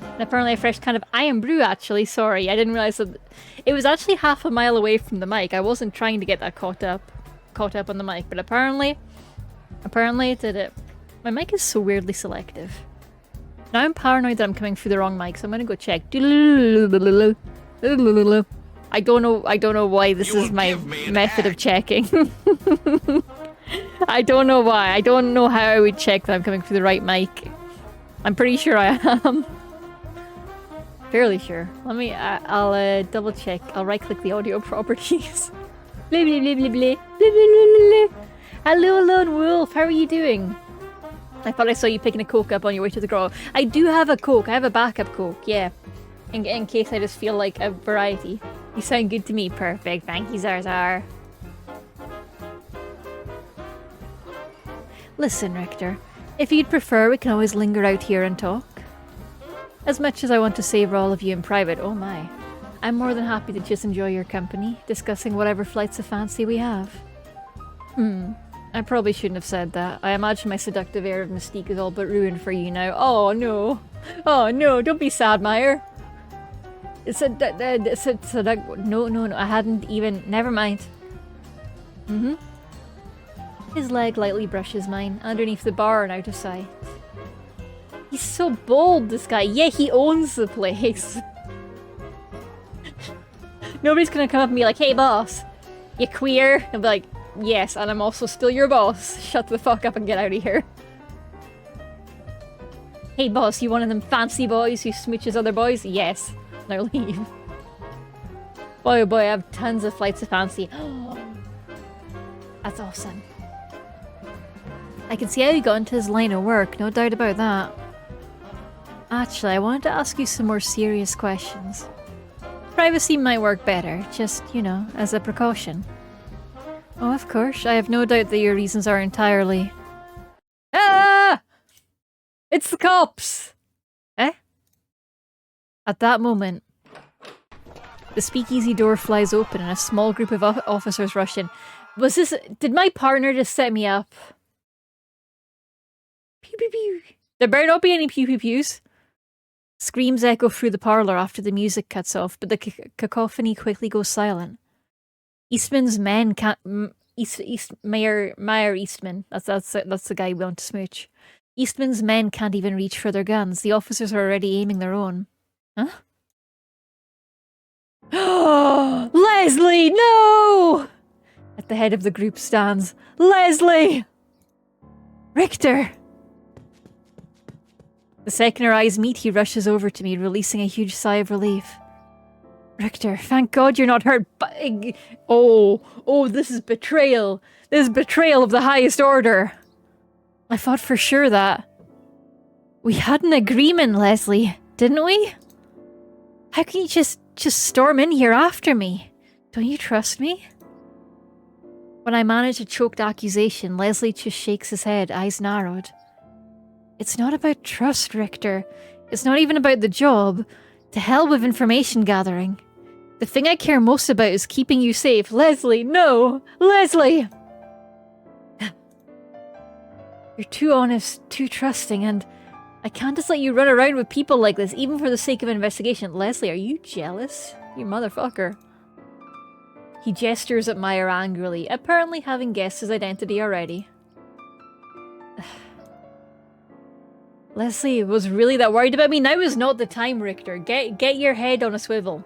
And apparently a fresh kind of iron brew, actually. Sorry, I didn't realize that it was actually half a mile away from the mic. I wasn't trying to get that caught up on the mic, but apparently it did it. My mic is so weirdly selective. Now I'm paranoid that I'm coming through the wrong mic, so I'm gonna go check. I don't know why this You is will my give me an method of act. checking. I don't know why. I don't know how I would check that I'm coming through the right mic. I'm pretty sure I am. Fairly sure. Let me, I'll double check. I'll right click the audio properties. Blah, blah, blah, blah, blah. Blah, blah, blah, blah. Hello, Lone Wolf. How are you doing? I thought I saw you picking a Coke up on your way to the grotto. I do have a Coke. I have a backup Coke, yeah. In case I just feel like a variety. You sound good to me. Perfect. Thank you, Zarzar. Listen, Richter. If you'd prefer, we can always linger out here and talk. As much as I want to savor all of you in private, oh my. I'm more than happy to just enjoy your company, discussing whatever flights of fancy we have. I probably shouldn't have said that. I imagine my seductive air of mystique is all but ruined for you now. Oh no. Oh no, don't be sad, Meyer. No, I hadn't even... Never mind. His leg lightly brushes mine, underneath the bar and out of sight. He's so bold, this guy. Yeah, he owns the place. Nobody's gonna come up and be like, hey boss, you queer? I'll be like, yes, and I'm also still your boss. Shut the fuck up and get out of here. Hey boss, you one of them fancy boys who smooches other boys? Yes. Now leave. Boy oh boy, I have tons of flights of fancy. That's awesome. I can see how you got into his line of work, no doubt about that. Actually, I wanted to ask you some more serious questions. Privacy might work better, just, you know, as a precaution. Oh, of course, I have no doubt that your reasons are entirely... Ah! It's the cops! Eh? At that moment, the speakeasy door flies open and a small group of officers rush in. Was this... Did my partner just set me up? Pew pew pew. There better not be any pew pew pews. Screams echo through the parlour after the music cuts off, but the cacophony quickly goes silent. Eastman's men can't... Mayor Eastman. That's the guy we want to smooch. Eastman's men can't even reach for their guns. The officers are already aiming their own. Huh? Leslie, no! At the head of the group stands Leslie! Richter! The second our eyes meet, he rushes over to me, releasing a huge sigh of relief. Richter, thank God you're not hurt, but... Oh, this is betrayal. This is betrayal of the highest order. I thought for sure that... We had an agreement, Leslie, didn't we? How can you just storm in here after me? Don't you trust me? When I manage a choked accusation, Leslie just shakes his head, eyes narrowed. It's not about trust, Richter. It's not even about the job. To hell with information gathering. The thing I care most about is keeping you safe. Leslie, no! Leslie! You're too honest, too trusting, and I can't just let you run around with people like this, even for the sake of investigation. Leslie, are you jealous? You motherfucker. He gestures at Meyer angrily, apparently having guessed his identity already. Leslie was really that worried about me? Now is not the time, Richter. Get your head on a swivel.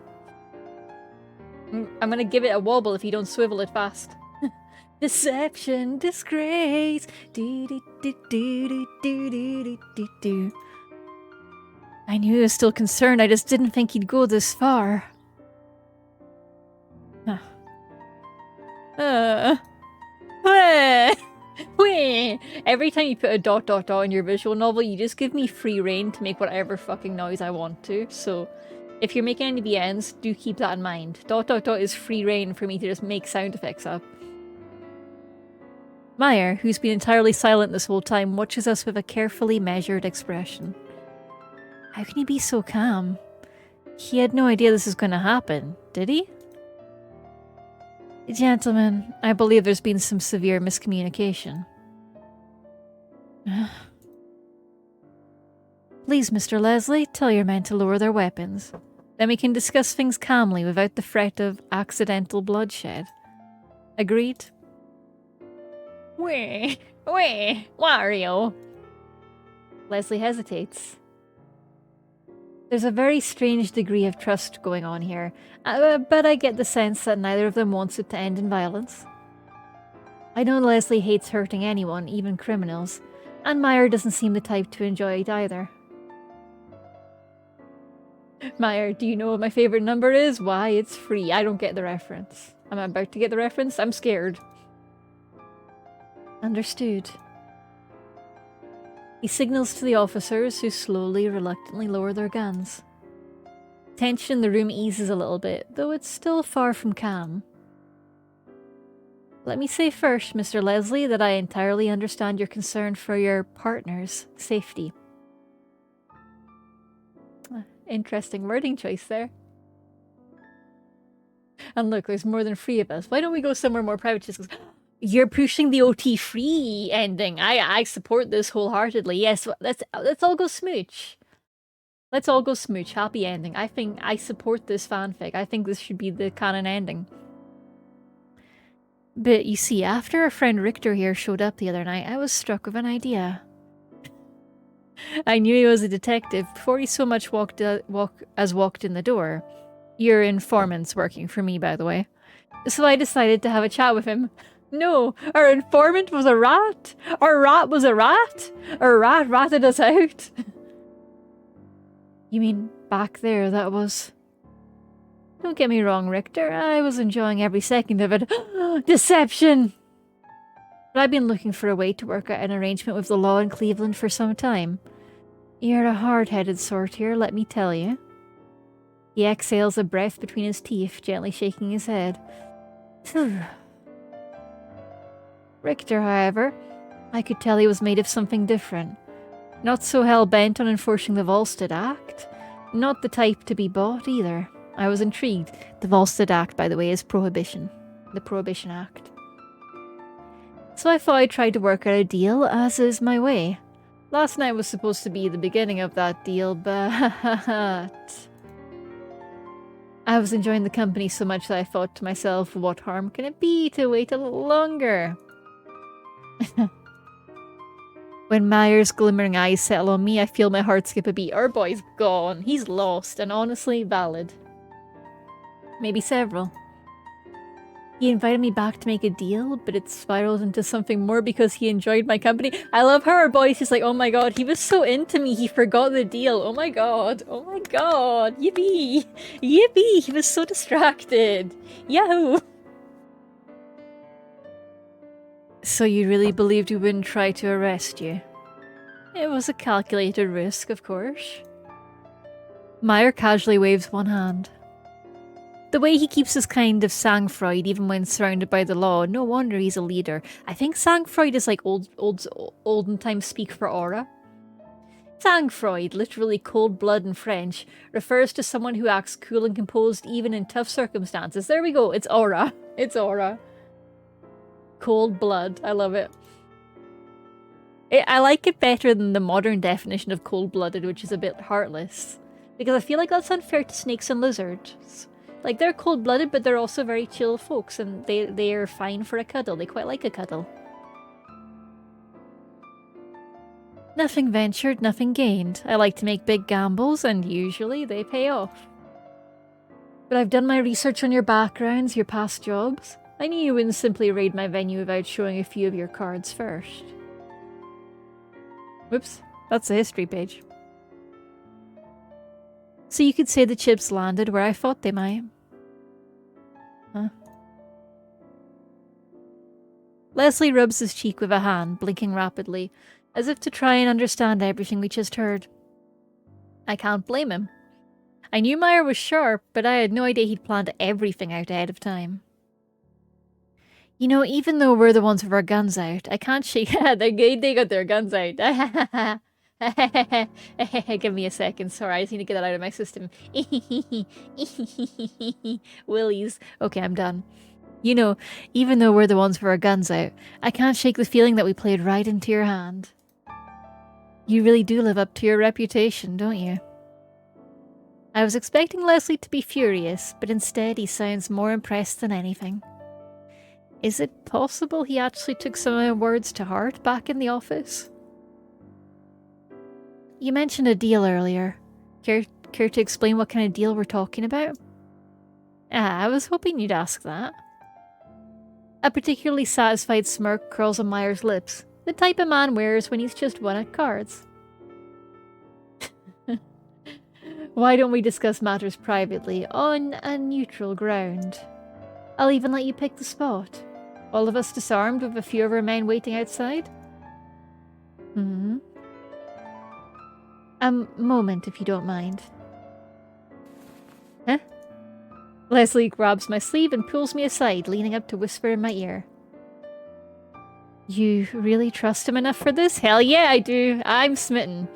I'm gonna give it a wobble if you don't swivel it fast. Deception, disgrace. Do, do, do, do, do, do, do, do, do. I knew he was still concerned, I just didn't think he'd go this far. Every time you put a ... in your visual novel, you just give me free reign to make whatever fucking noise I want to. So, if you're making any BNs, do keep that in mind. ... is free reign for me to just make sound effects up. Meyer, who's been entirely silent this whole time, watches us with a carefully measured expression. How can he be so calm? He had no idea this was going to happen, did he? Gentlemen, I believe there's been some severe miscommunication. Please, Mr. Leslie, tell your men to lower their weapons. Then we can discuss things calmly without the threat of accidental bloodshed. Agreed? Wait, Wario. Leslie hesitates. There's a very strange degree of trust going on here, but I get the sense that neither of them wants it to end in violence. I know Leslie hates hurting anyone, even criminals, and Meyer doesn't seem the type to enjoy it either. Meyer, do you know what my favorite number is? Why, it's free. I don't get the reference. I'm about to get the reference. I'm scared. Understood. He signals to the officers, who slowly, reluctantly lower their guns. Tension in the room eases a little bit, though it's still far from calm. Let me say first, Mr. Leslie, that I entirely understand your concern for your partner's safety. Interesting wording choice there. And look, there's more than 3 of us. Why don't we go somewhere more private? Just you're pushing the OT free ending. I support this wholeheartedly. Yes, let's all go smooch. Let's all go smooch. Happy ending. I support this fanfic. I think this should be the canon ending. But you see, after our friend Richter here showed up the other night, I was struck with an idea. I knew he was a detective before he so much walked in the door. Your informant's working for me, by the way. So I decided to have a chat with him. No, our informant was a rat. Our rat was a rat. Our rat ratted us out. You mean back there, that was... Don't get me wrong, Richter. I was enjoying every second of it. Deception! But I've been looking for a way to work out an arrangement with the law in Cleveland for some time. You're a hard-headed sort here, let me tell you. He exhales a breath between his teeth, gently shaking his head. Richter, however, I could tell he was made of something different. Not so hell-bent on enforcing the Volstead Act. Not the type to be bought, either. I was intrigued. The Volstead Act, by the way, is prohibition. The Prohibition Act. So I thought I'd try to work out a deal, as is my way. Last night was supposed to be the beginning of that deal, but... I was enjoying the company so much that I thought to myself, what harm can it be to wait a little longer? When Meyer's glimmering eyes settle on me, I feel my heart skip a beat. Our boy's gone. He's lost, and honestly valid. Maybe several. He invited me back to make a deal, but it spiraled into something more because he enjoyed my company. I love how our boy's just like, oh my god, he was so into me, he forgot the deal. Oh my god, yippee, yippee, he was so distracted. Yahoo! So you really believed we wouldn't try to arrest you? It was a calculated risk, of course. Meyer casually waves one hand. The way he keeps his kind of sang-froid even when surrounded by the law, no wonder he's a leader. I think sang-froid is like olden time speak for aura. Sang-froid, literally cold blood in French, refers to someone who acts cool and composed even in tough circumstances. There we go, it's aura. It's aura. Cold blood, I love it. I like it better than the modern definition of cold-blooded, which is a bit heartless. Because I feel like that's unfair to snakes and lizards. Like, they're cold-blooded, but they're also very chill folks, and they are fine for a cuddle. They quite like a cuddle. Nothing ventured, nothing gained. I like to make big gambles, and usually they pay off. But I've done my research on your backgrounds, your past jobs. I knew you wouldn't simply raid my venue without showing a few of your cards first. Whoops, that's the history page. So you could say the chips landed where I thought they might. Huh? Leslie rubs his cheek with a hand, blinking rapidly, as if to try and understand everything we just heard. I can't blame him. I knew Meyer was sharp, but I had no idea he'd planned everything out ahead of time. You know, even though we're the ones with our guns out, I can't shake... they got their guns out. Give me a second. Sorry, I just need to get that out of my system. Willies. Okay, I'm done. You know, even though we're the ones with our guns out, I can't shake the feeling that we played right into your hand. You really do live up to your reputation, don't you? I was expecting Leslie to be furious, but instead he sounds more impressed than anything. Is it possible he actually took some of my words to heart back in the office? You mentioned a deal earlier. Care Care to explain what kind of deal we're talking about? Ah, I was hoping you'd ask that. A particularly satisfied smirk curls on Meyer's lips, the type a man wears when he's just won at cards. Why don't we discuss matters privately, on a neutral ground? I'll even let you pick the spot. All of us disarmed with a few of our men waiting outside? A moment, if you don't mind. Huh? Leslie grabs my sleeve and pulls me aside, leaning up to whisper in my ear. You really trust him enough for this? Hell yeah, I do. I'm smitten.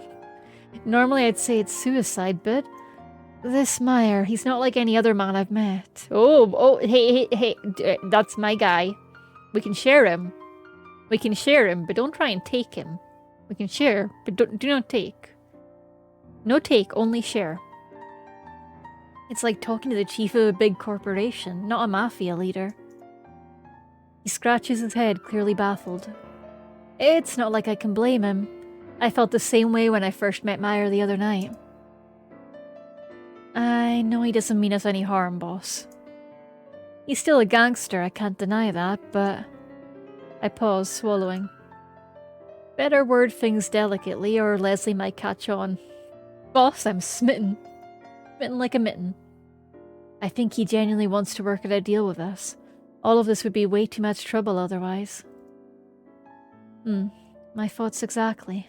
Normally I'd say it's suicide, but this Meyer, he's not like any other man I've met. Hey, that's my guy. We can share him. We can share him, but don't try and take him. We can share, but do not take. No take, only share. It's like talking to the chief of a big corporation, not a mafia leader. He scratches his head, clearly baffled. It's not like I can blame him. I felt the same way when I first met Meyer the other night. I know he doesn't mean us any harm, boss. He's still a gangster, I can't deny that, but... I pause, swallowing. Better word things delicately, or Leslie might catch on. Boss, I'm smitten. Smitten like a mitten. I think he genuinely wants to work out a deal with us. All of this would be way too much trouble otherwise. My thoughts exactly.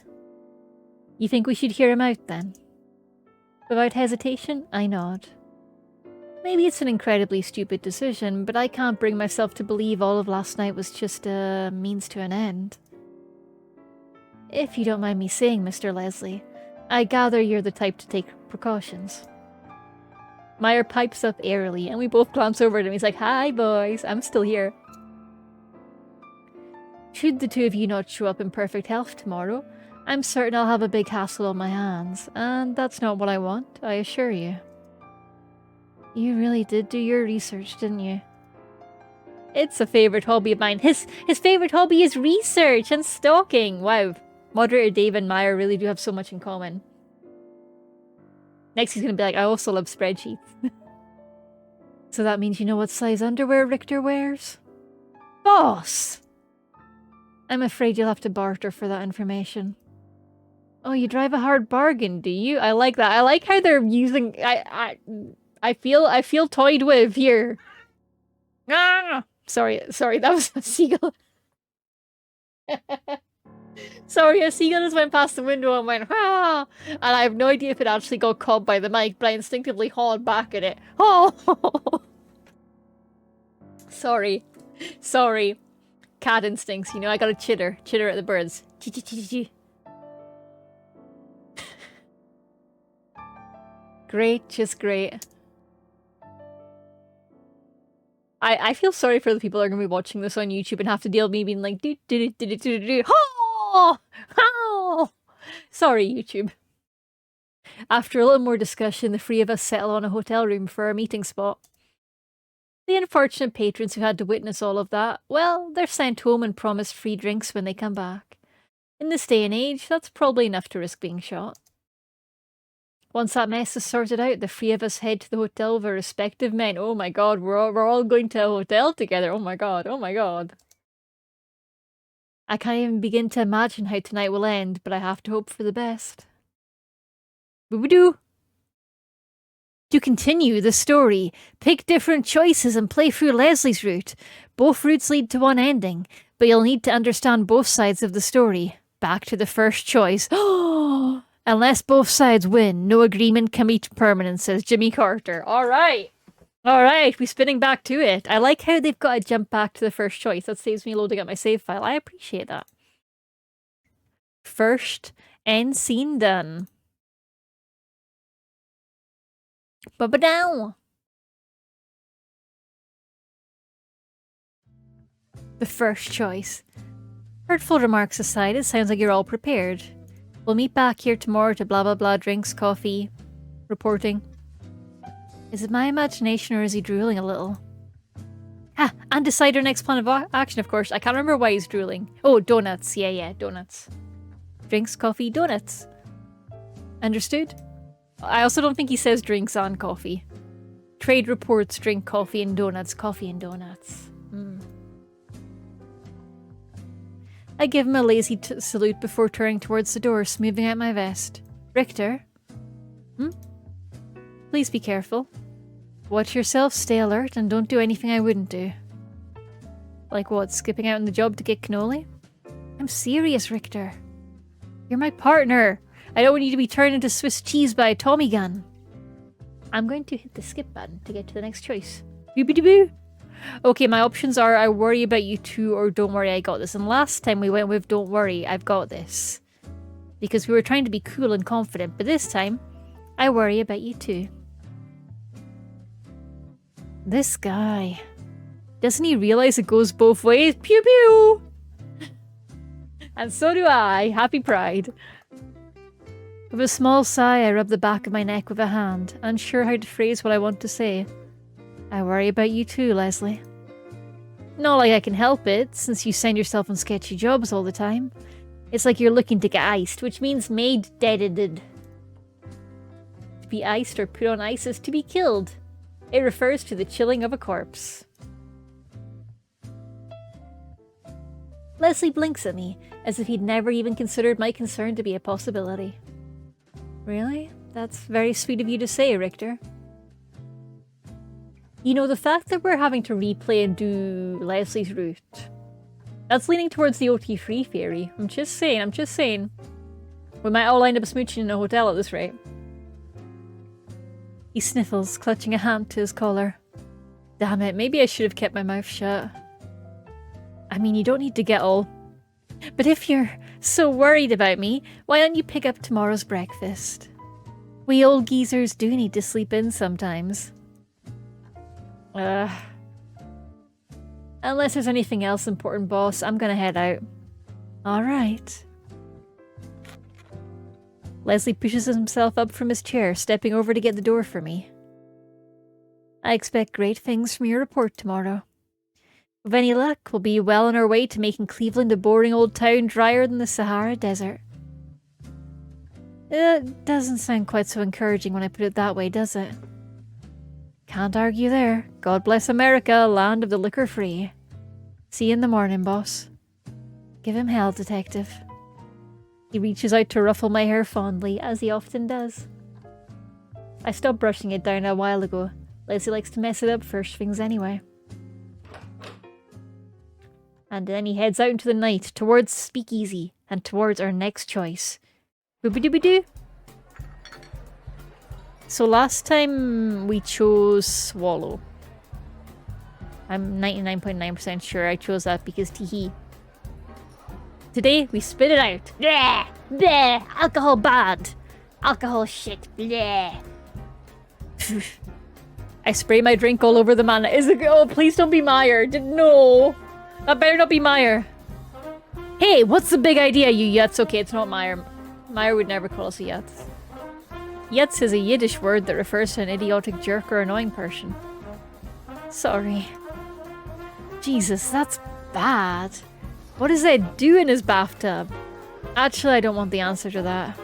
You think we should hear him out, then? Without hesitation, I nod. Maybe it's an incredibly stupid decision, but I can't bring myself to believe all of last night was just a means to an end. If you don't mind me saying, Mr. Leslie, I gather you're the type to take precautions. Meyer pipes up airily, and we both glance over at him. He's like, "Hi, boys, I'm still here." Should the two of you not show up in perfect health tomorrow, I'm certain I'll have a big hassle on my hands, and that's not what I want, I assure you. You really did do your research, didn't you? It's a favourite hobby of mine. His favourite hobby is research and stalking. Wow. Moderator Dave and Meyer really do have so much in common. Next he's going to be like, I also love spreadsheets. So that means you know what size underwear Richter wears? Boss! I'm afraid you'll have to barter for that information. Oh, you drive a hard bargain, do you? I like that. I like how they're using... I feel toyed with here. Ah! Sorry, that was a seagull. Sorry, a seagull just went past the window and went, ah! And I have no idea if it actually got caught by the mic, but I instinctively hawed back at it. Oh! Sorry. Cat instincts, you know, I gotta chitter at the birds. Great, just great. I feel sorry for the people that are going to be watching this on YouTube and have to deal with me being like, oh! Sorry, YouTube. After a little more discussion, the three of us settle on a hotel room for our meeting spot. The unfortunate patrons who had to witness all of that, well, they're sent home and promised free drinks when they come back. In this day and age, that's probably enough to risk being shot. Once that mess is sorted out, the three of us head to the hotel with our respective men. Oh my god, we're all going to a hotel together. Oh my god. I can't even begin to imagine how tonight will end, but I have to hope for the best. Boo-boo-doo! To continue the story, pick different choices and play through Leslie's route. Both routes lead to one ending, but you'll need to understand both sides of the story. Back to the first choice. Unless both sides win, no agreement can be permanent, says Jimmy Carter. Alright, we're spinning back to it. I like how they've got to jump back to the first choice. That saves me loading up my save file. I appreciate that. First end scene done. Ba-ba-dow! The first choice. Hurtful remarks aside, it sounds like you're all prepared. We'll meet back here tomorrow to blah blah blah drinks, coffee, reporting. Is it my imagination or is he drooling a little? And decide our next plan of action, of course. I can't remember why he's drooling. Oh, donuts. Yeah, donuts. Drinks, coffee, donuts. Understood? I also don't think he says drinks on coffee. Trade reports drink coffee and donuts. Coffee and donuts. I give him a lazy salute before turning towards the door, smoothing out my vest. Richter? Please be careful. Watch yourself, stay alert, and don't do anything I wouldn't do. Like what, skipping out on the job to get cannoli? I'm serious, Richter. You're my partner. I don't want you to be turned into Swiss cheese by a Tommy gun. I'm going to hit the skip button to get to the next choice. Boop-a-doo-boo. Okay, my options are I worry about you too or don't worry, I got this. And last time we went with don't worry, I've got this. Because we were trying to be cool and confident, but this time, I worry about you too. This guy. Doesn't he realize it goes both ways? Pew pew! And so do I. Happy Pride. With a small sigh, I rub the back of my neck with a hand, unsure how to phrase what I want to say. I worry about you too, Leslie. Not like I can help it, since you send yourself on sketchy jobs all the time. It's like you're looking to get iced, which means made deaded. To be iced or put on ice is to be killed. It refers to the chilling of a corpse. Leslie blinks at me, as if he'd never even considered my concern to be a possibility. Really? That's very sweet of you to say, Richter. You know, the fact that we're having to replay and do Leslie's route, that's leaning towards the OT3 theory. I'm just saying. We might all end up smooching in a hotel at this rate. He sniffles, clutching a hand to his collar. Damn it, maybe I should have kept my mouth shut. I mean, you don't need to get all... But if you're so worried about me, why don't you pick up tomorrow's breakfast? We old geezers do need to sleep in sometimes. Unless there's anything else important, boss, I'm gonna head out. Alright. Leslie pushes himself up from his chair, stepping over to get the door for me. I expect great things from your report tomorrow. With any luck, we'll be well on our way to making Cleveland a boring old town drier than the Sahara Desert. It doesn't sound quite so encouraging when I put it that way, does it? Can't argue there. God bless America, land of the liquor free. See you in the morning, boss. Give him hell, detective. He reaches out to ruffle my hair fondly, as he often does. I stopped brushing it down a while ago. Leslie likes to mess it up first things anyway. And then he heads out into the night, towards Speakeasy, and towards our next choice. Boop-a-doop-a-doo! So last time we chose Swallow. I'm 99.9% sure I chose that because teehee. Today, we spit it out. Bleh! Bleh! Alcohol bad! Alcohol shit! Bleh! I spray my drink all over the man. Is it? Oh, please don't be Meyer. No! That better not be Meyer. Hey, what's the big idea, you yuts? Okay, it's not Meyer. Meyer would never call us a yutz. Yutz is a Yiddish word that refers to an idiotic jerk or annoying person. Sorry. Jesus, that's bad. What does that do in his bathtub? Actually, I don't want the answer to that.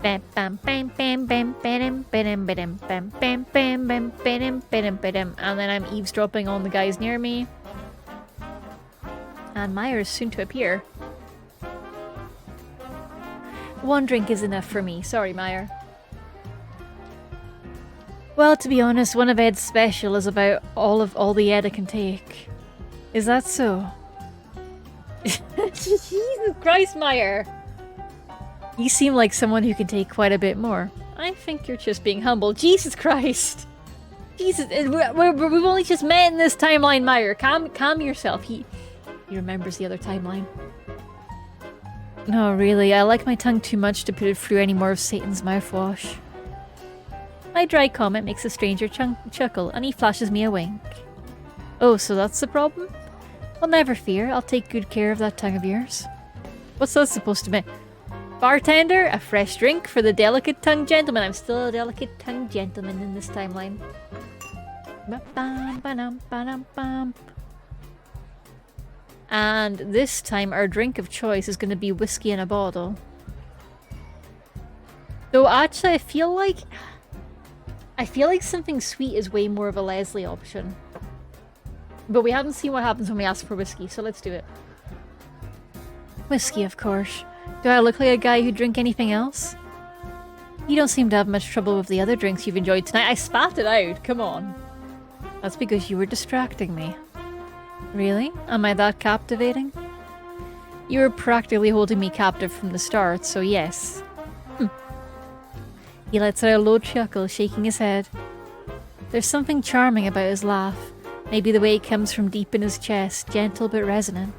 And then I'm eavesdropping on the guys near me. And Meyer is soon to appear. One drink is enough for me. Sorry, Meyer. Well, to be honest, one of Ed's special is about all the Ed I can take. Is that so? Jesus Christ, Meyer! You seem like someone who can take quite a bit more. I think you're just being humble. Jesus Christ! Jesus, we've only just met in this timeline, Meyer. Calm yourself. He remembers the other timeline. No, really, I like my tongue too much to put it through any more of Satan's mouthwash. My dry comment makes the stranger chuckle, and he flashes me a wink. Oh, so that's the problem? Well, never fear, I'll take good care of that tongue of yours. What's that supposed to mean? Bartender, a fresh drink for the delicate-tongued gentleman. I'm still a delicate-tongued gentleman in this timeline. And this time our drink of choice is going to be whiskey in a bottle. Though actually, I feel like something sweet is way more of a Leslie option. But we haven't seen what happens when we ask for whiskey, so let's do it. Whiskey, of course. Do I look like a guy who'd drink anything else? You don't seem to have much trouble with the other drinks you've enjoyed tonight. I spat it out, come on. That's because you were distracting me. Really? Am I that captivating? You were practically holding me captive from the start, so yes. He lets out a low chuckle, shaking his head. There's something charming about his laugh. Maybe the way it comes from deep in his chest, gentle but resonant.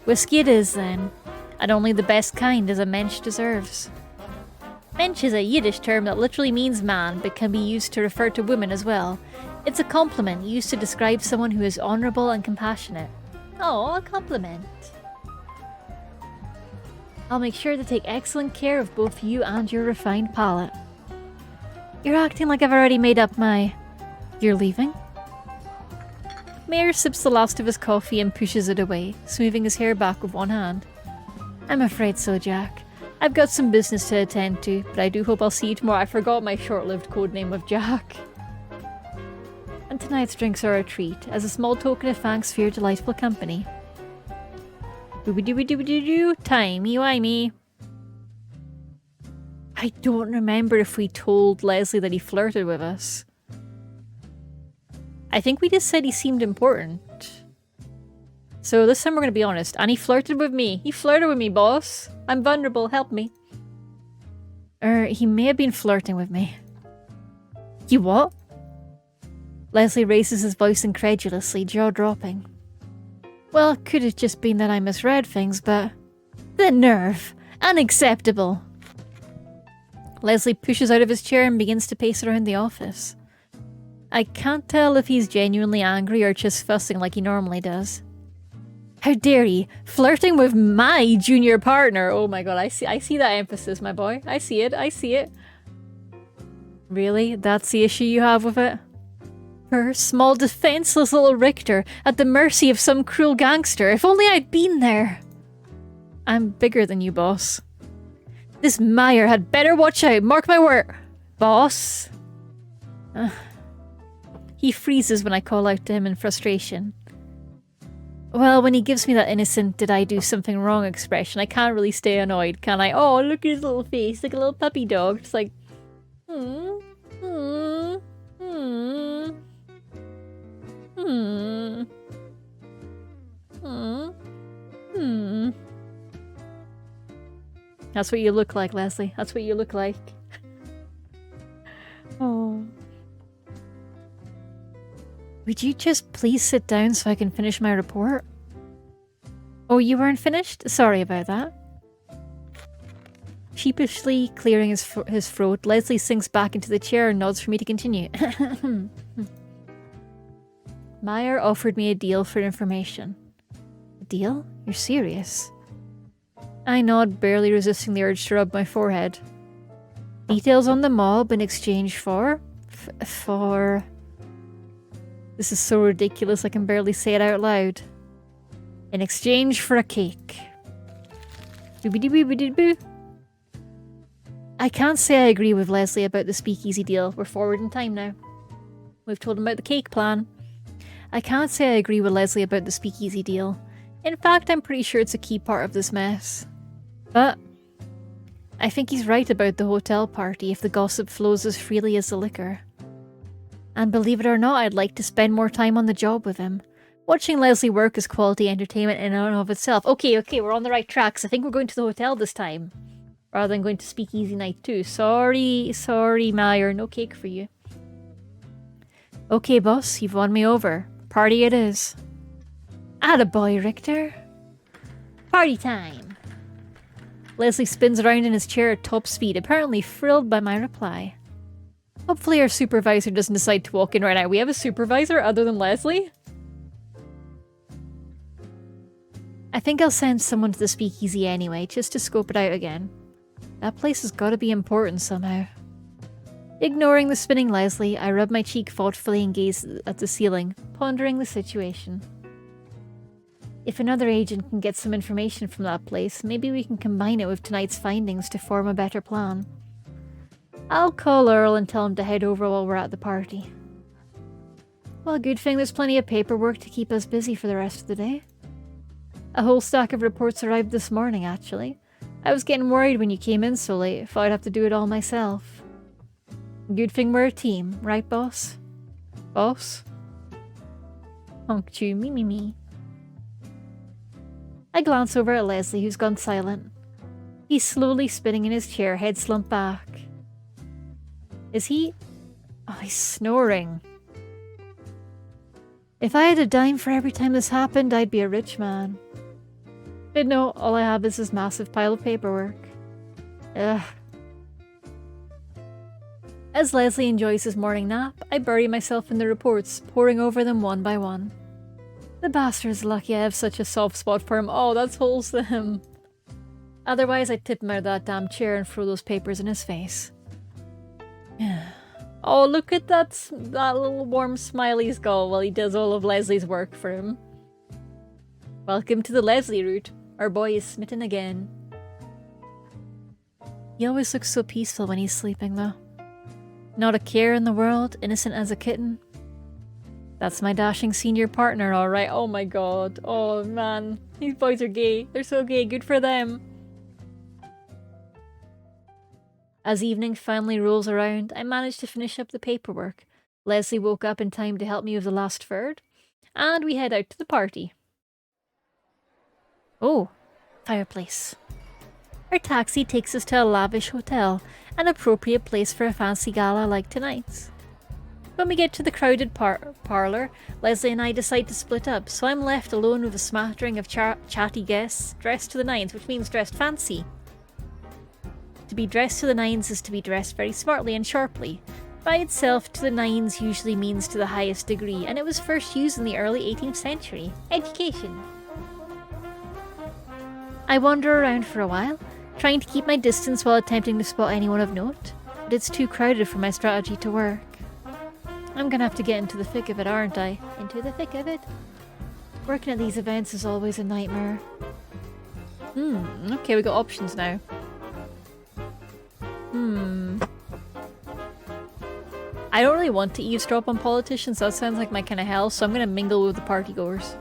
Whiskey it is, then. And only the best kind, as a mensch deserves. Mensch is a Yiddish term that literally means man, but can be used to refer to women as well. It's a compliment used to describe someone who is honourable and compassionate. Oh, a compliment. I'll make sure to take excellent care of both you and your refined palate. You're acting like I've already made up my... You're leaving? Mayer sips the last of his coffee and pushes it away, smoothing his hair back with one hand. I'm afraid so, Jack. I've got some business to attend to, but I do hope I'll see you tomorrow. I forgot my short-lived codename of Jack. And tonight's drinks are a treat, as a small token of thanks for your delightful company. Dooby-dooby-dooby-doo-doo, timey-wimey. I don't remember if we told Leslie that he flirted with us. I think we just said he seemed important. So this time we're gonna be honest. And he flirted with me. He flirted with me, boss. I'm vulnerable, help me. He may have been flirting with me. You what? Leslie raises his voice incredulously, jaw dropping. Well, it could have just been that I misread things, but... The nerve! Unacceptable! Leslie pushes out of his chair and begins to pace around the office. I can't tell if he's genuinely angry or just fussing like he normally does. How dare he? Flirting with my junior partner! Oh my god, I see that emphasis, my boy. I see it. Really? That's the issue you have with it? Her small, defenseless little Richter, at the mercy of some cruel gangster. If only I'd been there. I'm bigger than you, boss. This Meyer had better watch out, mark my word. Boss? He freezes when I call out to him in frustration. Well, when he gives me that innocent did I do something wrong expression, I can't really stay annoyed, can I? Oh, look at his little face, like a little puppy dog. It's like, That's what you look like, Leslie. That's what you look like. Oh. Would you just please sit down so I can finish my report? Oh, you weren't finished? Sorry about that. Sheepishly clearing his throat, Leslie sinks back into the chair and nods for me to continue. Meyer offered me a deal for information. A deal? You're serious? I nod, barely resisting the urge to rub my forehead. Details on the mob in exchange for... for... This is so ridiculous I can barely say it out loud. In exchange for a cake. Doobie-doobie-doobie-doo. I can't say I agree with Leslie about the speakeasy deal. We're forward in time now. We've told him about the cake plan. I can't say I agree with Leslie about the speakeasy deal. In fact, I'm pretty sure it's a key part of this mess. But I think he's right about the hotel party if the gossip flows as freely as the liquor. And believe it or not, I'd like to spend more time on the job with him. Watching Leslie work is quality entertainment in and of itself. Okay, we're on the right tracks. I think we're going to the hotel this time. Rather than going to Speakeasy Night 2. Sorry, Meyer, no cake for you. Okay, boss, you've won me over. Party it is. Attaboy, Richter. Party time. Leslie spins around in his chair at top speed, apparently thrilled by my reply. Hopefully our supervisor doesn't decide to walk in right now. We have a supervisor other than Leslie? I think I'll send someone to the speakeasy anyway, just to scope it out again. That place has got to be important somehow. Ignoring the spinning Leslie, I rub my cheek thoughtfully and gaze at the ceiling, pondering the situation. If another agent can get some information from that place, maybe we can combine it with tonight's findings to form a better plan. I'll call Earl and tell him to head over while we're at the party. Well, good thing there's plenty of paperwork to keep us busy for the rest of the day. A whole stack of reports arrived this morning, actually. I was getting worried when you came in so late, if I'd have to do it all myself. Good thing we're a team, right, boss? Boss? Honk chew, me. I glance over at Leslie, who's gone silent. He's slowly spinning in his chair, head slumped back. Is he? Oh, he's snoring. If I had a dime for every time this happened, I'd be a rich man. But no, all I have is this massive pile of paperwork. Ugh. As Leslie enjoys his morning nap, I bury myself in the reports, poring over them one by one. The bastard's lucky I have such a soft spot for him. Oh, that's wholesome. Otherwise, I'd tip him out of that damn chair and throw those papers in his face. Oh, look at that little warm smile he's got while he does all of Leslie's work for him. Welcome to the Leslie route. Our boy is smitten again. He always looks so peaceful when he's sleeping, though. Not a care in the world, innocent as a kitten. That's my dashing senior partner, alright. Oh my god. Oh man. These boys are gay. They're so gay. Good for them. As evening finally rolls around, I manage to finish up the paperwork. Leslie woke up in time to help me with the last third, and we head out to the party. Oh, fireplace. Our taxi takes us to a lavish hotel, an appropriate place for a fancy gala like tonight's. When we get to the crowded parlour, Leslie and I decide to split up, so I'm left alone with a smattering of chatty guests, dressed to the nines, which means dressed fancy. To be dressed to the nines is to be dressed very smartly and sharply. By itself, to the nines usually means to the highest degree, and it was first used in the early 18th century. Education. I wander around for a while, trying to keep my distance while attempting to spot anyone of note, but it's too crowded for my strategy to work. I'm gonna have to get into the thick of it, aren't I? Into the thick of it? Working at these events is always a nightmare. Okay, we got options now. I don't really want to eavesdrop on politicians, that sounds like my kind of hell, so I'm gonna mingle with the partygoers.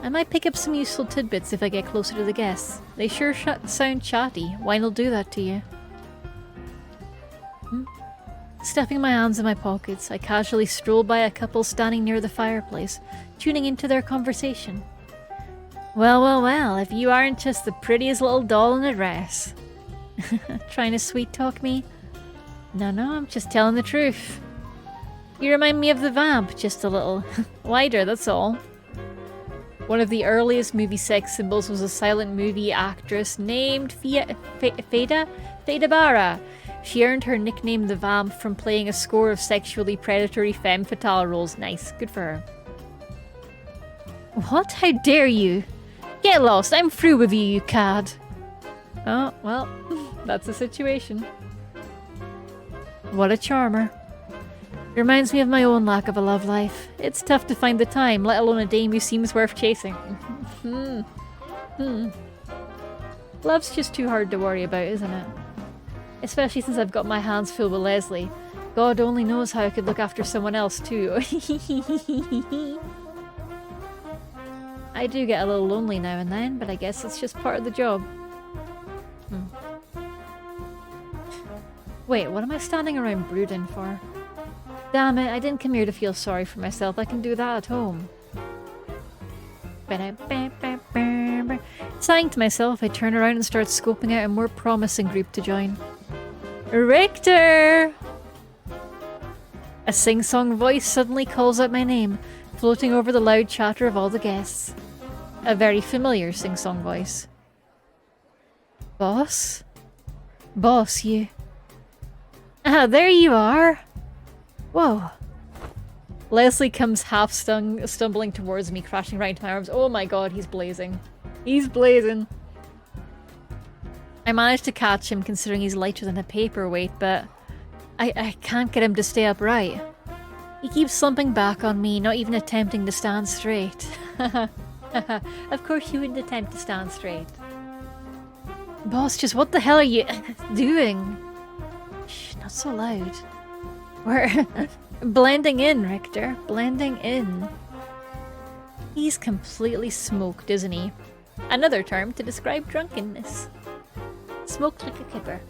I might pick up some useful tidbits if I get closer to the guests. They sure sound chatty. Wine will do that to you. Stuffing my hands in my pockets, I casually stroll by a couple standing near the fireplace, tuning into their conversation. Well, if you aren't just the prettiest little doll in a dress. Trying to sweet talk me? No, I'm just telling the truth. You remind me of the vamp, just a little. Wider, that's all. One of the earliest movie sex symbols was a silent movie actress named Theda Bara. She earned her nickname the Vamp from playing a score of sexually predatory femme fatale roles. Nice, good for her. What? How dare you? Get lost, I'm through with you, you cad. Oh, well, that's the situation. What a charmer. Reminds me of my own lack of a love life. It's tough to find the time, let alone a dame who seems worth chasing. Love's just too hard to worry about, isn't it? Especially since I've got my hands full with Leslie. God only knows how I could look after someone else too. I do get a little lonely now and then, but I guess it's just part of the job. Wait, what am I standing around brooding for? Damn it, I didn't come here to feel sorry for myself. I can do that at home. Sighing to myself, I turn around and start scoping out a more promising group to join. Richter! A sing-song voice suddenly calls out my name, floating over the loud chatter of all the guests. A very familiar sing-song voice. Boss? Boss, you... Ah, there you are! Whoa. Leslie comes stumbling towards me, crashing right into my arms. Oh my god, he's blazing. He's blazing. I managed to catch him considering he's lighter than a paperweight, but I can't get him to stay upright. He keeps slumping back on me, not even attempting to stand straight. Of course you wouldn't attempt to stand straight. Boss, just what the hell are you doing? not so loud. We're blending in, Richter. Blending in. He's completely smoked, isn't he? Another term to describe drunkenness. Smoked like a kipper.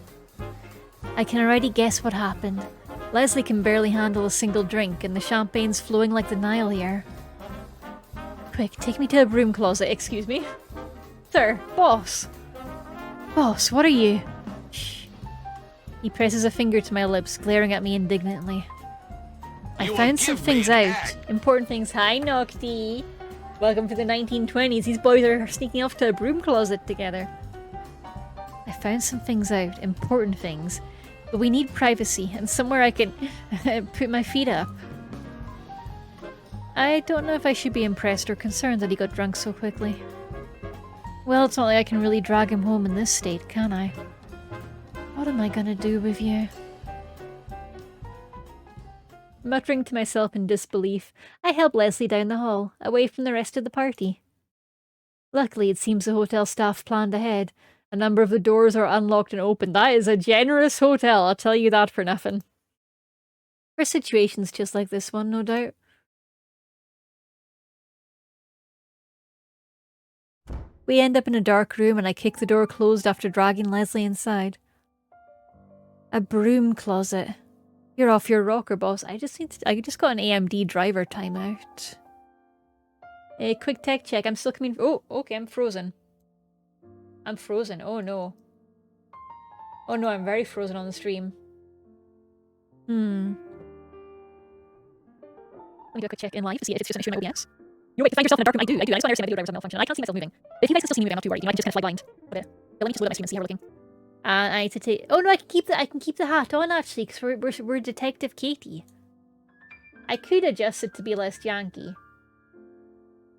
I can already guess what happened. Leslie can barely handle a single drink, and the champagne's flowing like the Nile here. Quick, take me to a broom closet, excuse me. Sir, boss. Boss, what are you? Shh. He presses a finger to my lips, glaring at me indignantly. I found some things out. Important things. Hi, Nocti. Welcome to the 1920s. These boys are sneaking off to a broom closet together. I found some things out. Important things. But we need privacy and somewhere I can put my feet up. I don't know if I should be impressed or concerned that he got drunk so quickly. Well, it's not like I can really drag him home in this state, can I? What am I gonna do with you? Muttering to myself in disbelief, I help Leslie down the hall, away from the rest of the party. Luckily, it seems the hotel staff planned ahead. A number of the doors are unlocked and open. That is a generous hotel, I'll tell you that for nothing. For situations just like this one, no doubt. We end up in a dark room and I kick the door closed after dragging Leslie inside. A broom closet. You're off your rocker, boss. I just got an AMD driver timeout. A quick tech check. I'm still coming. Oh, okay, I'm frozen. I'm frozen. Oh no. Oh no, I'm very frozen on the stream. Let me do a quick check in live to see if it's just an issue in my OBS. You're right, to find yourself in a dark room. I do. I just want to understand my video drivers have malfunction. I can't see myself moving. But if you guys can still see me moving, I'm not too worried. You might just kind of fly blind. But let me just load up my stream and see how we're looking. I need to take. Oh no, I can keep the hat on actually, because we're Detective Katie. I could adjust it to be less janky.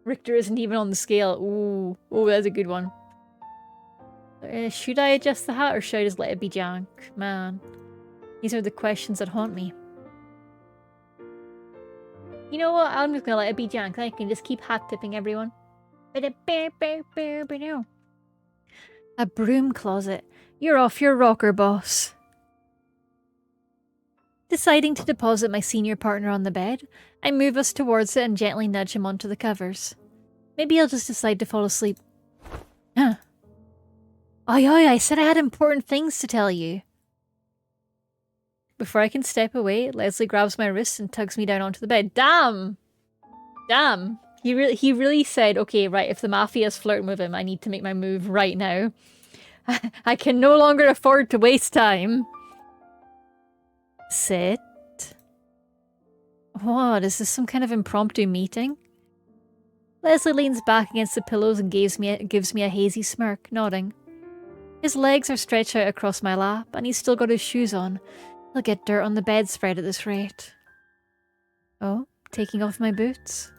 Richter isn't even on the scale. Ooh, oh, that's a good one. Should I adjust the hat or should I just let it be jank? Man, these are the questions that haunt me. You know what? I'm just gonna let it be jank. I can just keep hat tipping everyone. A broom closet. You're off your rocker, boss. Deciding to deposit my senior partner on the bed, I move us towards it and gently nudge him onto the covers. Maybe he'll just decide to fall asleep. Huh. Oi, I said I had important things to tell you. Before I can step away, Leslie grabs my wrist and tugs me down onto the bed. Damn! Damn. He really said, okay, right, if the mafia's flirting with him, I need to make my move right now. I can no longer afford to waste time. Sit. What, is this some kind of impromptu meeting? Leslie leans back against the pillows and gives me a hazy smirk, nodding. His legs are stretched out across my lap, and he's still got his shoes on. He'll get dirt on the bedspread at this rate. Oh, taking off my boots?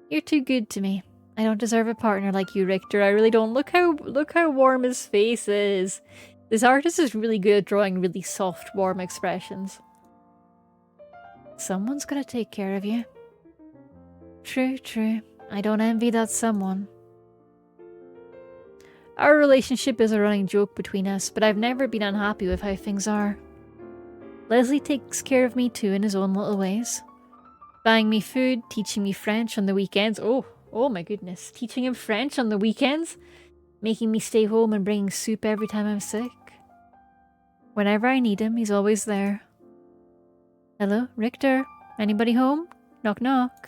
You're too good to me. I don't deserve a partner like you, Richter. I really don't. Look how warm his face is. This artist is really good at drawing really soft, warm expressions. Someone's gonna take care of you. True, true. I don't envy that someone. Our relationship is a running joke between us, but I've never been unhappy with how things are. Leslie takes care of me too in his own little ways. Buying me food, teaching me French on the weekends. Oh my goodness. Teaching him French on the weekends? Making me stay home and bringing soup every time I'm sick. Whenever I need him, he's always there. Hello, Richter? Anybody home? Knock knock.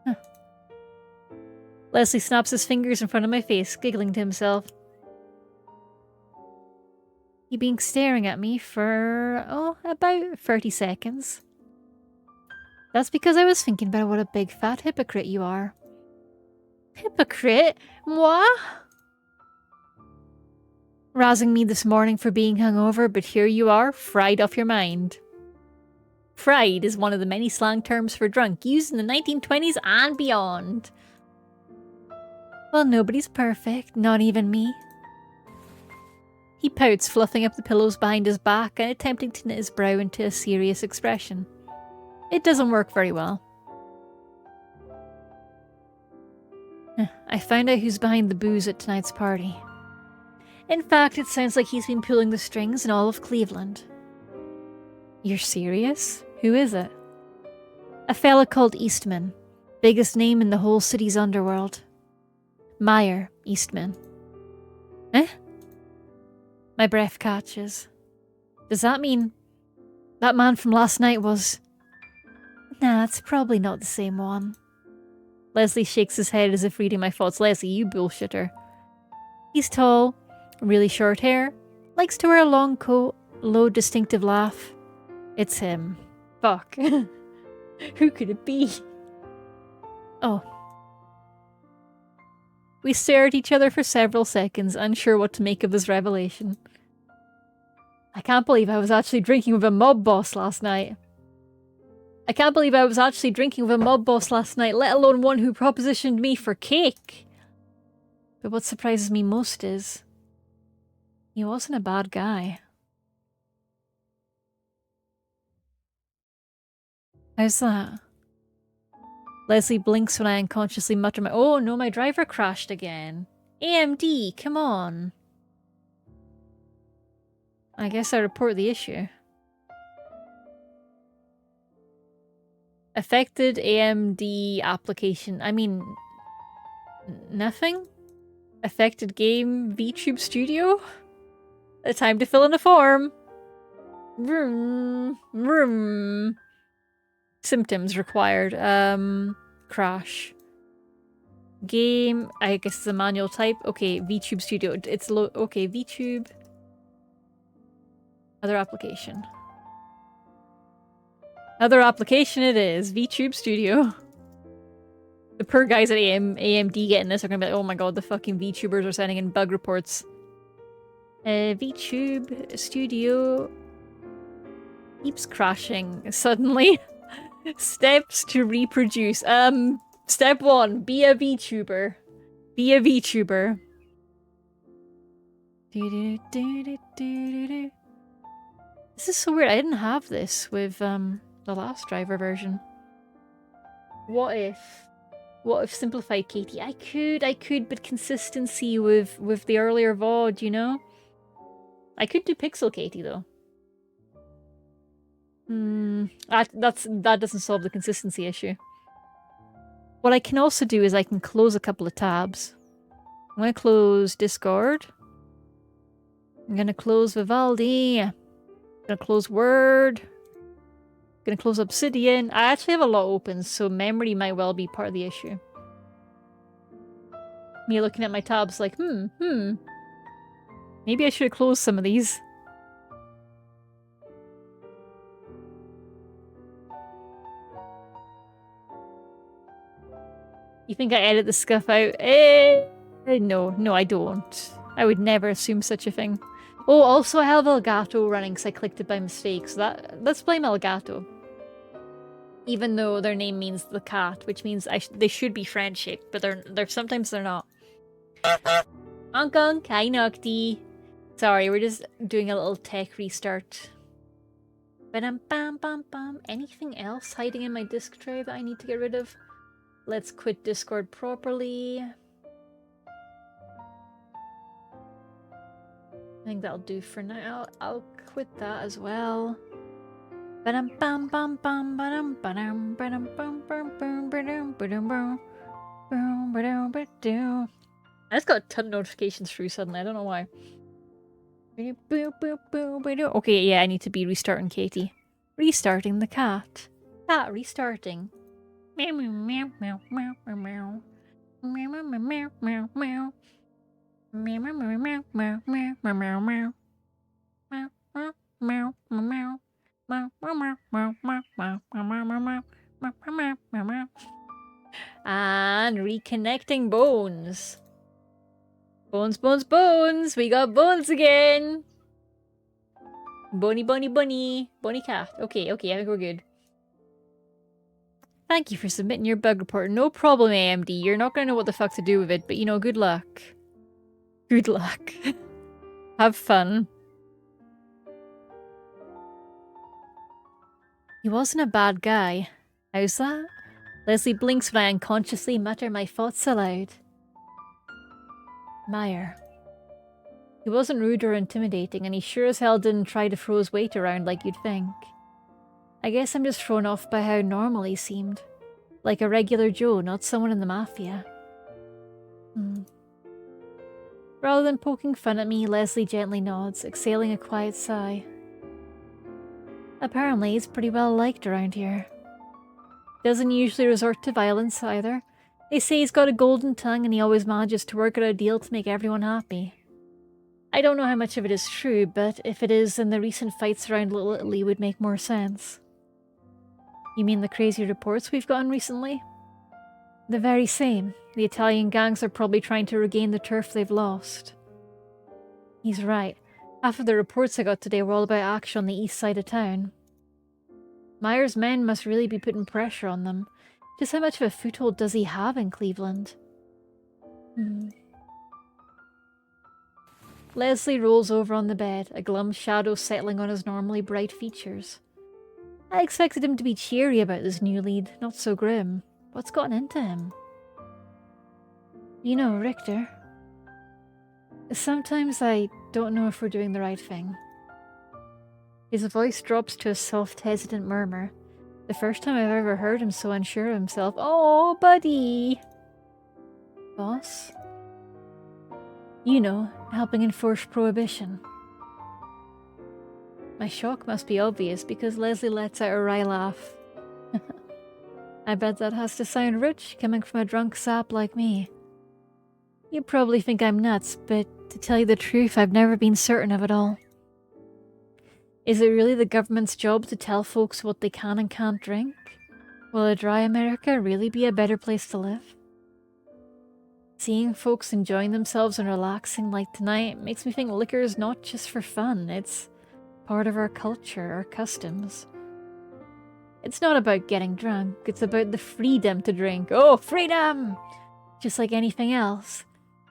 Huh. Leslie snaps his fingers in front of my face, giggling to himself. He'd been staring at me for, about 30 seconds. That's because I was thinking about what a big fat hypocrite you are. Hypocrite? Moi? Razzing me this morning for being hungover, but here you are, fried off your mind. Fried is one of the many slang terms for drunk, used in the 1920s and beyond. Well, nobody's perfect, not even me. He pouts, fluffing up the pillows behind his back and attempting to knit his brow into a serious expression. It doesn't work very well. I found out who's behind the booze at tonight's party. In fact, it sounds like he's been pulling the strings in all of Cleveland. You're serious? Who is it? A fella called Eastman. Biggest name in the whole city's underworld. Meyer Eastman. Eh? My breath catches. Does that mean that man from last night was... Nah, it's probably not the same one. Leslie shakes his head as if reading my thoughts. Leslie, you bullshitter. He's tall, really short hair, likes to wear a long coat, low distinctive laugh. It's him. Fuck. Who could it be? Oh. We stare at each other for several seconds, unsure what to make of this revelation. I can't believe I was actually drinking with a mob boss last night. Let alone one who propositioned me for cake. But what surprises me most is... he wasn't a bad guy. How's that? Leslie blinks when I unconsciously mutter my... Oh no, my driver crashed again. AMD, come on. I guess I report the issue. Affected AMD application. I mean... nothing? Affected game VTube Studio? Time to fill in a form. Vroom. Symptoms required. Crash. Game. I guess it's a manual type. Okay, VTube Studio. It's low. Okay, VTube. Other application. Other application it is. VTube Studio. The poor guys at AMD getting this are gonna be like, oh my god, the fucking VTubers are sending in bug reports. VTube Studio keeps crashing suddenly. Steps to reproduce. Step 1, be a VTuber. Be a VTuber. This is so weird. I didn't have this with the last driver version. What if simplified Katie? I could, but consistency with the earlier VOD, you know? I could do Pixel Katie though. That doesn't solve the consistency issue. What I can also do is I can close a couple of tabs. I'm gonna close Discord. I'm gonna close Vivaldi. I'm gonna close Word. I'm gonna close Obsidian. I actually have a lot open, so memory might well be part of the issue. Me looking at my tabs like, maybe I should have closed some of these. You think I edit the scuff out? No, I don't. I would never assume such a thing. Oh, also I have Elgato running because I clicked it by mistake, so let's blame Elgato. Even though their name means the cat, which means they should be friendship, but they're sometimes they're not. Hong Kong, Kai Nocti. Sorry, we're just doing a little tech restart. Bam. Anything else hiding in my disk tray that I need to get rid of? Let's quit Discord properly. I think that'll do for now. I'll quit that as well. I just got a ton of notifications through suddenly. I don't know why. Okay, yeah, I need to be restarting Katie. Restarting the cat. Cat restarting. Meow meow meow meow meow meow meow meow meow meow meow meow meow meow meow meow meow. And reconnecting bones. Bones. We got bones again. Bunny cat. Okay, I think we're good. Thank you for submitting your bug report. No problem, AMD. You're not gonna know what the fuck to do with it, but you know, good luck. Good luck. Have fun. He wasn't a bad guy. How's that? Leslie blinks when I unconsciously mutter my thoughts aloud. Meyer. He wasn't rude or intimidating, and he sure as hell didn't try to throw his weight around like you'd think. I guess I'm just thrown off by how normal he seemed. Like a regular Joe, not someone in the mafia. Rather than poking fun at me, Leslie gently nods, exhaling a quiet sigh. Apparently, he's pretty well liked around here. Doesn't usually resort to violence either. They say he's got a golden tongue and he always manages to work out a deal to make everyone happy. I don't know how much of it is true, but if it is, then the recent fights around Little Italy would make more sense. You mean the crazy reports we've gotten recently? The very same. The Italian gangs are probably trying to regain the turf they've lost. He's right. Half of the reports I got today were all about action on the east side of town. Myers' men must really be putting pressure on them. Just how much of a foothold does he have in Cleveland? Leslie rolls over on the bed, a glum shadow settling on his normally bright features. I expected him to be cheery about this new lead, not so grim. What's gotten into him? You know, Richter, sometimes I don't know if we're doing the right thing. His voice drops to a soft, hesitant murmur. The first time I've ever heard him so unsure of himself. Oh, buddy! Boss? You know, helping enforce prohibition. My shock must be obvious because Leslie lets out a wry laugh. I bet that has to sound rich coming from a drunk sap like me. You probably think I'm nuts, but to tell you the truth, I've never been certain of it all. Is it really the government's job to tell folks what they can and can't drink? Will a dry America really be a better place to live? Seeing folks enjoying themselves and relaxing like tonight makes me think liquor is not just for fun, it's part of our culture, our customs. It's not about getting drunk, it's about the freedom to drink. Oh, freedom! Just like anything else.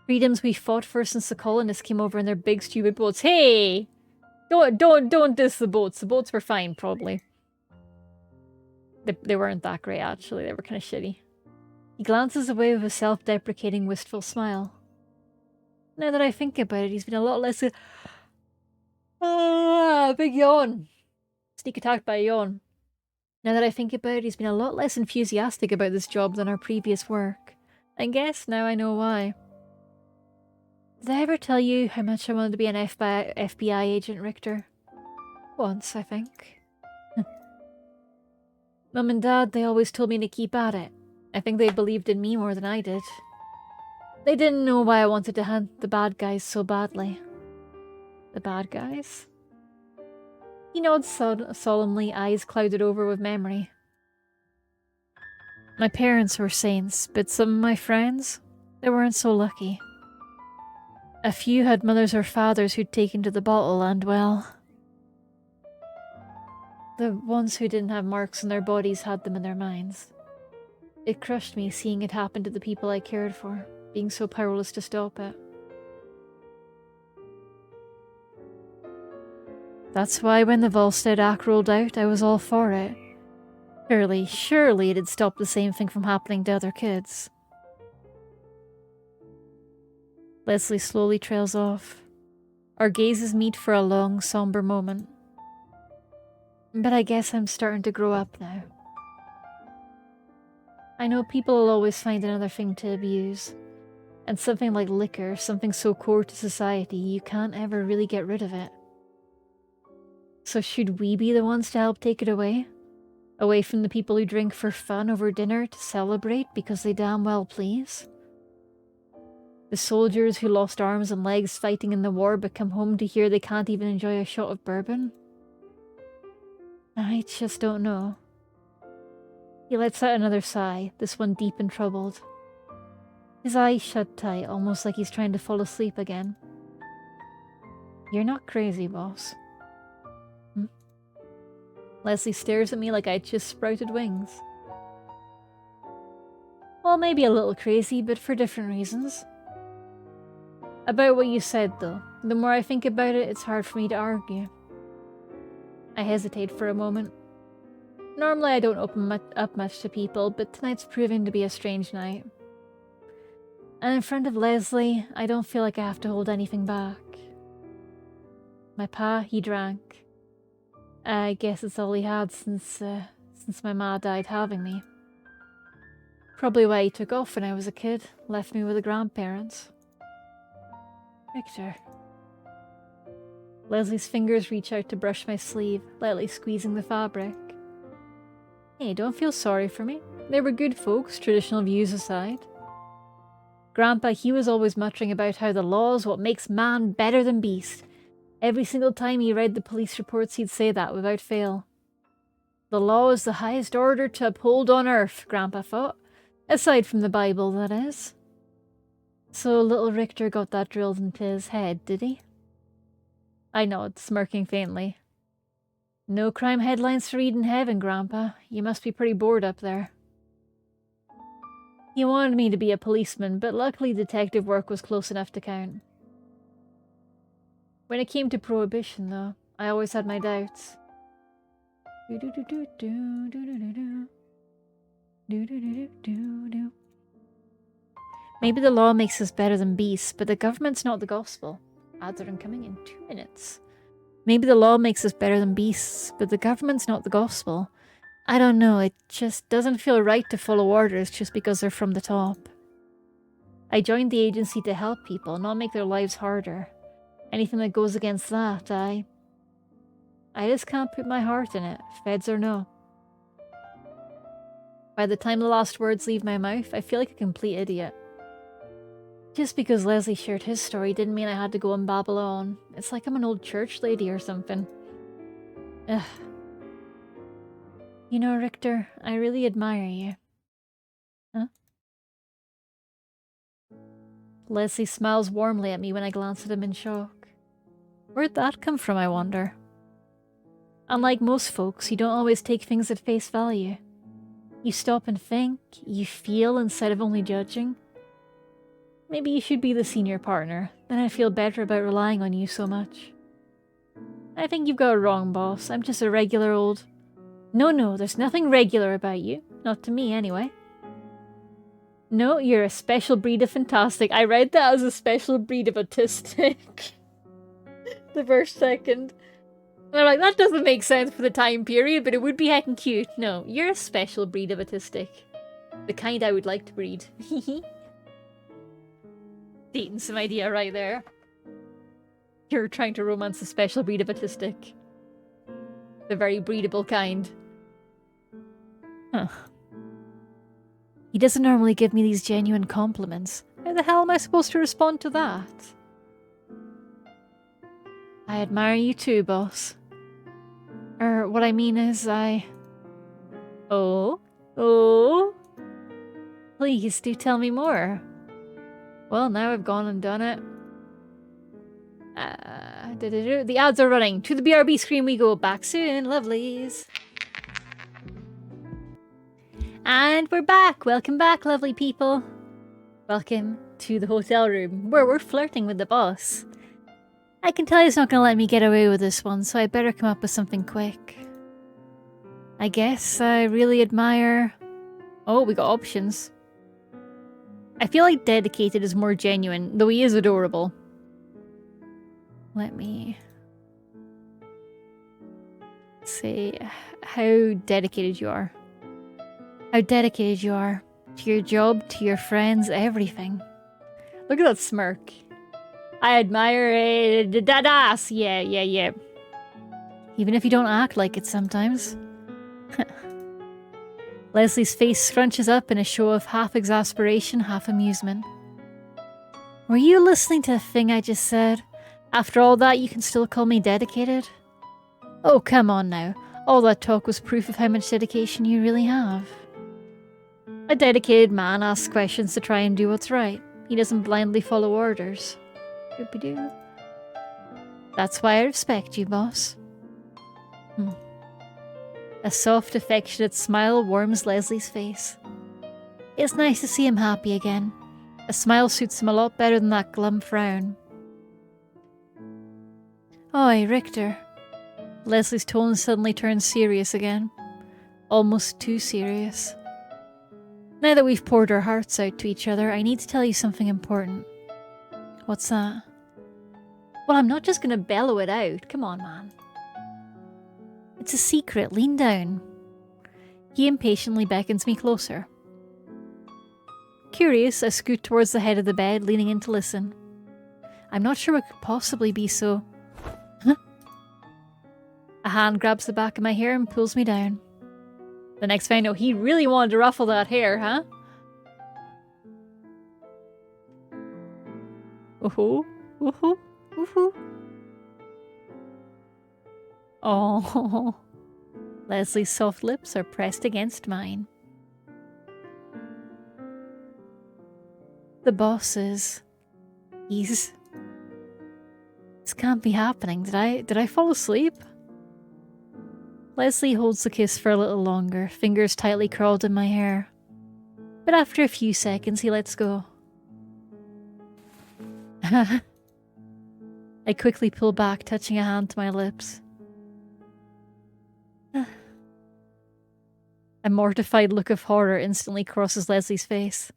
Freedoms we fought for since the colonists came over in their big stupid boats. Hey! Don't diss the boats. The boats were fine, probably. They weren't that great, actually. They were kind of shitty. He glances away with a self-deprecating, wistful smile. Now that I think about it, he's been a lot less... big yawn. Sneak attacked by a yawn. Now that I think about it, he's been a lot less enthusiastic about this job than our previous work. I guess now I know why. Did I ever tell you how much I wanted to be an FBI agent, Richter? Once, I think. Mum and Dad, they always told me to keep at it. I think they believed in me more than I did. They didn't know why I wanted to hunt the bad guys so badly. The bad guys? He nods solemnly, eyes clouded over with memory. My parents were saints, but some of my friends, they weren't so lucky. A few had mothers or fathers who'd taken to the bottle and, well... the ones who didn't have marks on their bodies had them in their minds. It crushed me seeing it happen to the people I cared for, being so powerless to stop it. That's why when the Volstead Act rolled out, I was all for it. Surely it'd stop the same thing from happening to other kids. Leslie slowly trails off. Our gazes meet for a long, somber moment. But I guess I'm starting to grow up now. I know people will always find another thing to abuse. And something like liquor, something so core to society, you can't ever really get rid of it. So should we be the ones to help take it away? Away from the people who drink for fun over dinner to celebrate because they damn well please? The soldiers who lost arms and legs fighting in the war but come home to hear they can't even enjoy a shot of bourbon? I just don't know. He lets out another sigh, this one deep and troubled. His eyes shut tight, almost like he's trying to fall asleep again. You're not crazy, boss. Leslie stares at me like I'd just sprouted wings. Well, maybe a little crazy, but for different reasons. About what you said, though. The more I think about it, it's hard for me to argue. I hesitate for a moment. Normally I don't open up much to people, but tonight's proving to be a strange night. And in front of Leslie, I don't feel like I have to hold anything back. My pa, he drank. I guess it's all he had since my ma died having me. Probably why he took off when I was a kid, left me with the grandparents. Richter. Leslie's fingers reach out to brush my sleeve, lightly squeezing the fabric. Hey, don't feel sorry for me. They were good folks, traditional views aside. Grandpa, he was always muttering about how the law's what makes man better than beast. Every single time he read the police reports, he'd say that without fail. The law is the highest order to uphold on earth, Grandpa thought. Aside from the Bible, that is. So little Richter got that drilled into his head, did he? I nod, smirking faintly. No crime headlines to read in heaven, Grandpa. You must be pretty bored up there. He wanted me to be a policeman, but luckily detective work was close enough to count. When it came to prohibition, though, I always had my doubts. Maybe the law makes us better than beasts, but the government's not the gospel. Ads are incoming in 2 minutes. Maybe the law makes us better than beasts, but the government's not the gospel. I don't know, it just doesn't feel right to follow orders just because they're from the top. I joined the agency to help people, not make their lives harder. Anything that goes against that, I just can't put my heart in it, feds or no. By the time the last words leave my mouth, I feel like a complete idiot. Just because Leslie shared his story didn't mean I had to go and babble on. It's like I'm an old church lady or something. Ugh. You know, Richter, I really admire you. Huh? Leslie smiles warmly at me when I glance at him in shock. Where'd that come from, I wonder? Unlike most folks, you don't always take things at face value. You stop and think, you feel instead of only judging. Maybe you should be the senior partner, then I'd feel better about relying on you so much. I think you've got it wrong, boss. I'm just a regular old... No, there's nothing regular about you. Not to me, anyway. No, you're a special breed of fantastic. I read that as a special breed of autistic. The first second. And I'm like, that doesn't make sense for the time period, but it would be heckin' cute. No, you're a special breed of autistic. The kind I would like to breed. Dating some idea right there. You're trying to romance a special breed of autistic. The very breedable kind. Huh. He doesn't normally give me these genuine compliments. How the hell am I supposed to respond to that? I admire you too, boss. What I mean is Oh? Please, do tell me more. Well, now I've gone and done it. The ads are running. To the BRB screen we go. Back soon, lovelies. And we're back. Welcome back, lovely people. Welcome to the hotel room, where we're flirting with the boss. I can tell he's not going to let me get away with this one, so I better come up with something quick. I guess I really admire... Oh, we got options. I feel like dedicated is more genuine, though he is adorable. Let me... say how dedicated you are. How dedicated you are. To your job, to your friends, everything. Look at that smirk. I admire that ass. Yeah. Even if you don't act like it sometimes. Leslie's face scrunches up in a show of half exasperation, half amusement. Were you listening to the thing I just said? After all that, you can still call me dedicated? Oh, come on now. All that talk was proof of how much dedication you really have. A dedicated man asks questions to try and do what's right. He doesn't blindly follow orders. Doopy-doo. That's why I respect you, boss. A soft, affectionate smile warms Leslie's face. It's nice to see him happy again. A smile suits him a lot better than that glum frown. Oi, Richter. Leslie's tone suddenly turns serious again. Almost too serious. Now that we've poured our hearts out to each other, I need to tell you something important. What's that? Well, I'm not just gonna bellow it out. Come on, man. It's a secret. Lean down. He impatiently beckons me closer. Curious, I scoot towards the head of the bed, leaning in to listen. I'm not sure what could possibly be so... Huh? A hand grabs the back of my hair and pulls me down. The next thing I know, he really wanted to ruffle that hair, huh? Woohoo, woohoo, woohoo. Oh, Leslie's soft lips are pressed against mine. The boss is... This can't be happening. Did I fall asleep? Leslie holds the kiss for a little longer, fingers tightly curled in my hair. But after a few seconds, he lets go. I quickly pull back, touching a hand to my lips. A mortified look of horror instantly crosses Leslie's face.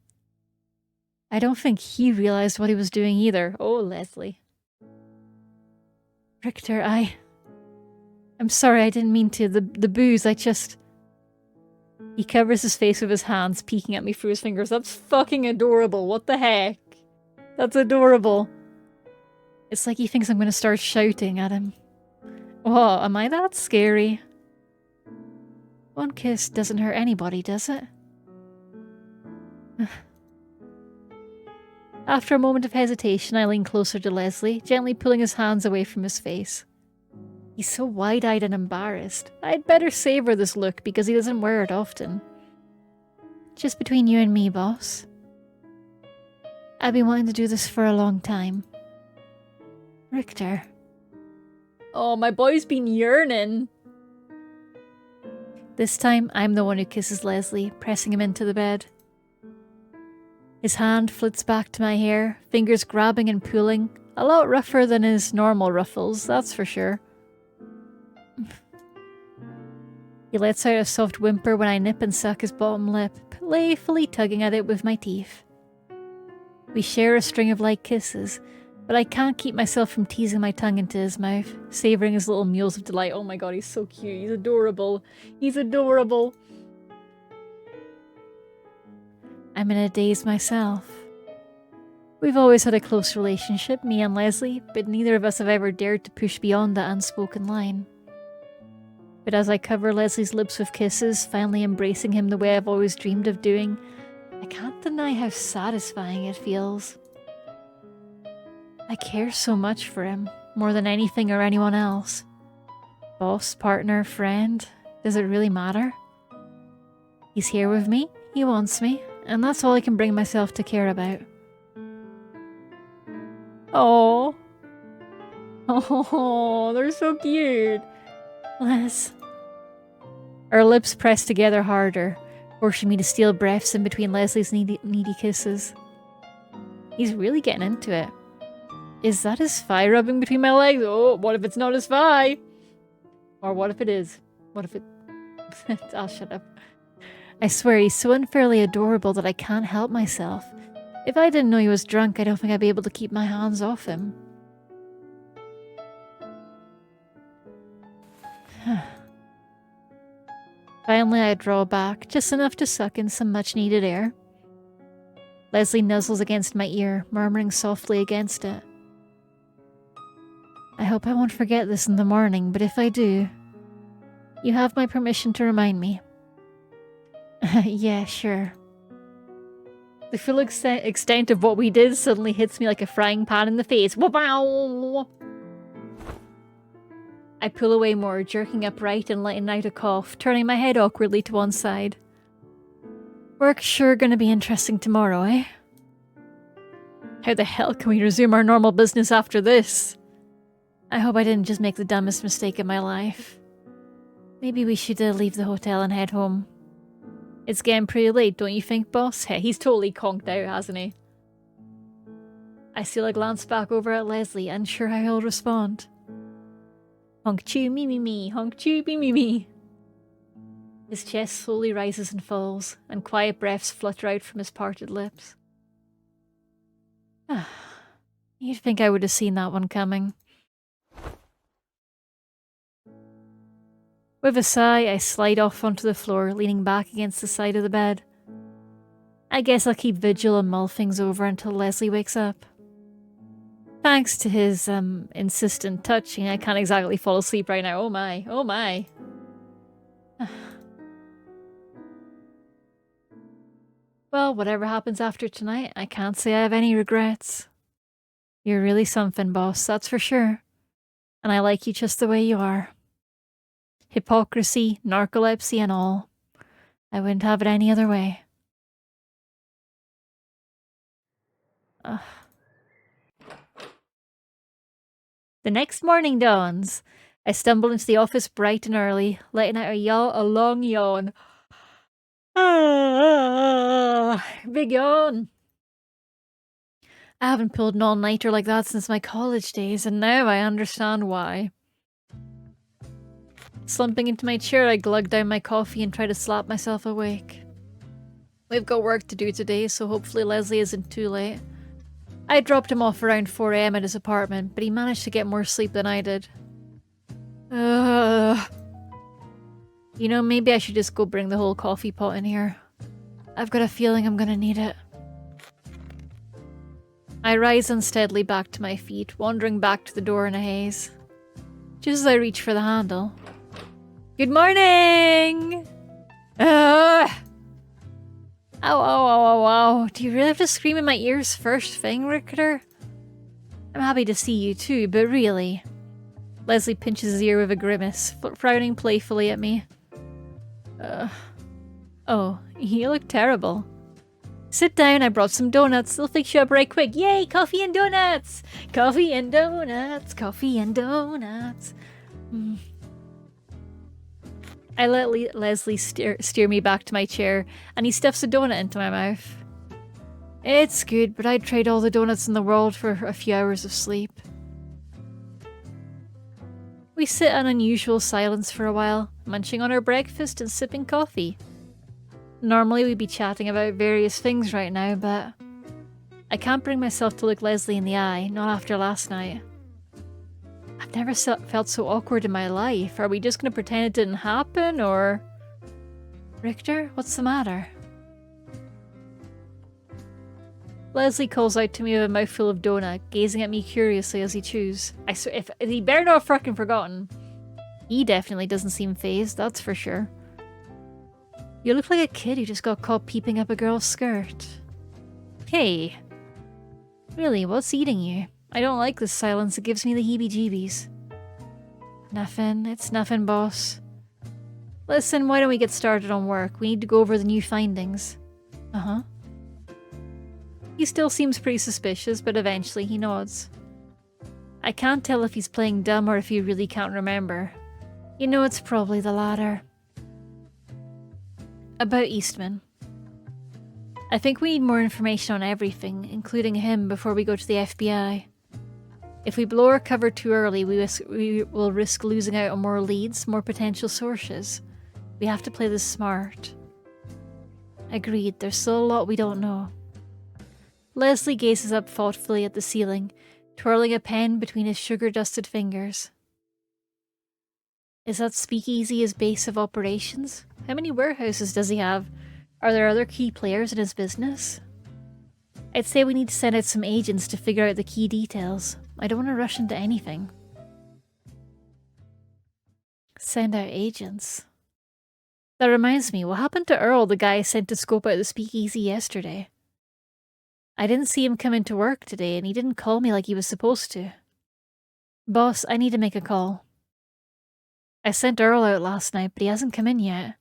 I don't think he realized what he was doing either. Oh, Leslie. Richter, I'm sorry, I didn't mean to. The booze, I just... He covers his face with his hands, peeking at me through his fingers. That's fucking adorable. What the heck? That's adorable. It's like he thinks I'm gonna start shouting at him. Oh, am I that scary? One kiss doesn't hurt anybody, does it? After a moment of hesitation, I lean closer to Leslie, gently pulling his hands away from his face. He's so wide-eyed and embarrassed. I'd better savor this look because he doesn't wear it often. Just between you and me, boss. I've been wanting to do this for a long time. Richter. Oh, my boy's been yearning. This time, I'm the one who kisses Leslie, pressing him into the bed. His hand flits back to my hair, fingers grabbing and pulling. A lot rougher than his normal ruffles, that's for sure. He lets out a soft whimper when I nip and suck his bottom lip, playfully tugging at it with my teeth. We share a string of light kisses, but I can't keep myself from teasing my tongue into his mouth, savouring his little meals of delight. Oh my god, he's so cute. He's adorable. He's adorable. I'm in a daze myself. We've always had a close relationship, me and Leslie, but neither of us have ever dared to push beyond that unspoken line. But as I cover Leslie's lips with kisses, finally embracing him the way I've always dreamed of doing, I can't deny how satisfying it feels. I care so much for him, more than anything or anyone else. Boss, partner, friend, does it really matter? He's here with me, he wants me, and that's all I can bring myself to care about. Oh, oh, they're so cute. Les. Our lips press together harder, forcing me to steal breaths in between Leslie's needy kisses. He's really getting into it. Is that his thigh rubbing between my legs? Oh, what if it's not his thigh? Or what if it is? What if it... I'll shut up. I swear he's so unfairly adorable that I can't help myself. If I didn't know he was drunk, I don't think I'd be able to keep my hands off him. Finally, I draw back, just enough to suck in some much-needed air. Leslie nuzzles against my ear, murmuring softly against it. I hope I won't forget this in the morning, but if I do, you have my permission to remind me. Yeah, sure. The full extent of what we did suddenly hits me like a frying pan in the face. Wow! I pull away more, jerking upright and letting out a cough, turning my head awkwardly to one side. Work's sure gonna be interesting tomorrow, eh? How the hell can we resume our normal business after this? I hope I didn't just make the dumbest mistake of my life. Maybe we should leave the hotel and head home. It's getting pretty late, don't you think, boss? Hey, he's totally conked out, hasn't he? I steal a glance back over at Leslie, unsure how he'll respond. Honk choo me me me, honk choo me me me. His chest slowly rises and falls, and quiet breaths flutter out from his parted lips. You'd think I would have seen that one coming. With a sigh, I slide off onto the floor, leaning back against the side of the bed. I guess I'll keep vigil and mull things over until Leslie wakes up. Thanks to his, insistent touching, I can't exactly fall asleep right now. Oh my, oh my. Well, whatever happens after tonight, I can't say I have any regrets. You're really something, boss, that's for sure. And I like you just the way you are. Hypocrisy, narcolepsy, and all. I wouldn't have it any other way. The next morning dawns. I stumble into the office bright and early, letting out a long yawn. Big yawn. I haven't pulled an all-nighter like that since my college days, and now I understand why. Slumping into my chair, I glug down my coffee and try to slap myself awake. We've got work to do today, so hopefully Leslie isn't too late. I dropped him off around 4 AM at his apartment, but he managed to get more sleep than I did. You know, maybe I should just go bring the whole coffee pot in here. I've got a feeling I'm gonna need it. I rise unsteadily back to my feet, wandering back to the door in a haze. Just as I reach for the handle. Good morning! Ow, ow, ow, ow, ow. Do you really have to scream in my ears first thing, Richter? I'm happy to see you too, but really. Leslie pinches his ear with a grimace, frowning playfully at me. Oh, you look terrible. Sit down, I brought some donuts. They'll fix you up right quick. Yay, coffee and donuts! Coffee and donuts, coffee and donuts. I let Leslie steer me back to my chair, and he stuffs a donut into my mouth. It's good, but I'd trade all the donuts in the world for a few hours of sleep. We sit in unusual silence for a while, munching on our breakfast and sipping coffee. Normally we'd be chatting about various things right now, but I can't bring myself to look Leslie in the eye, not after last night. I've never felt so awkward in my life. Are we just going to pretend it didn't happen, or... Richter, what's the matter? Leslie calls out to me with a mouthful of donut, gazing at me curiously as he chews. I swear, if he better not have frickin' forgotten. He definitely doesn't seem fazed, that's for sure. You look like a kid who just got caught peeping up a girl's skirt. Hey. Really, what's eating you? I don't like this silence, it gives me the heebie-jeebies. Nothing, it's nothing, boss. Listen, why don't we get started on work? We need to go over the new findings. Uh-huh. He still seems pretty suspicious, but eventually he nods. I can't tell if he's playing dumb or if he really can't remember. You know, it's probably the latter. About Eastman. I think we need more information on everything, including him, before we go to the FBI. If we blow our cover too early, we will risk losing out on more leads, more potential sources. We have to play this smart. Agreed, there's still a lot we don't know. Leslie gazes up thoughtfully at the ceiling, twirling a pen between his sugar-dusted fingers. Is that Speakeasy his base of operations? How many warehouses does he have? Are there other key players in his business? I'd say we need to send out some agents to figure out the key details. I don't want to rush into anything. Send out agents. That reminds me, what happened to Earl, the guy I sent to scope out the Speakeasy yesterday? I didn't see him come into work today, and he didn't call me like he was supposed to. Boss, I need to make a call. I sent Earl out last night, but he hasn't come in yet.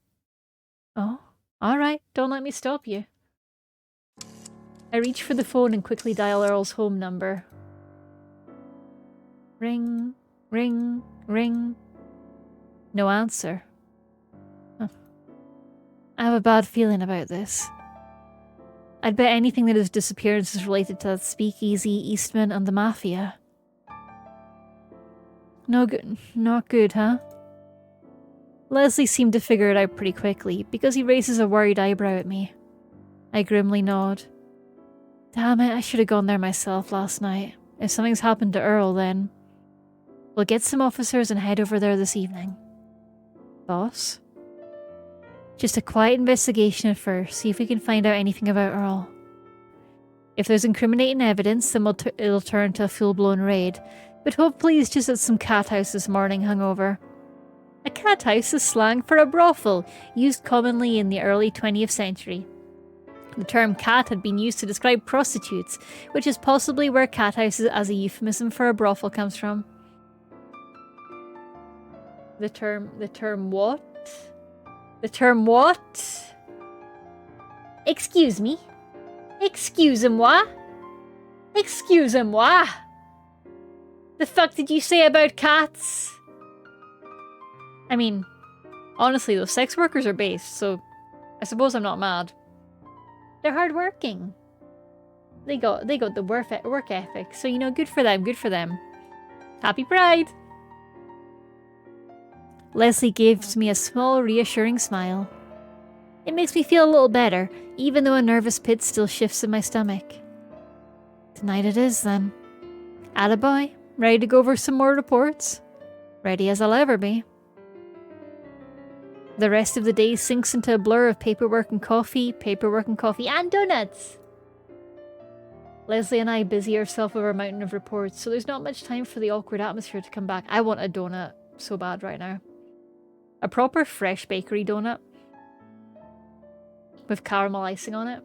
Oh, alright, don't let me stop you. I reach for the phone and quickly dial Earl's home number. Ring, ring, ring. No answer. Huh. I have a bad feeling about this. I'd bet anything that his disappearance is related to that Speakeasy, Eastman, and the Mafia. No good. Not good, huh? Leslie seemed to figure it out pretty quickly, because he raises a worried eyebrow at me. I grimly nod. Damn it, I should have gone there myself last night. If something's happened to Earl, then... We'll get some officers and head over there this evening. Boss? Just a quiet investigation at first, see if we can find out anything about Earl. If there's incriminating evidence, then it'll turn to a full-blown raid. But hopefully it's just at some cat house this morning hungover. A cat house is slang for a brothel, used commonly in the early 20th century. The term cat had been used to describe prostitutes, which is possibly where cat house as a euphemism for a brothel comes from. The term what? The term what? Excuse me? Excusez-moi? Excusez-moi? The fuck did you say about cats? I mean, honestly, those sex workers are based, so I suppose I'm not mad. They're hardworking. They got the work ethic, so you know, good for them, good for them. Happy Pride! Leslie gives me a small, reassuring smile. It makes me feel a little better, even though a nervous pit still shifts in my stomach. Tonight it is, then. Attaboy, ready to go over some more reports? Ready as I'll ever be. The rest of the day sinks into a blur of paperwork and coffee, and donuts! Leslie and I busy ourselves with our mountain of reports, so there's not much time for the awkward atmosphere to come back. I want a donut so bad right now. A proper fresh bakery donut. With caramel icing on it.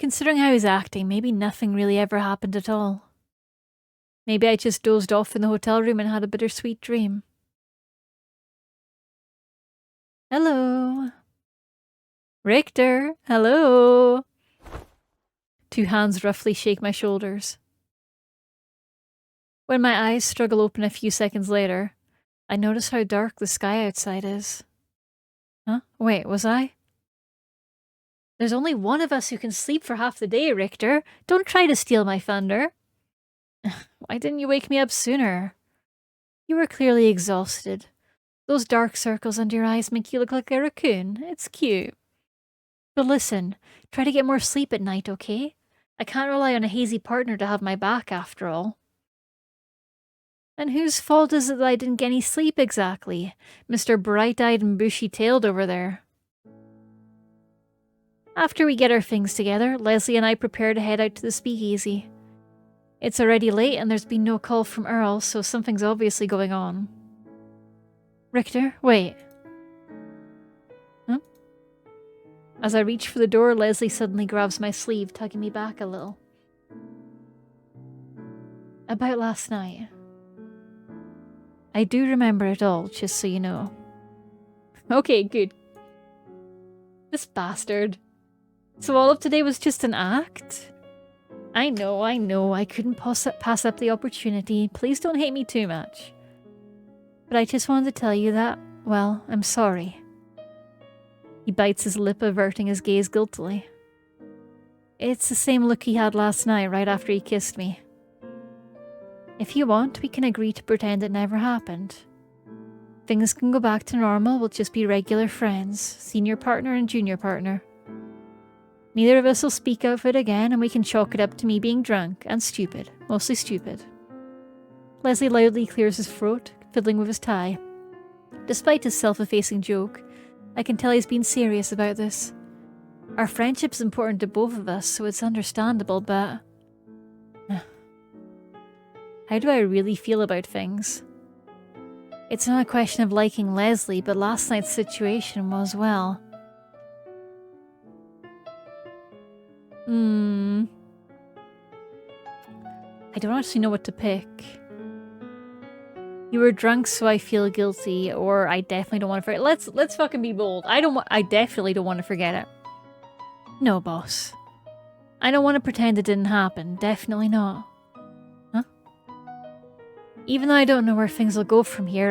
Considering how he's acting, maybe nothing really ever happened at all. Maybe I just dozed off in the hotel room and had a bittersweet dream. Hello. Richter, hello. Two hands roughly shake my shoulders. When my eyes struggle open a few seconds later, I notice how dark the sky outside is. Huh? Wait, was I? There's only one of us who can sleep for half the day, Richter. Don't try to steal my thunder. Why didn't you wake me up sooner? You were clearly exhausted. Those dark circles under your eyes make you look like a raccoon. It's cute. But listen, try to get more sleep at night, okay? I can't rely on a hazy partner to have my back, after all. And whose fault is it that I didn't get any sleep exactly? Mr. Bright-eyed and bushy-tailed over there. After we get our things together, Leslie and I prepare to head out to the speakeasy. It's already late and there's been no call from Earl, so something's obviously going on. Richter, wait. Huh? As I reach for the door, Leslie suddenly grabs my sleeve, tugging me back a little. About last night. I do remember it all, just so you know. Okay, good. This bastard. So all of today was just an act? I know, I couldn't pass up the opportunity. Please don't hate me too much. But I just wanted to tell you that, well, I'm sorry. He bites his lip, averting his gaze guiltily. It's the same look he had last night, right after he kissed me. If you want, we can agree to pretend it never happened. Things can go back to normal, we'll just be regular friends, senior partner and junior partner. Neither of us will speak of it again, and we can chalk it up to me being drunk and stupid, mostly stupid. Leslie loudly clears his throat, fiddling with his tie. Despite his self-effacing joke, I can tell he's been serious about this. Our friendship's important to both of us, so it's understandable, but... How do I really feel about things? It's not a question of liking Leslie, but last night's situation was, well... I don't actually know what to pick. You were drunk, so I feel guilty, or I definitely don't want to forget. Let's fucking be bold. I definitely don't want to forget it. No, boss. I don't want to pretend it didn't happen. Definitely not. Huh? Even though I don't know where things will go from here,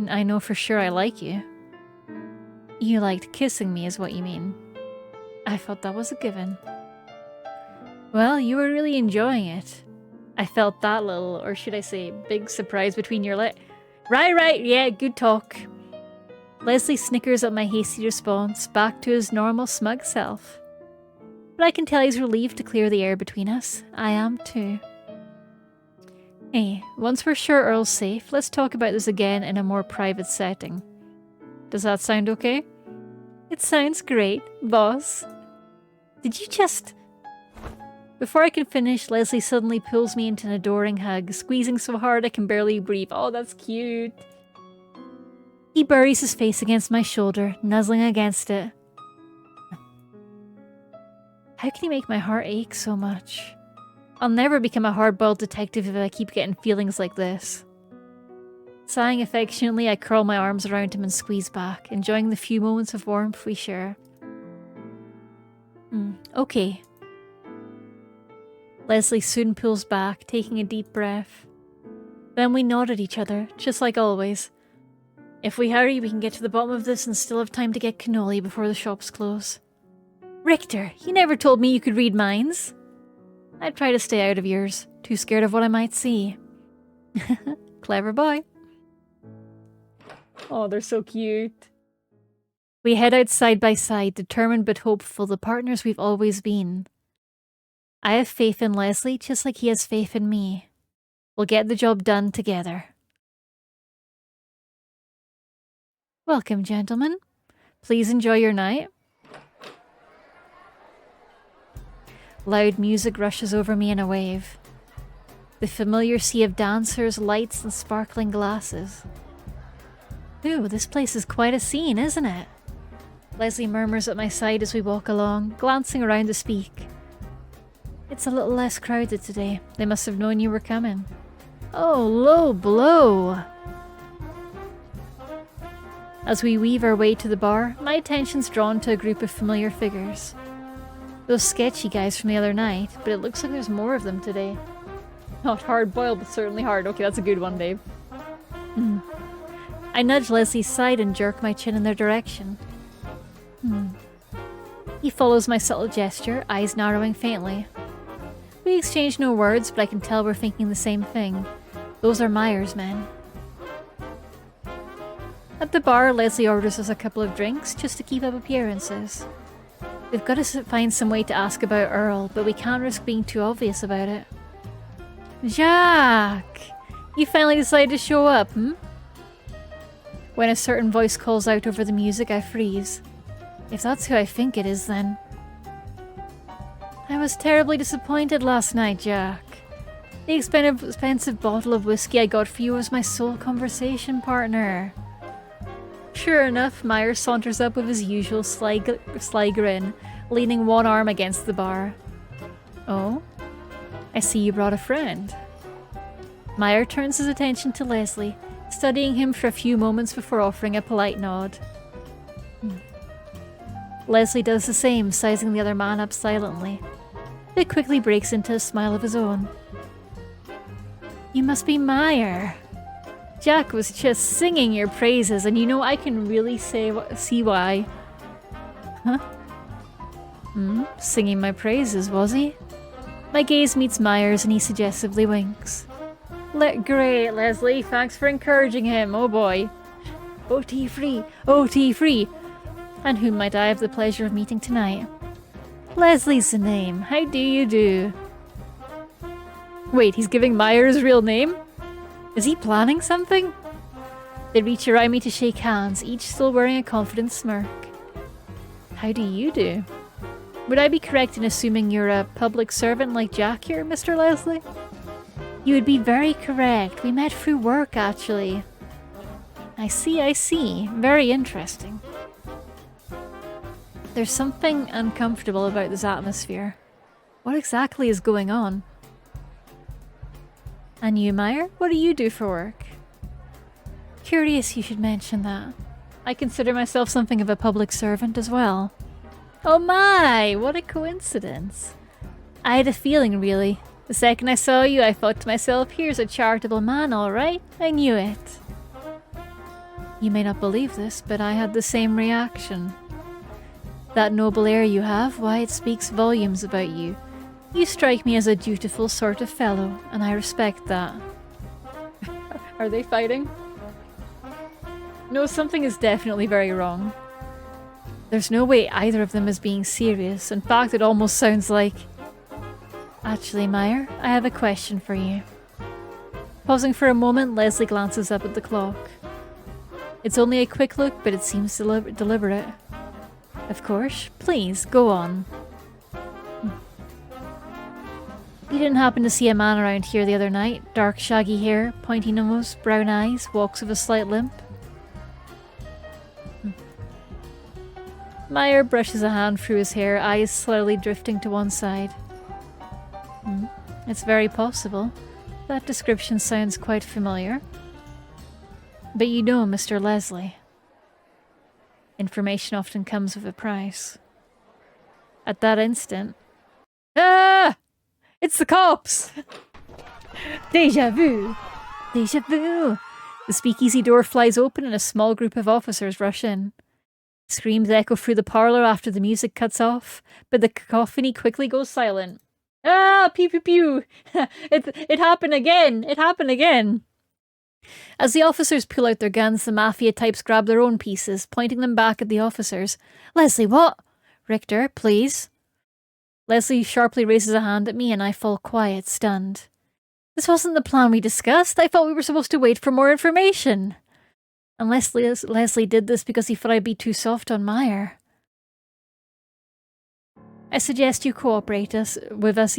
I know for sure I like you. You liked kissing me, is what you mean. I thought that was a given. Well, you were really enjoying it. I felt that little, or should I say, big surprise between your legs. Right, yeah, good talk. Leslie snickers at my hasty response, back to his normal smug self. But I can tell he's relieved to clear the air between us. I am too. Hey, once we're sure Earl's safe, let's talk about this again in a more private setting. Does that sound okay? It sounds great, boss. Did you just... Before I can finish, Leslie suddenly pulls me into an adoring hug, squeezing so hard I can barely breathe. Oh, that's cute. He buries his face against my shoulder, nuzzling against it. How can he make my heart ache so much? I'll never become a hard-boiled detective if I keep getting feelings like this. Sighing affectionately, I curl my arms around him and squeeze back, enjoying the few moments of warmth we share. Okay. Leslie soon pulls back, taking a deep breath. Then we nod at each other, just like always. If we hurry, we can get to the bottom of this and still have time to get cannoli before the shops close. Richter, you never told me you could read minds. I'd try to stay out of yours, too scared of what I might see. Clever boy. Oh, they're so cute. We head out side by side, determined but hopeful, the partners we've always been. I have faith in Leslie, just like he has faith in me. We'll get the job done together. Welcome, gentlemen. Please enjoy your night. Loud music rushes over me in a wave. The familiar sea of dancers, lights, and sparkling glasses. Ooh, this place is quite a scene, isn't it? Leslie murmurs at my side as we walk along, glancing around to speak. It's a little less crowded today. They must have known you were coming. Oh, low blow! As we weave our way to the bar, my attention's drawn to a group of familiar figures. Those sketchy guys from the other night, but it looks like there's more of them today. Not hard-boiled, but certainly hard. Okay, that's a good one, Dave. I nudge Leslie's side and jerk my chin in their direction. He follows my subtle gesture, eyes narrowing faintly. We exchange no words, but I can tell we're thinking the same thing. Those are Myers men. At the bar, Leslie orders us a couple of drinks, just to keep up appearances. We've got to find some way to ask about Earl, but we can't risk being too obvious about it. Jack! You finally decided to show up, When a certain voice calls out over the music, I freeze. If that's who I think it is, then... I was terribly disappointed last night, Jack. The expensive bottle of whiskey I got for you was my sole conversation partner. Sure enough, Myers saunters up with his usual sly grin, leaning one arm against the bar. Oh? I see you brought a friend. Meyer turns his attention to Leslie, studying him for a few moments before offering a polite nod. Leslie does the same, sizing the other man up silently. It quickly breaks into a smile of his own. You must be Meyer. Jack was just singing your praises, and you know I can really see why. Huh? Singing my praises, was he? My gaze meets Myers and he suggestively winks. Great, Leslie. Thanks for encouraging him. Oh boy. OT free. OT free. And whom might I have the pleasure of meeting tonight? Leslie's the name. How do you do? Wait, he's giving Myers' real name? Is he planning something? They reach around me to shake hands, each still wearing a confident smirk. How do you do? Would I be correct in assuming you're a public servant like Jack here, Mr. Leslie? You would be very correct. We met through work, actually. I see. Very interesting. There's something uncomfortable about this atmosphere. What exactly is going on? And you, Meyer? What do you do for work? Curious you should mention that. I consider myself something of a public servant as well. Oh my! What a coincidence. I had a feeling, really. The second I saw you, I thought to myself, here's a charitable man, alright. I knew it. You may not believe this, but I had the same reaction. That noble air you have, why, it speaks volumes about you. You strike me as a dutiful sort of fellow, and I respect that. Are they fighting? No, something is definitely very wrong. There's no way either of them is being serious. In fact, it almost sounds like... Actually, Meyer, I have a question for you. Pausing for a moment, Leslie glances up at the clock. It's only a quick look, but it seems deliberate. Of course. Please, go on. You didn't happen to see a man around here the other night? Dark shaggy hair, pointy nose, brown eyes, walks with a slight limp. Meyer brushes a hand through his hair, eyes slowly drifting to one side. It's very possible. That description sounds quite familiar. But you know, Mr. Leslie. Information often comes with a price. At that instant... Ah! It's the cops! Deja vu! Deja vu! The speakeasy door flies open and a small group of officers rush in. Screams echo through the parlour after the music cuts off, but the cacophony quickly goes silent. Ah! Pew pew pew! It happened again! It happened again! As the officers pull out their guns, the mafia types grab their own pieces, pointing them back at the officers. Leslie, what? Richter, please. Leslie sharply raises a hand at me and I fall quiet, stunned. This wasn't the plan we discussed. I thought we were supposed to wait for more information. And Leslie did this because he thought I'd be too soft on Meyer. I suggest you cooperate with us,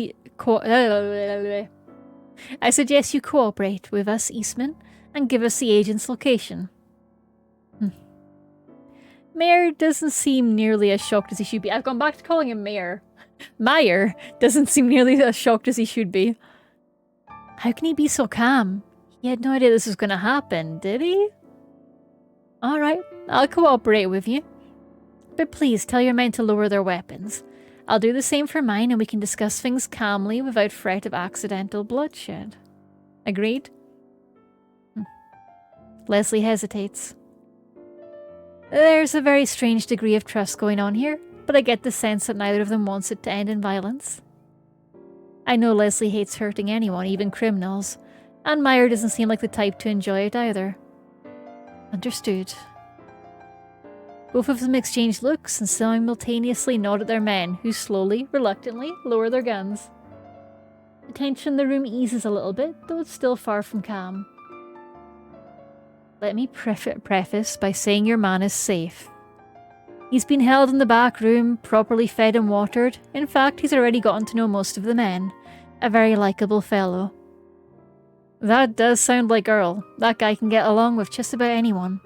Eastman, and give us the agent's location. Mayor doesn't seem nearly as shocked as he should be. I've gone back to calling him Mayor. Meyer doesn't seem nearly as shocked as he should be. How can he be so calm? He had no idea this was going to happen, did he? Alright, I'll cooperate with you. But please tell your men to lower their weapons. I'll do the same for mine and we can discuss things calmly without threat of accidental bloodshed. Agreed? Leslie hesitates. There's a very strange degree of trust going on here, but I get the sense that neither of them wants it to end in violence. I know Leslie hates hurting anyone, even criminals, and Meyer doesn't seem like the type to enjoy it either. Understood. Both of them exchange looks and simultaneously nod at their men, who slowly, reluctantly, lower their guns. The tension in the room eases a little bit, though it's still far from calm. Let me preface by saying your man is safe. He's been held in the back room, properly fed and watered. In fact, he's already gotten to know most of the men. A very likeable fellow. That does sound like Earl. That guy can get along with just about anyone.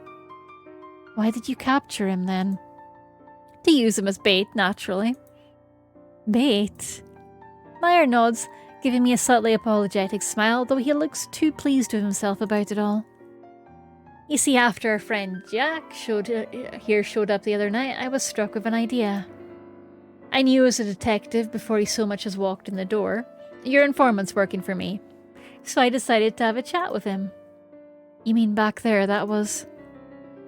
Why did you capture him then? To use him as bait, naturally. Bait? Meyer nods, giving me a slightly apologetic smile, though he looks too pleased with himself about it all. You see, after our friend Jack showed up the other night, I was struck with an idea. I knew he was a detective before he so much as walked in the door. Your informant's working for me. So I decided to have a chat with him. You mean back there, that was...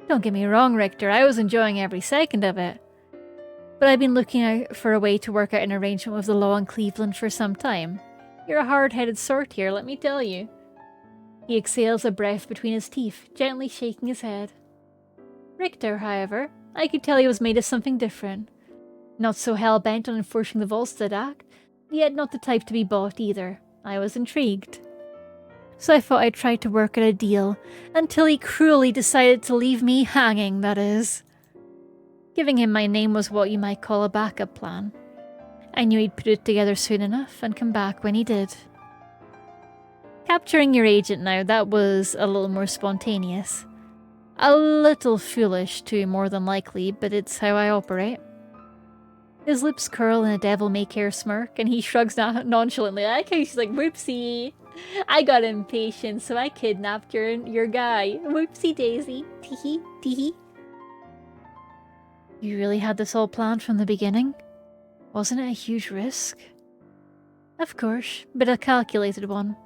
Don't get me wrong, Richter, I was enjoying every second of it. But I've been looking out for a way to work out an arrangement with the law in Cleveland for some time. You're a hard-headed sort here, let me tell you. He exhales a breath between his teeth, gently shaking his head. Richter, however, I could tell he was made of something different. Not so hell-bent on enforcing the Volstead Act, yet not the type to be bought either. I was intrigued. So I thought I'd try to work out a deal, until he cruelly decided to leave me hanging, that is. Giving him my name was what you might call a backup plan. I knew he'd put it together soon enough and come back when he did. Capturing your agent now, that was a little more spontaneous. A little foolish too, more than likely, but it's how I operate. His lips curl in a devil-may-care smirk, and he shrugs nonchalantly. I like how he's like, whoopsie. I got impatient, so I kidnapped your guy. Whoopsie daisy. Teehee, teehee. You really had this all planned from the beginning? Wasn't it a huge risk? Of course, but a calculated one.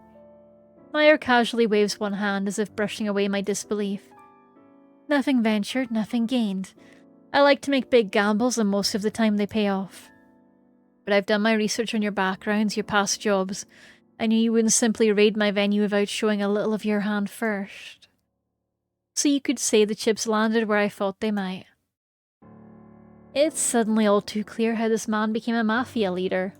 Meyer casually waves one hand as if brushing away my disbelief. Nothing ventured, nothing gained. I like to make big gambles and most of the time they pay off. But I've done my research on your backgrounds, your past jobs. I knew you wouldn't simply raid my venue without showing a little of your hand first. So you could say the chips landed where I thought they might. It's suddenly all too clear how this man became a mafia leader.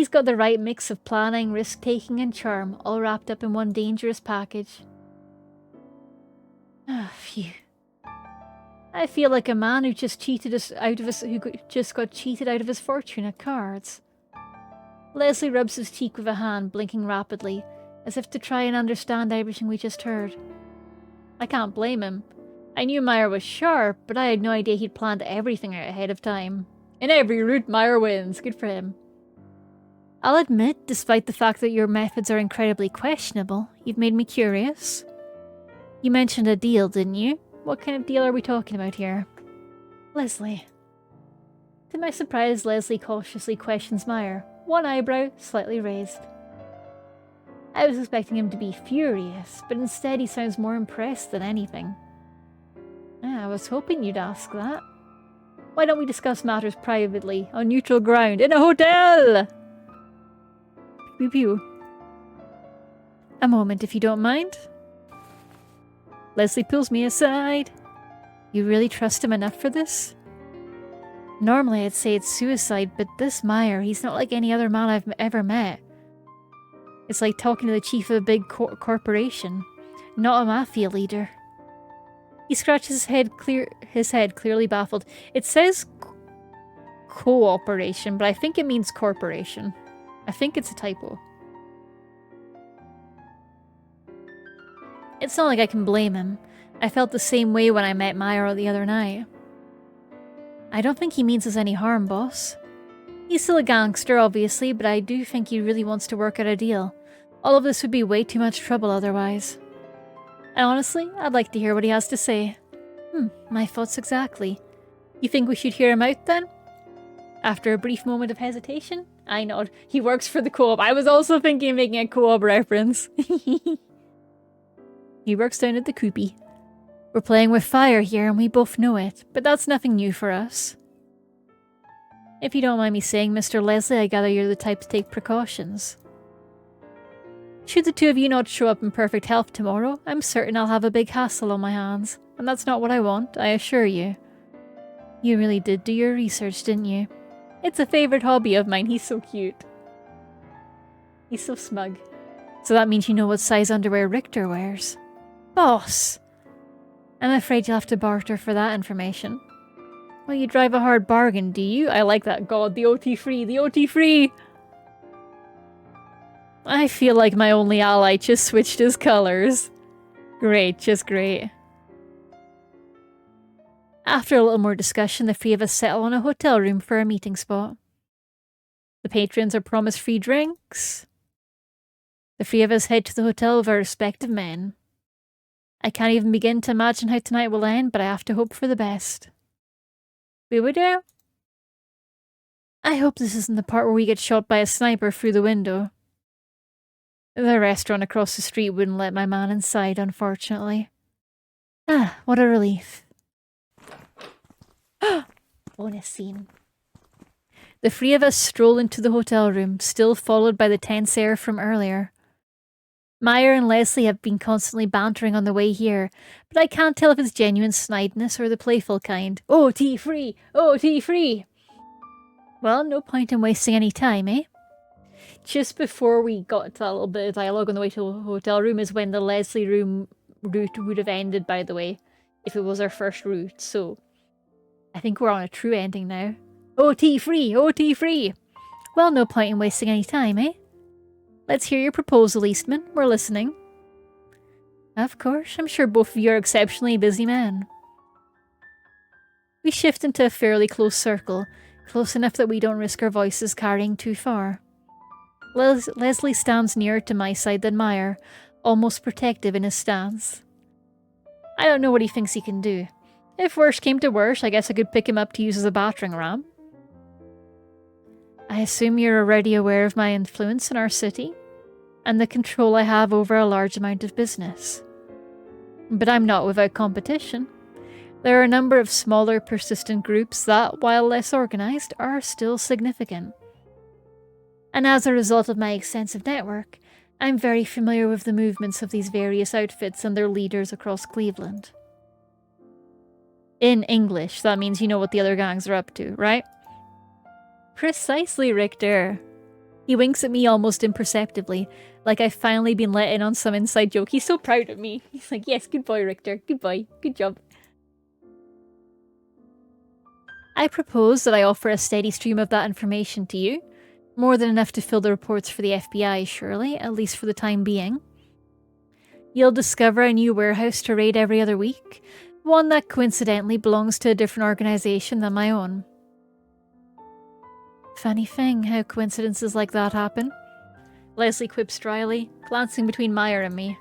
He's got the right mix of planning, risk-taking, and charm, all wrapped up in one dangerous package. Ah, phew. I feel like a man who just just got cheated out of his fortune at cards. Leslie rubs his cheek with a hand, blinking rapidly, as if to try and understand everything we just heard. I can't blame him. I knew Meyer was sharp, but I had no idea he'd planned everything out ahead of time. In every route, Meyer wins. Good for him. I'll admit, despite the fact that your methods are incredibly questionable, you've made me curious. You mentioned a deal, didn't you? What kind of deal are we talking about here? Leslie. To my surprise, Leslie cautiously questions Meyer, one eyebrow slightly raised. I was expecting him to be furious, but instead he sounds more impressed than anything. I was hoping you'd ask that. Why don't we discuss matters privately, on neutral ground, in a hotel? Pew pew. A moment, if you don't mind. Leslie pulls me aside. You really trust him enough for this? Normally I'd say it's suicide, but this Meyer, he's not like any other man I've ever met. It's like talking to the chief of a big corporation, not a mafia leader. He scratches his head, clearly baffled. It says cooperation, but I think it means corporation. I think it's a typo. It's not like I can blame him. I felt the same way when I met Meyer the other night. I don't think he means us any harm, boss. He's still a gangster, obviously, but I do think he really wants to work out a deal. All of this would be way too much trouble otherwise. And honestly, I'd like to hear what he has to say. My thoughts exactly. You think we should hear him out then? After a brief moment of hesitation, I nod. He works for the co-op. I was also thinking of making a co-op reference. He works down at the Coopy. We're playing with fire here and we both know it, but that's nothing new for us. If you don't mind me saying, Mr. Leslie, I gather you're the type to take precautions. Should the two of you not show up in perfect health tomorrow, I'm certain I'll have a big hassle on my hands, and that's not what I want, I assure you. You really did do your research, didn't you? It's a favourite hobby of mine, he's so cute. He's so smug. So that means you know what size underwear Richter wears. Boss! I'm afraid you'll have to barter for that information. Well, you drive a hard bargain, do you? I like that. God, the OT free, the OT free! I feel like my only ally just switched his colours. Great, just great. After a little more discussion, the three of us settle on a hotel room for a meeting spot. The patrons are promised free drinks. The three of us head to the hotel with our respective men. I can't even begin to imagine how tonight will end, but I have to hope for the best. We would do? I hope this isn't the part where we get shot by a sniper through the window. The restaurant across the street wouldn't let my man inside, unfortunately. Ah, what a relief. Bonus scene. The three of us stroll into the hotel room, still followed by the tense air from earlier. Meyer and Leslie have been constantly bantering on the way here, but I can't tell if it's genuine snideness or the playful kind. OT free! OT free! Well, no point in wasting any time, eh? Just before we got to that little bit of dialogue on the way to the hotel room is when the Leslie room route would have ended, by the way, if it was our first route, so I think we're on a true ending now. OT free! OT free! Well, no point in wasting any time, eh? Let's hear your proposal, Eastman. We're listening. Of course, I'm sure both of you are exceptionally busy men. We shift into a fairly close circle, close enough that we don't risk our voices carrying too far. Leslie stands nearer to my side than Meyer, almost protective in his stance. I don't know what he thinks he can do. If worst came to worst, I guess I could pick him up to use as a battering ram. I assume you're already aware of my influence in our city, and the control I have over a large amount of business. But I'm not without competition. There are a number of smaller, persistent groups that, while less organised, are still significant. And as a result of my extensive network, I'm very familiar with the movements of these various outfits and their leaders across Cleveland. In English, that means you know what the other gangs are up to, right? Precisely, Richter. He winks at me almost imperceptibly, like I've finally been let in on some inside joke. He's so proud of me. He's like, yes, good boy, Richter. Good boy. Good job. I propose that I offer a steady stream of that information to you. More than enough to fill the reports for the FBI, surely, at least for the time being. You'll discover a new warehouse to raid every other week, one that coincidentally belongs to a different organization than my own. Funny thing how coincidences like that happen. Leslie quips dryly, glancing between Meyer and me.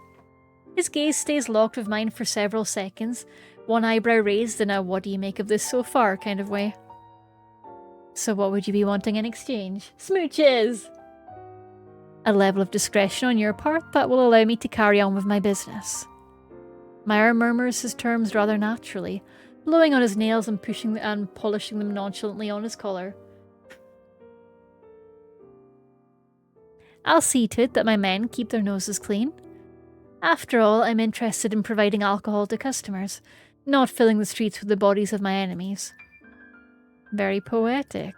His gaze stays locked with mine for several seconds, one eyebrow raised in a "what do you make of this so far" kind of way. So what would you be wanting in exchange? Smooches! A level of discretion on your part that will allow me to carry on with my business. Meyer murmurs his terms rather naturally, blowing on his nails and polishing them nonchalantly on his collar. I'll see to it that my men keep their noses clean. After all, I'm interested in providing alcohol to customers, not filling the streets with the bodies of my enemies. Very poetic.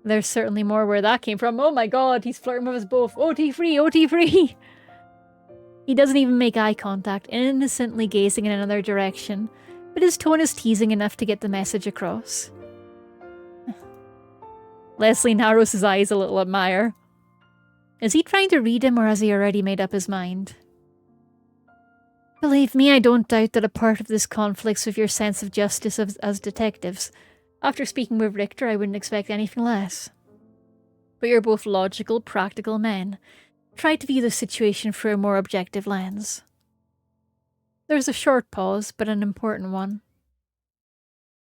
There's certainly more where that came from. Oh my god, he's flirting with us both. OT free, OT free! He doesn't even make eye contact, innocently gazing in another direction, but his tone is teasing enough to get the message across. Leslie narrows his eyes a little at Meyer. Is he trying to read him, or has he already made up his mind? Believe me, I don't doubt that a part of this conflicts with your sense of justice as detectives. After speaking with Richter, I wouldn't expect anything less. But you're both logical, practical men. Try to view the situation through a more objective lens. There's a short pause, but an important one.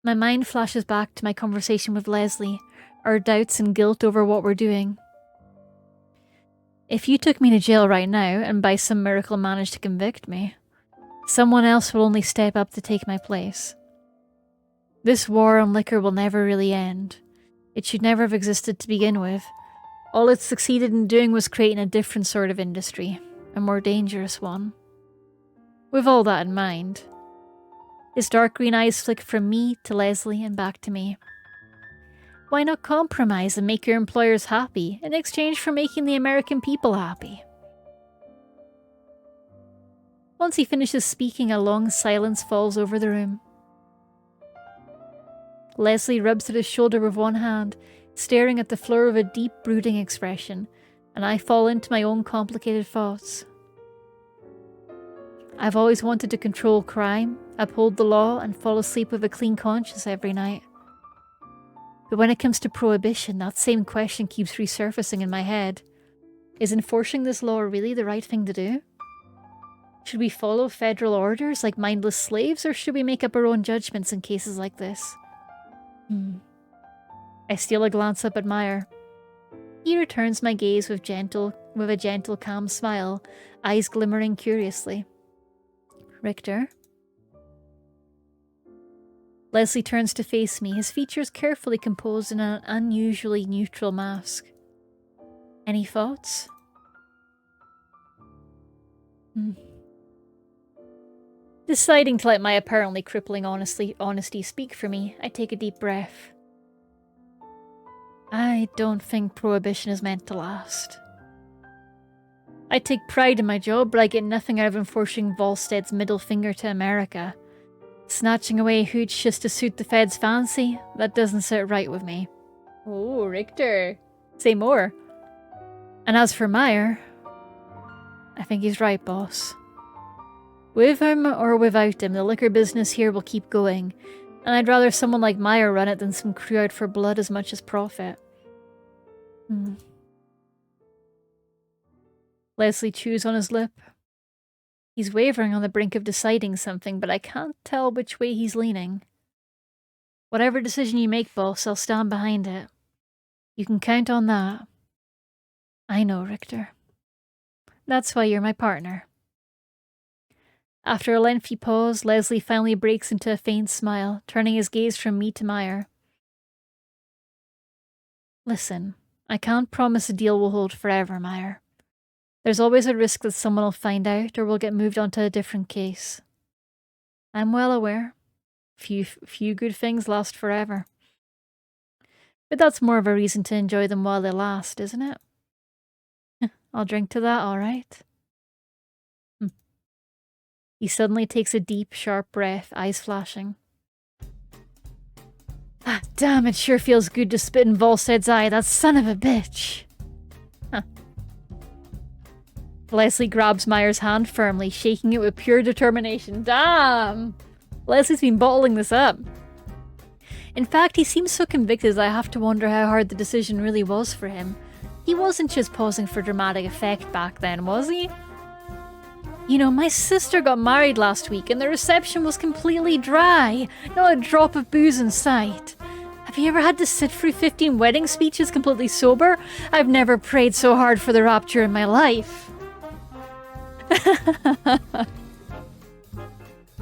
My mind flashes back to my conversation with Leslie, our doubts and guilt over what we're doing. If you took me to jail right now, and by some miracle managed to convict me, someone else will only step up to take my place. This war on liquor will never really end. It should never have existed to begin with. All it succeeded in doing was creating a different sort of industry, a more dangerous one. With all that in mind, his dark green eyes flick from me to Leslie and back to me. Why not compromise and make your employers happy in exchange for making the American people happy? Once he finishes speaking, a long silence falls over the room. Leslie rubs at his shoulder with one hand, staring at the floor with a deep, brooding expression, and I fall into my own complicated thoughts. I've always wanted to control crime, uphold the law, and fall asleep with a clean conscience every night. But when it comes to prohibition, that same question keeps resurfacing in my head. Is enforcing this law really the right thing to do? Should we follow federal orders like mindless slaves, or should we make up our own judgments in cases like this? I steal a glance up at Meyer. He returns my gaze with a gentle, calm smile, eyes glimmering curiously. Richter? Leslie turns to face me, his features carefully composed in an unusually neutral mask. Any thoughts? Deciding to let my apparently crippling honesty speak for me, I take a deep breath. I don't think prohibition is meant to last. I take pride in my job, but I get nothing out of enforcing Volstead's middle finger to America. Snatching away hooch just to suit the Fed's fancy, that doesn't sit right with me. Oh, Richter. Say more. And as for Meyer, I think he's right, boss. With him or without him, the liquor business here will keep going, and I'd rather someone like Meyer run it than some crew out for blood as much as profit. Leslie chews on his lip. He's wavering on the brink of deciding something, but I can't tell which way he's leaning. Whatever decision you make, boss, I'll stand behind it. You can count on that. I know, Richter. That's why you're my partner. After a lengthy pause, Leslie finally breaks into a faint smile, turning his gaze from me to Meyer. Listen, I can't promise a deal will hold forever, Meyer. There's always a risk that someone will find out or we'll get moved on to a different case. I'm well aware. Few good things last forever. But that's more of a reason to enjoy them while they last, isn't it? I'll drink to that, alright. He suddenly takes a deep, sharp breath, eyes flashing. Ah, damn, it sure feels good to spit in Volstead's eye, that son of a bitch. Huh. Leslie grabs Meyer's hand firmly, shaking it with pure determination. Damn! Leslie's been bottling this up. In fact, he seems so convicted that I have to wonder how hard the decision really was for him. He wasn't just posing for dramatic effect back then, was he? You know, my sister got married last week and the reception was completely dry. Not a drop of booze in sight. Have you ever had to sit through 15 wedding speeches completely sober? I've never prayed so hard for the rapture in my life.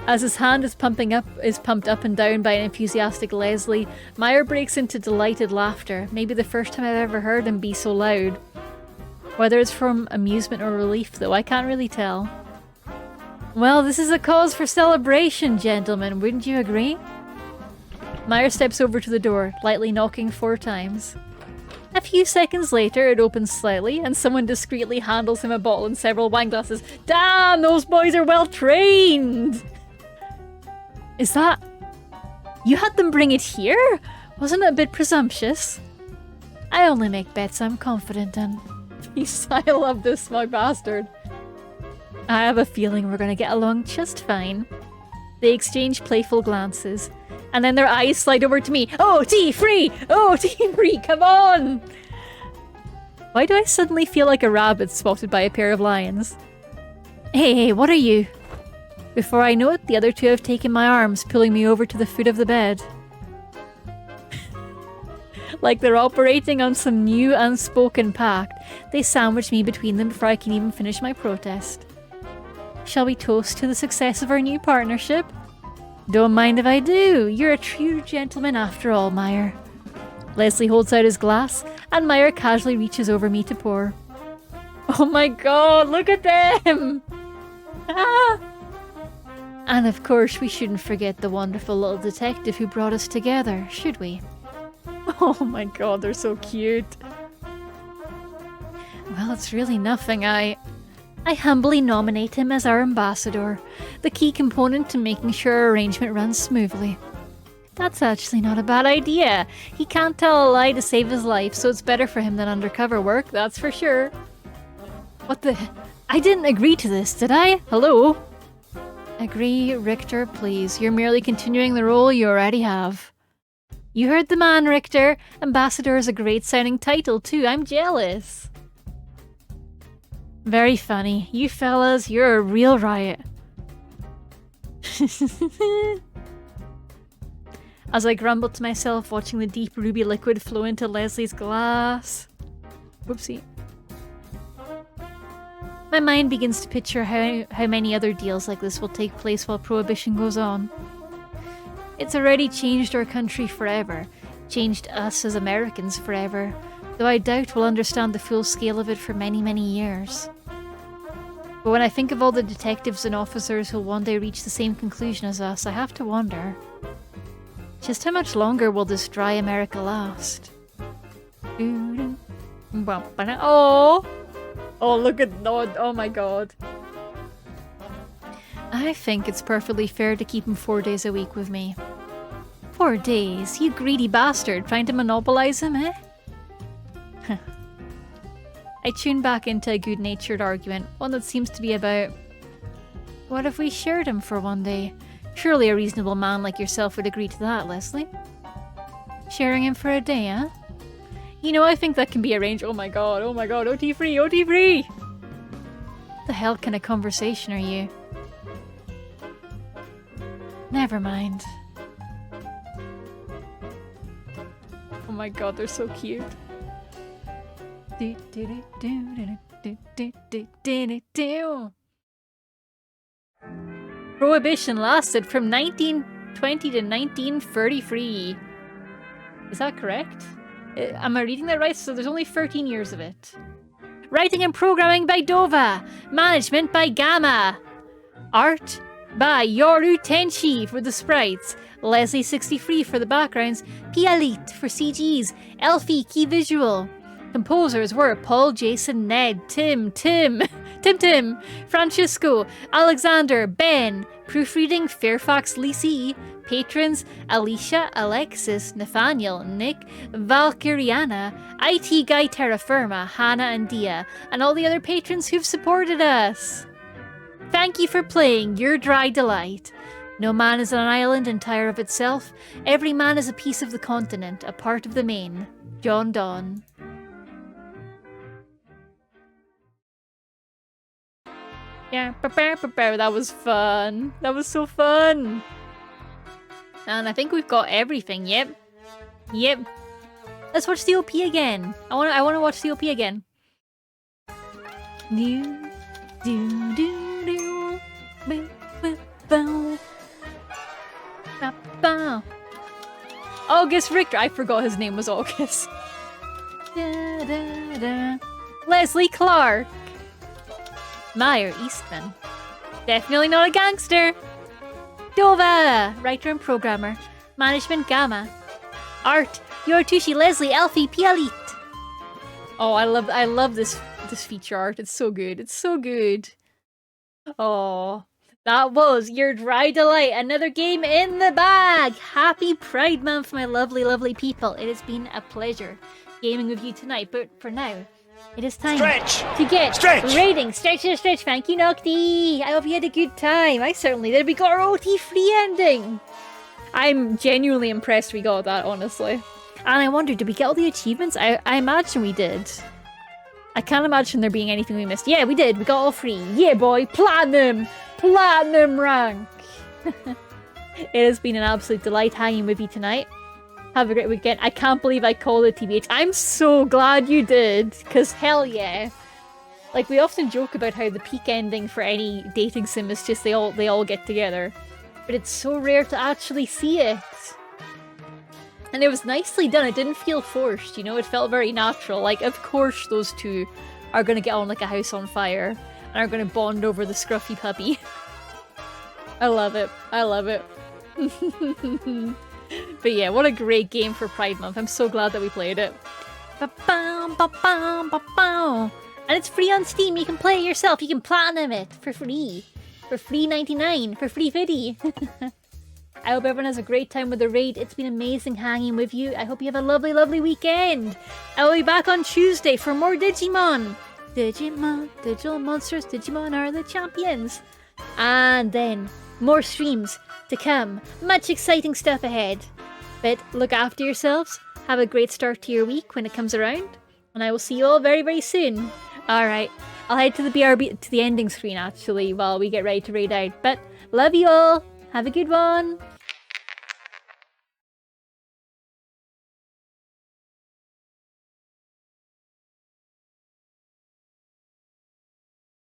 As his hand is pumped up and down by an enthusiastic Leslie, Meyer breaks into delighted laughter, maybe the first time I've ever heard him be so loud. Whether it's from amusement or relief, though, I can't really tell. Well, this is a cause for celebration, gentlemen, wouldn't you agree? Meyer steps over to the door, lightly knocking 4 times. A few seconds later, it opens slightly, and someone discreetly handles him a bottle and several wine glasses. Damn, those boys are well trained! Is that... You had them bring it here? Wasn't it a bit presumptuous? I only make bets I'm confident in. I love this smug bastard. I have a feeling we're gonna get along just fine. They exchange playful glances, and then their eyes slide over to me. Oh, tea free! Oh, tea free, come on! Why do I suddenly feel like a rabbit spotted by a pair of lions? Hey, what are you? Before I know it, the other two have taken my arms, pulling me over to the foot of the bed. Like they're operating on some new unspoken pact, they sandwich me between them before I can even finish my protest. Shall we toast to the success of our new partnership? Don't mind if I do. You're a true gentleman after all, Meyer. Leslie holds out his glass, and Meyer casually reaches over me to pour. Oh my god, look at them! Ah! And of course, we shouldn't forget the wonderful little detective who brought us together, should we? Oh my god, they're so cute. Well, it's really nothing. I humbly nominate him as our ambassador, the key component to making sure our arrangement runs smoothly. That's actually not a bad idea. He can't tell a lie to save his life, so it's better for him than undercover work, that's for sure. What the... I didn't agree to this, did I? Hello? Agree, Richter, please. You're merely continuing the role you already have. You heard the man, Richter. Ambassador is a great sounding title, too. I'm jealous. Very funny. You fellas, you're a real riot. As I grumble to myself, watching the deep ruby liquid flow into Leslie's glass. Whoopsie. My mind begins to picture how many other deals like this will take place while Prohibition goes on. It's already changed our country forever, changed us as Americans forever, though I doubt we'll understand the full scale of it for many, many years. But when I think of all the detectives and officers who'll one day reach the same conclusion as us, I have to wonder, just how much longer will this dry America last? Oh! Oh, look at... Oh my god. I think it's perfectly fair to keep him 4 days a week with me. 4 days? You greedy bastard, trying to monopolize him, eh? I tune back into a good-natured argument, one that seems to be about... What if we shared him for 1 day? Surely a reasonable man like yourself would agree to that, Leslie. Sharing him for a day, huh? You know, I think that can be arranged. Oh my god, OT free, OT free! The hell kind of conversation are you? Never mind. Oh my god, they're so cute. Prohibition lasted from 1920 to 1933. Is that correct? Am I reading that right? So there's only 13 years of it. Writing and programming by Dova. Management by Gamma. Art by Yoru Tenchi for the sprites, Leslie63 for the backgrounds, Pialit for CGs, Elfie Key Visual. Composers were Paul, Jason, Ned, Tim, Francisco, Alexander, Ben. Proofreading Fairfax Lisi. Patrons Alicia, Alexis, Nathaniel, Nick, Valkyriana, IT Guy Terra Firma, Hannah and Dia, and all the other patrons who've supported us. Thank you for playing your dry delight. No man is an island entire of itself. Every man is a piece of the continent, a part of the main. John Donne. Yeah, that was fun. That was so fun. And I think we've got everything. Yep. Let's watch the OP again. I want to watch the OP again. August Richter. I forgot his name was August. Leslie Clark. Meyer Eastman. Definitely not a gangster. Dova, writer and programmer. Management Gamma. Art, Yoritushi, Leslie, Elfie, Pialit. Oh, I love this feature art. It's so good. It's so good. Oh, that was your dry delight. Another game in the bag. Happy Pride Month, my lovely, lovely people. It has been a pleasure gaming with you tonight. But for now, it is time to get ratings. Stretch. Thank you, Nocti. I hope you had a good time. I certainly did. We got our OT free ending. I'm genuinely impressed we got that, honestly. And I wonder, did we get all the achievements? I imagine we did. I can't imagine there being anything we missed. Yeah, we did. We got all three. Yeah, boy. Platinum rank. It has been an absolute delight hanging with you tonight. Have a great weekend. I can't believe I called it TBH. I'm so glad you did, because hell yeah. Like, we often joke about how the peak ending for any dating sim is just they all get together. But it's so rare to actually see it. And it was nicely done. It didn't feel forced, you know? It felt very natural. Like, of course those two are gonna get on like a house on fire and are gonna bond over the scruffy puppy. I love it. But yeah, what a great game for Pride Month. I'm so glad that we played it. And it's free on Steam. You can play it yourself. You can platinum it for free. For free 99. For free 50. I hope everyone has a great time with the raid. It's been amazing hanging with you. I hope you have a lovely, lovely weekend. I will be back on Tuesday for more Digimon. Digital monsters. Digimon are the champions. And then more streams to come. Much exciting stuff ahead. But look after yourselves. Have a great start to your week when it comes around. And I will see you all very, very soon. Alright. I'll head to the BRB, to the ending screen actually, while we get ready to raid out. But love you all. Have a good one.